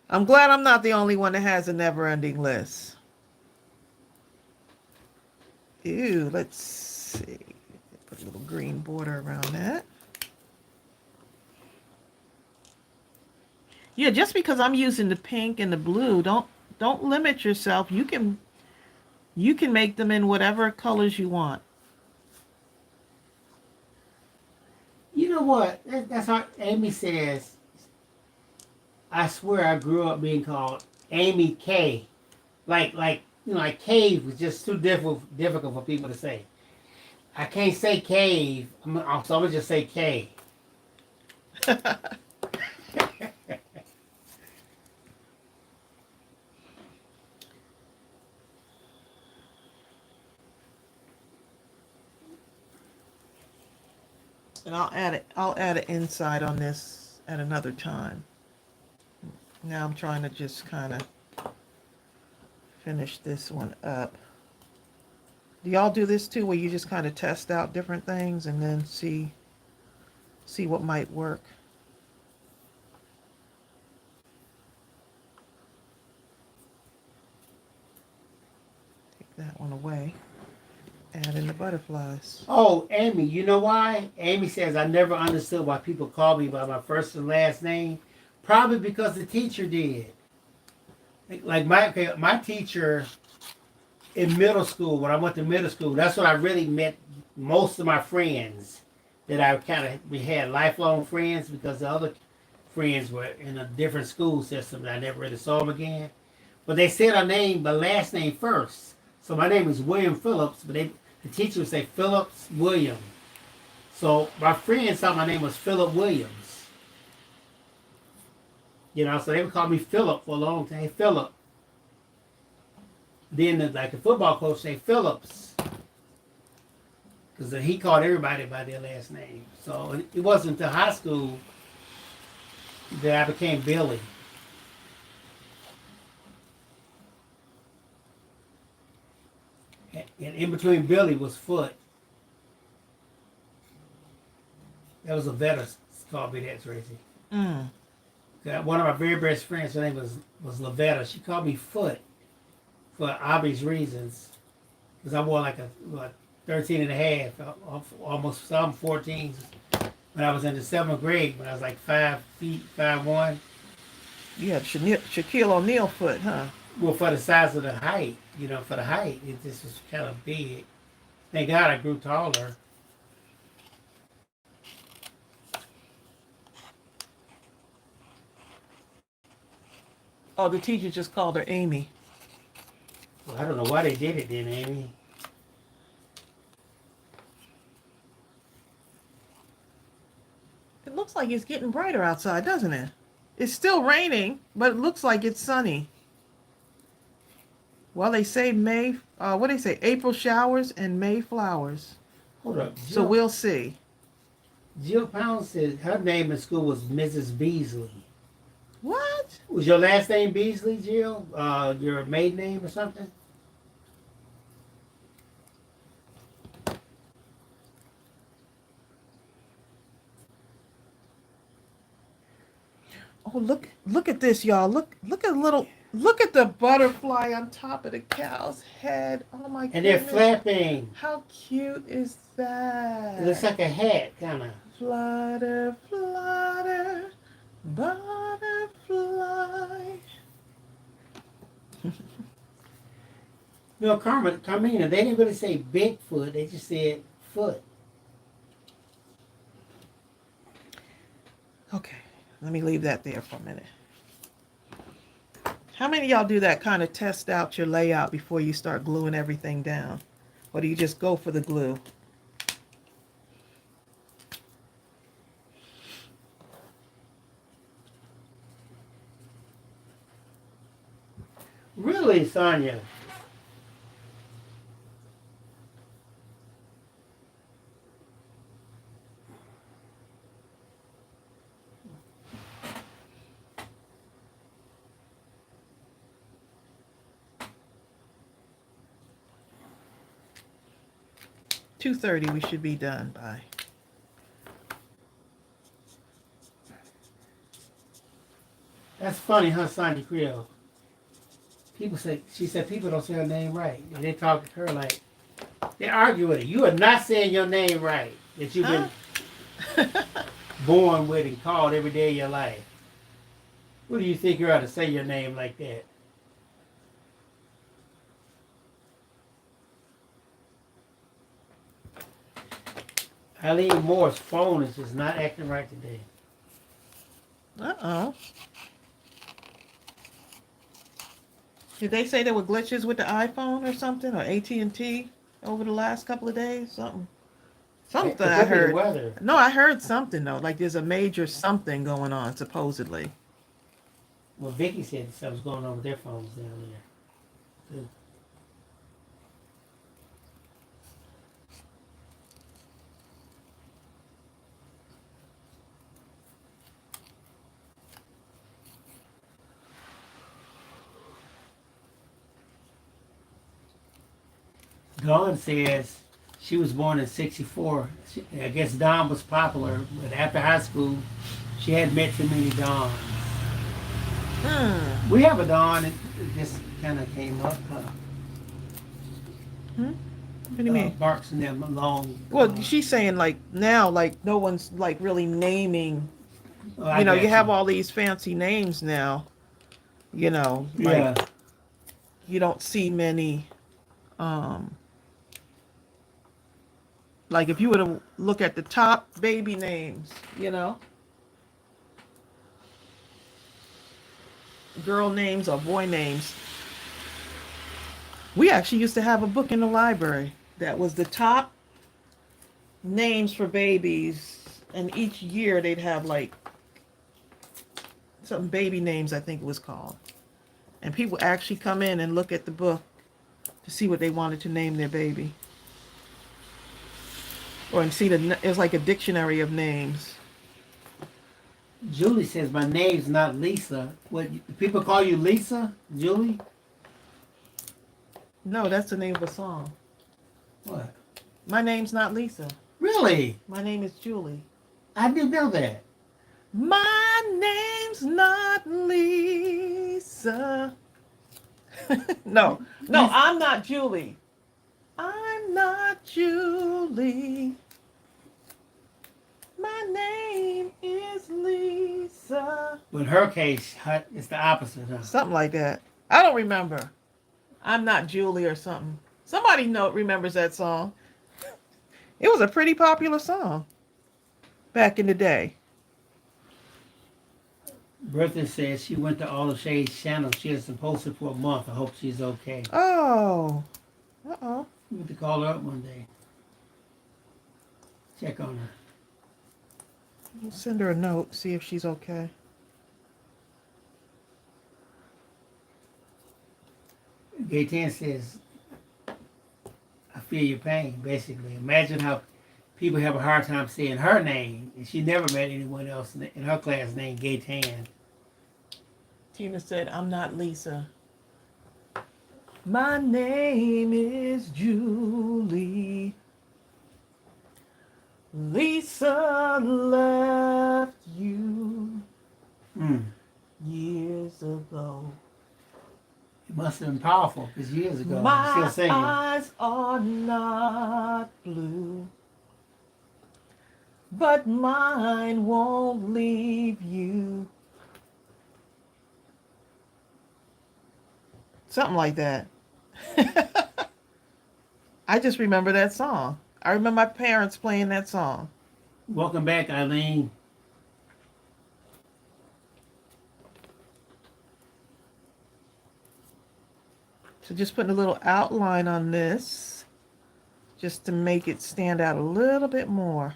A: I'm glad I'm not the only one that has a never-ending list. Ew, let's see. Put a little green border around that. Yeah, just because I'm using the pink and the blue, don't limit yourself. You can make them in whatever colors you want.
B: You know what? That's how Amy says. I swear I grew up being called Amy K. Like cave was just too difficult for people to say. I can't say cave, so I'm gonna just say K.
A: And I'll add an inside on this at another time. Now I'm trying to just kind of finish this one up. Do y'all do this too, where you just kind of test out different things and then see what might work? Take that one away. Add in the butterflies.
B: Oh, Amy, you know why? Amy says, "I never understood why people call me by my first and last name. Probably because the teacher did. Like my teacher in middle school, when I went to middle school, that's when I really met most of my friends that we had lifelong friends, because the other friends were in a different school system and I never really saw them again. But they said my last name first. So my name is William Phillips, but the teacher would say Phillips William. So my friends thought my name was Philip Williams. So they would call me Philip for a long time. Hey, Philip. Then the football coach say Phillips, because he called everybody by their last name. So it wasn't until high school that I became Billy. And in between Billy was Foot. That was a veteran called me that, Tracy. One of my very best friends, her name was Lavetta. She called me Foot for obvious reasons, because I wore like a 13 and a half, almost some 14s when I was in the 7th grade, when I was like 5 feet, 5'1".
A: You had Shaquille O'Neal foot, huh?
B: Well, for the size of the height, for the height, it just was kind of big. Thank God I grew taller.
A: Oh, the teacher just called her Amy.
B: Well, I don't know why they did it then, Amy.
A: It looks like it's getting brighter outside, doesn't it? It's still raining, but it looks like it's sunny. Well, they say what do they say? April showers and May flowers.
B: Hold up.
A: So we'll see.
B: Jill Pound said her name in school was Mrs. Beasley.
A: What?
B: Was your last name Beasley, Jill? Your maiden name or something?
A: Oh, look at this, y'all. Look at the butterfly on top of the cow's head. Oh my goodness.
B: And they're flapping.
A: How cute is that?
B: It looks like a hat, kind of.
A: Flutter, flutter. Butterfly.
B: No, Carmina, they didn't really say Bigfoot. They just said foot.
A: Okay, let me leave that there for a minute. How many of y'all do that kind of test out your layout before you start gluing everything down? Or do you just go for the glue?
B: Really, Sonia?
A: $2:30 we should be done by.
B: That's funny, huh, Sonia Creel? She said people don't say her name right. And they talk to her like, they argue with her. You are not saying your name right. That you've been born with and called every day of your life. Who do you think you ought to say your name like that? Eileen Moore's phone is just not acting right today.
A: Uh-oh. Did they say there were glitches with the iPhone or something, or AT&T over the last couple of days? Something I heard.
B: Weather.
A: No, I heard something though. Like there's a major something going on supposedly.
B: Well, Vicky said something's going on with their phones down there. Too. Dawn says she was born in '64. I guess Dawn was popular, but after high school, she hadn't met too many Dawns. We have a Dawn, and it just kind of came up.
A: What do you mean?
B: Barks in them long.
A: Well, she's saying like now, like no one's like really naming.
B: Oh,
A: You know, you have all these fancy names now. You know, like
B: Yeah.
A: you don't see many. Like if you were to look at the top baby names, you know, girl names or boy names. We actually used to have a book in the library that was the top names for babies, and each year they'd have like some baby names, I think it was called. And people actually come in and look at the book to see what they wanted to name their baby. Or and see it was like a dictionary of names.
B: Julie says my name's not Lisa. What people call you, Lisa? Julie?
A: No, that's the name of a song.
B: What?
A: My name's not Lisa.
B: Really?
A: My name is Julie.
B: I didn't know that.
A: My name's not Lisa. No, I'm not Julie. I'm not Julie. My name is Lisa.
B: But in her case, it's the opposite, huh?
A: Something like that. I don't remember. I'm not Julie or something. Somebody remembers that song. It was a pretty popular song back in the day.
B: Bertha says she went to All the Shades channel. She hasn't posted for a month. I hope she's okay.
A: Oh. Uh-oh.
B: We have to call her up one day. Check on her.
A: We'll send her a note, see if she's okay.
B: Gaten says, I feel your pain, basically. Imagine how people have a hard time saying her name, and she never met anyone else in her class named Gaten.
A: Tina said, I'm not Lisa. My name is Julie. Lisa left you years ago.
B: It must have been powerful, because years ago,
A: My
B: still singing.
A: eyes are not blue, but mine won't leave you. Something like that. I just remember that song. I remember my parents playing that song.
B: Welcome back, Eileen.
A: So just putting a little outline on this just to make it stand out a little bit more.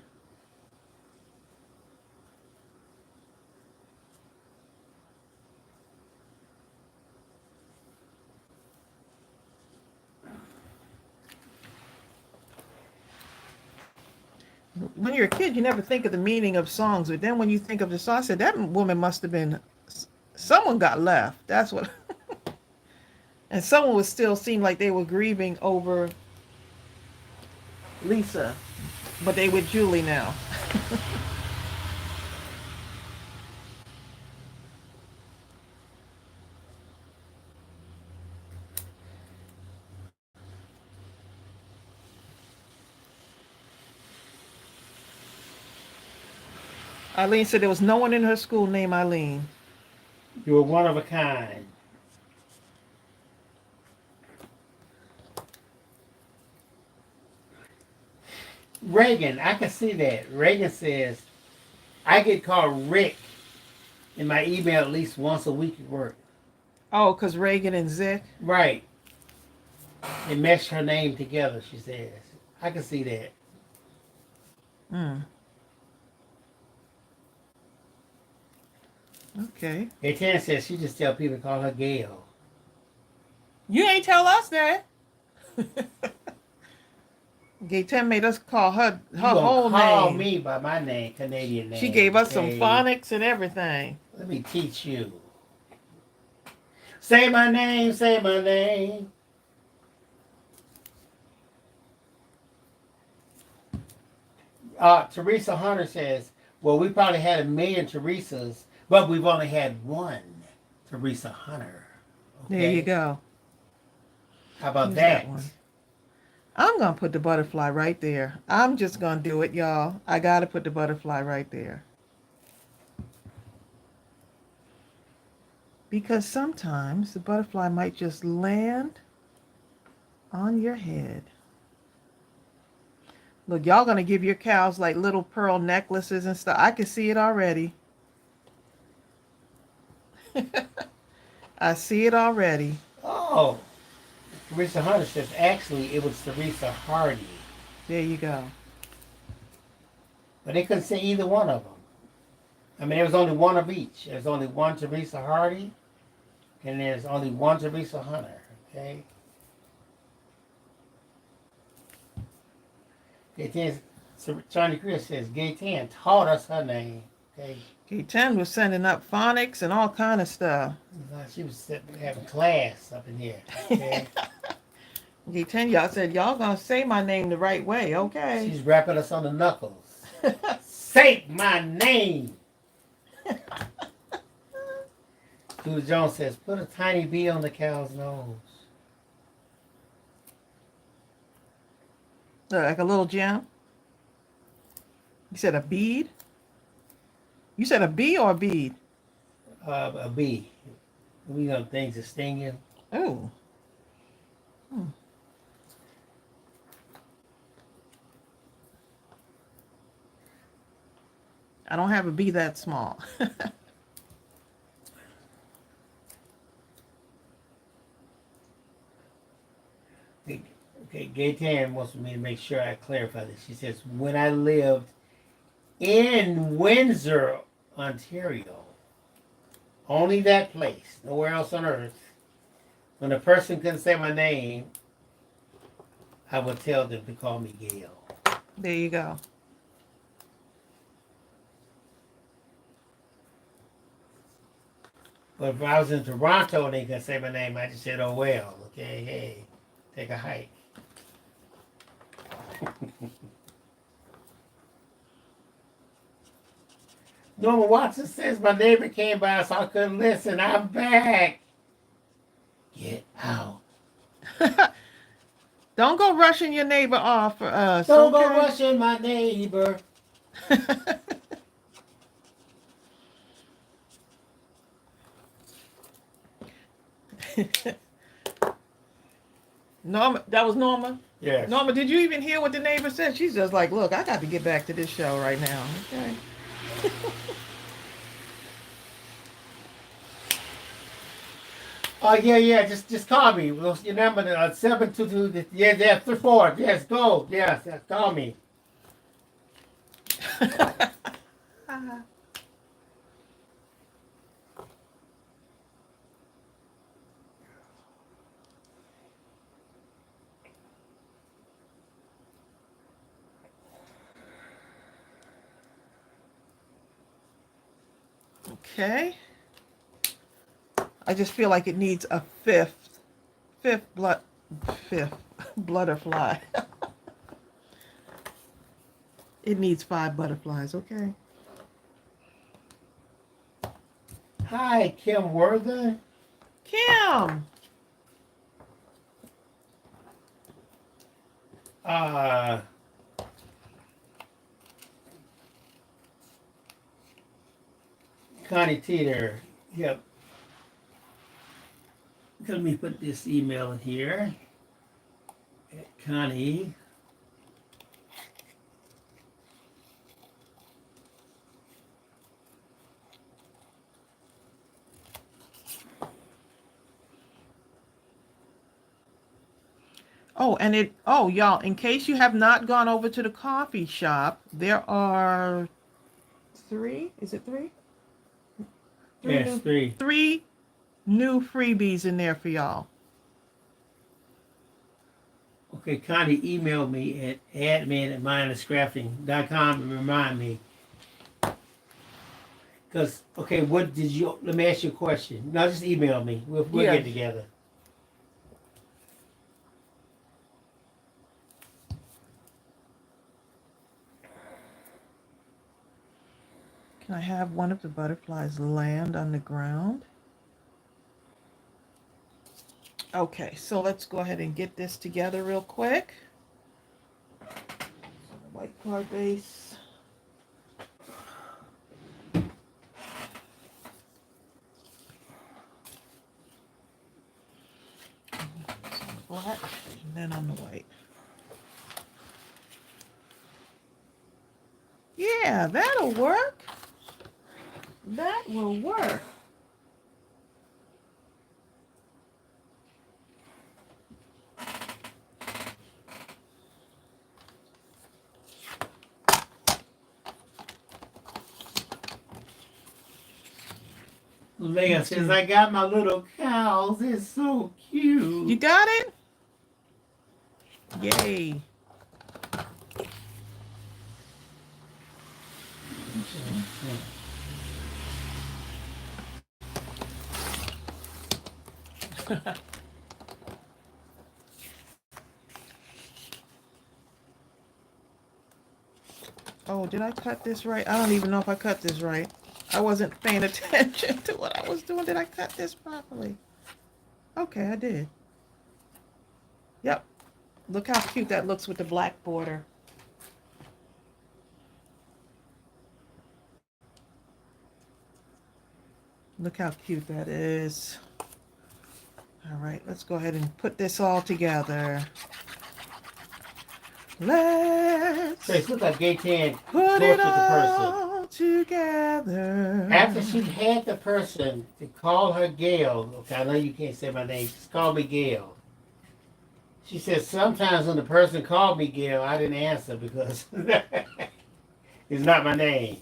A: When you're a kid, you never think of the meaning of songs, but then when you think of the song, I said, that woman must have been, someone got left. That's what, and someone was still seemed like they were grieving over Lisa, but they with Julie now. Eileen said there was no one in her school named Eileen.
B: You were one of a kind. Reagan, I can see that. Reagan says, I get called Rick in my email at least once a week at work.
A: Oh, because Reagan and Zick?
B: Right. They meshed her name together, she says. I can see that.
A: Hmm. Okay.
B: Gaten says she just tell people to call her Gail.
A: You ain't tell us that. Gaten made us call her whole
B: call
A: name.
B: me by my name, Canadian name.
A: She gave us some phonics and everything.
B: Let me teach you. Say my name, say my name. Teresa Hunter says, well, we probably had 1 million Teresas, but we've only had one Teresa Hunter. Okay?
A: There you go.
B: How about
A: Use
B: that?
A: one. I'm going to put the butterfly right there. I'm just going to do it, y'all. I got to put the butterfly right there. Because sometimes the butterfly might just land on your head. Look, y'all going to give your cows like little pearl necklaces and stuff. I can see it already. I see it already.
B: Oh, Teresa Hunter says, actually, it was Teresa Hardy.
A: There you go.
B: But they couldn't say either one of them. I mean, there was only one of each. There's only one Teresa Hardy, and there's only one Teresa Hunter, okay? Johnny Chris says, Gaten taught us her name, okay?
A: Gaten was sending up phonics and all kind of stuff.
B: She was having class up in here, okay?
A: Gaten, y'all said, y'all gonna say my name the right way, okay?
B: She's rapping us on the knuckles. Say my name! Julie Jones says, put a tiny bee on the cow's nose.
A: Like a little gem? You said a bead? You said a bee or a bead?
B: A bee. We know things that sting you.
A: Oh. Hmm. I don't have a bee that small.
B: Okay, Gaten wants me to make sure I clarify this. She says, when I lived in Windsor, Ontario, only that place, nowhere else on earth, when a person couldn't say my name, I would tell them to call me Gail.
A: There you go.
B: But if I was in Toronto and they could say my name, I just said, oh well, okay, hey, take a hike. Norma Watson says my neighbor came by so I couldn't listen. I'm back. Get out.
A: Don't go rushing your neighbor off for us.
B: Don't
A: okay?
B: go rushing my neighbor.
A: Norma, that was Norma.
B: Yes.
A: Norma, did you even hear what the neighbor said? She's just like, look, I got to get back to this show right now. Okay.
B: Oh yeah. Just call me. Your number 722. Yeah, 34. Yes, go. Yes, call me.
A: Okay. I just feel like it needs a fifth butterfly. It needs 5 butterflies, okay?
B: Hi, Kim Worthen.
A: Kim!
B: Connie Teeter. Yep. Let me put this email in here. Connie.
A: Y'all, in case you have not gone over to the coffee shop, there are 3, is it 3?
B: Yes, 3.
A: 3 new freebies in there for y'all.
B: Okay, Connie emailed me at admin@mindlesscrafting.com and remind me. Because, okay, let me ask you a question. No, just email me. We'll
A: Yes.
B: get together.
A: Can I have one of the butterflies land on the ground? Okay, so let's go ahead and get this together real quick. White card base. Black and then on the white. Yeah, that'll work. That will work.
B: Leah says, I got my little cows. It's so cute.
A: You got it? Yay. Oh, did I cut this right? I don't even know if I cut this right. I wasn't paying attention to what I was doing. Did I cut this properly? Okay, I did. Yep. Look how cute that looks with the black border. Look how cute that is. All right, let's go ahead and put this all together. Let's
B: So it looks like Gaytan
A: put
B: tortured
A: it
B: the person.
A: all together.
B: After she had the person to call her Gail, okay, I know you can't say my name, just call me Gail. She said sometimes when the person called me Gail, I didn't answer because it's not my name.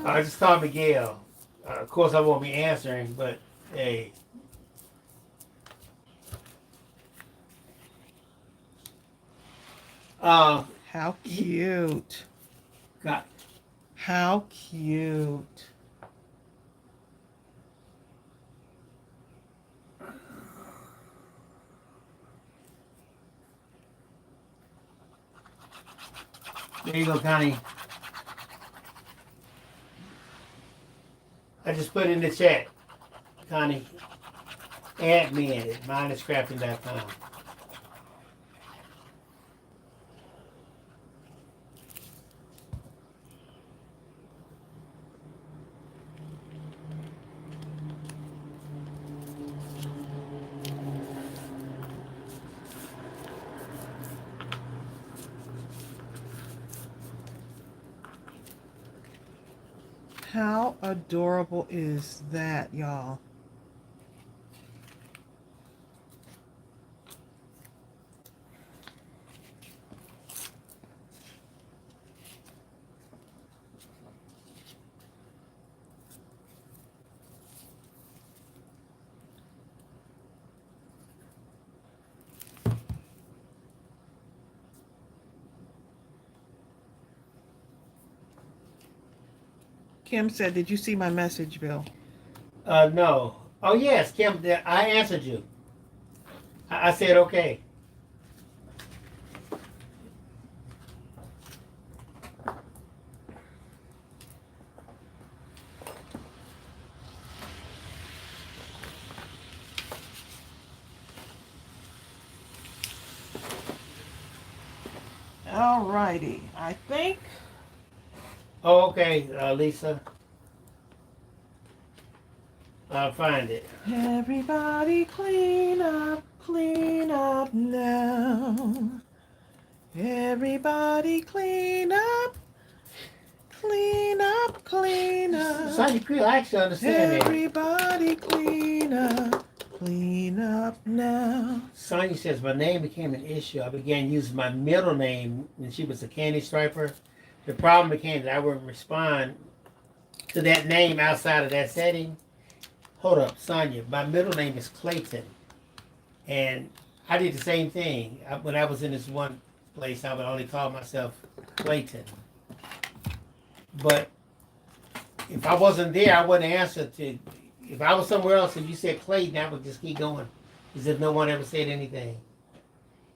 B: Just call me Gail. Of course, I won't be answering, but hey.
A: How cute.
B: God.
A: How cute.
B: There you go, Connie. I just put in the chat, Connie. Admin at mindlesscrafting.com.
A: How adorable is that, y'all? Kim said, did you see my message, Bill?
B: No. Oh yes, Kim. I answered you. I said okay.
A: All righty. I think.
B: Oh, okay, Lisa. I'll find it.
A: Everybody clean up now. Everybody clean up, clean up, clean up.
B: Sonya Creel, I actually understand that.
A: Everybody clean up now.
B: Sonya says my name became an issue. I began using my middle name when she was a candy striper. The problem became that I wouldn't respond to that name outside of that setting. Hold up, Sonya. My middle name is Clayton, and I did the same thing. When I was in this one place, I would only call myself Clayton. But if I wasn't there, I wouldn't answer to. If I was somewhere else and you said Clayton, I would just keep going, as if no one ever said anything.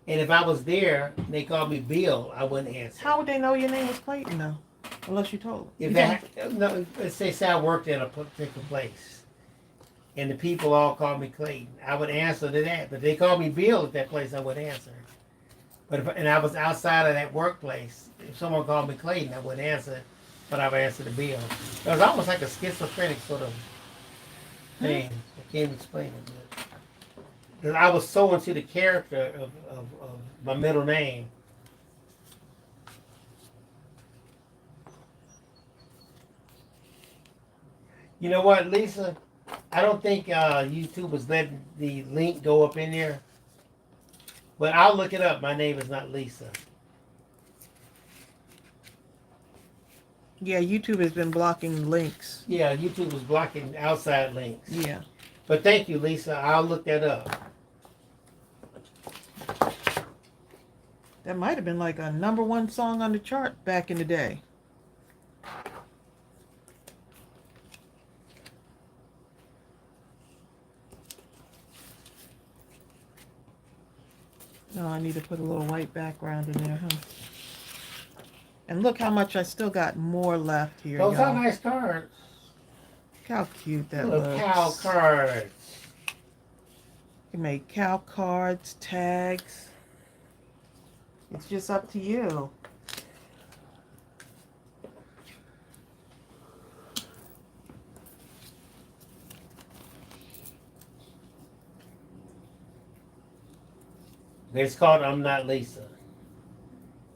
B: And if I was there and they called me Bill, I wouldn't answer.
A: How would they know your name was Clayton, though? Unless you told them.
B: If that, no, let's say I worked at a particular place, and the people all called me Clayton, I would answer to that. But if they called me Bill at that place, I would answer. But and I was outside of that workplace, if someone called me Clayton, I wouldn't answer, but I would answer to Bill. It was almost like a schizophrenic sort of thing. I can't explain it. Because I was so into the character of my middle name. You know what, Lisa? I don't think YouTube was letting the link go up in there. But I'll look it up. My name is not Lisa.
A: Yeah, YouTube has been blocking links.
B: Yeah, YouTube was blocking outside links.
A: Yeah.
B: But thank you, Lisa. I'll look that up.
A: That might have been like a #1 song on the chart back in the day. No, I need to put a little white background in there, huh? And look how much I still got more left here,
B: Those
A: y'all.
B: are nice cards.
A: Look how cute that
B: Little
A: looks.
B: cow cards.
A: You can make cow cards, tags. It's just up to you.
B: It's called I'm Not Lisa.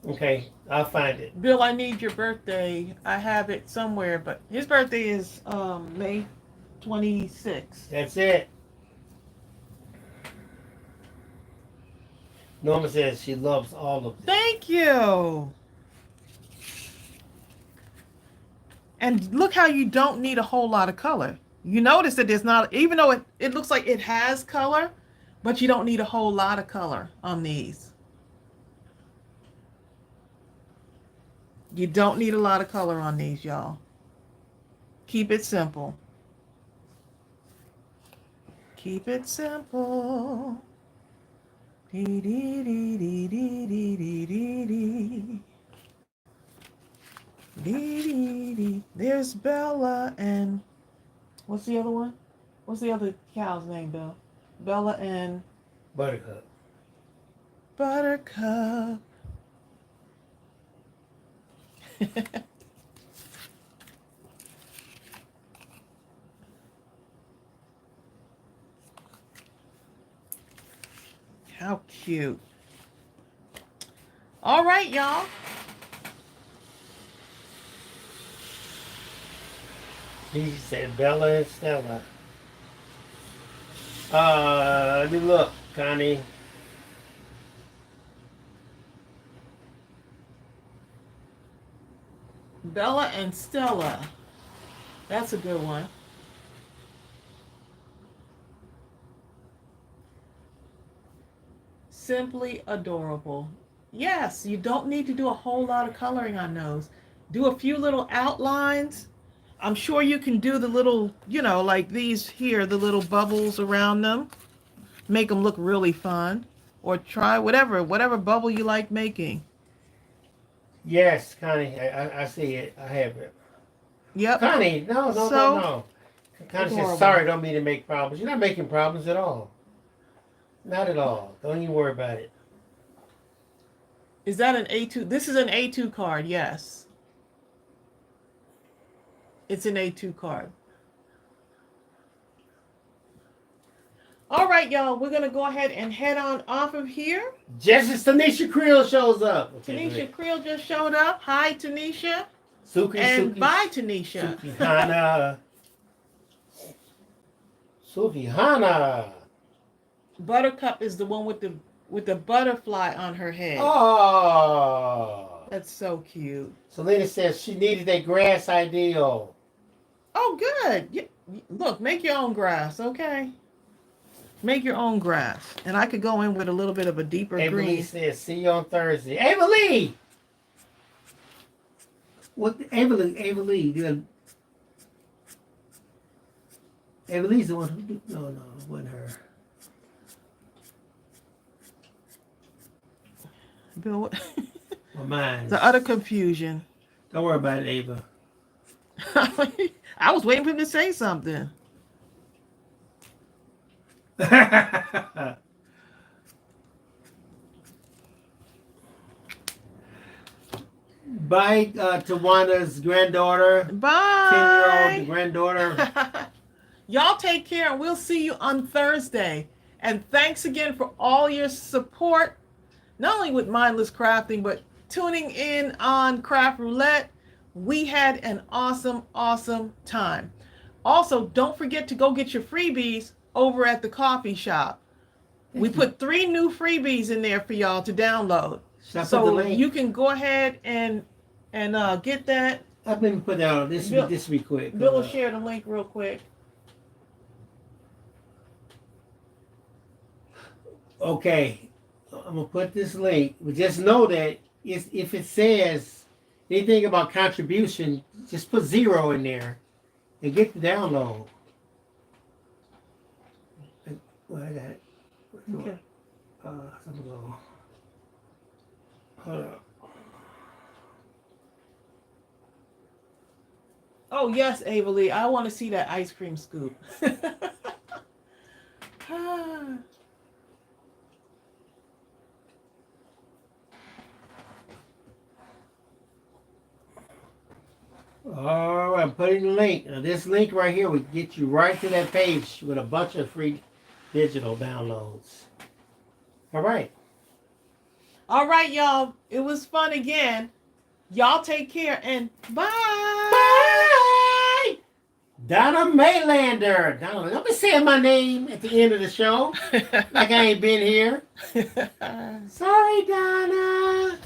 B: Okay, I'll find it.
A: Bill, I need your birthday. I have it somewhere, but his birthday is May 26th.
B: That's it. Norma says she loves all of this.
A: Thank you. And look how you don't need a whole lot of color. You notice that there's not, even though it looks like it has color, but you don't need a whole lot of color on these. You don't need a lot of color on these, y'all. Keep it simple. Keep it simple. Dee dee dee dee dee dee dee dee dee. Dee dee dee. There's Bella and what's the other one? What's the other cow's name, Bill? Bella and
B: Buttercup.
A: Buttercup. How cute. All right, y'all.
B: He said Bella and Stella. Let me look, Connie.
A: Bella and Stella. That's a good one. Simply adorable. Yes, you don't need to do a whole lot of coloring on those. Do a few little outlines. I'm sure you can do the little, like these here, the little bubbles around them. Make them look really fun. Or try whatever bubble you like making.
B: Yes, Connie, I see it. I have it.
A: Yep.
B: Connie, no. Connie
A: adorable.
B: says, sorry, don't mean to make problems. You're not making problems at all. Not at all. Don't even worry about it.
A: Is that an A2? This is an A2 card, yes. It's an A2 card. All right, y'all, we're going to go ahead and head on off of here.
B: Justice Tanisha Creel shows up. Okay,
A: Tanisha Creel just showed up. Hi, Tanisha.
B: Suki.
A: Bye, Tanisha.
B: Suki Hana. Suki Hana.
A: Buttercup is the one with the butterfly on her head.
B: Oh.
A: That's so cute.
B: Selena says she needed a grass ideal.
A: Oh, good. Look, make your own grass, okay? Make your own grass. And I could go in with a little bit of a deeper
B: Ava
A: green.
B: Lee says, see you on Thursday. Ava Lee! What? Ava Lee. Ava Lee's the one who... No, it wasn't her.
A: Bill, what?
B: My mind.
A: The utter confusion.
B: Don't worry about it, Ava.
A: I was waiting for him to say something.
B: Bye, Tawana's granddaughter.
A: Bye.
B: 10-year-old granddaughter.
A: Y'all take care, and we'll see you on Thursday. And thanks again for all your support, not only with Mindless Crafting, but tuning in on Craft Roulette. We had an awesome, awesome time. Also, don't forget to go get your freebies over at the coffee shop. We put 3 new freebies in there for y'all to download. So you can go ahead and get that.
B: Let me put that on. This will be quick.
A: Bill will share the link real quick.
B: Okay, I'm gonna put this link. But just know that if it says anything about contribution, just put 0 in there and get the download. Well, I got it.
A: Okay.
B: Hold up.
A: Oh yes, Ava Lee, I want to see that ice cream scoop.
B: All right, I'm putting the link. Now, this link right here will get you right to that page with a bunch of free digital downloads. All right.
A: All right, y'all. It was fun again. Y'all take care and bye.
B: Bye. Donna Maylander. Donna, don't be saying my name at the end of the show like I ain't been here. Sorry, Donna.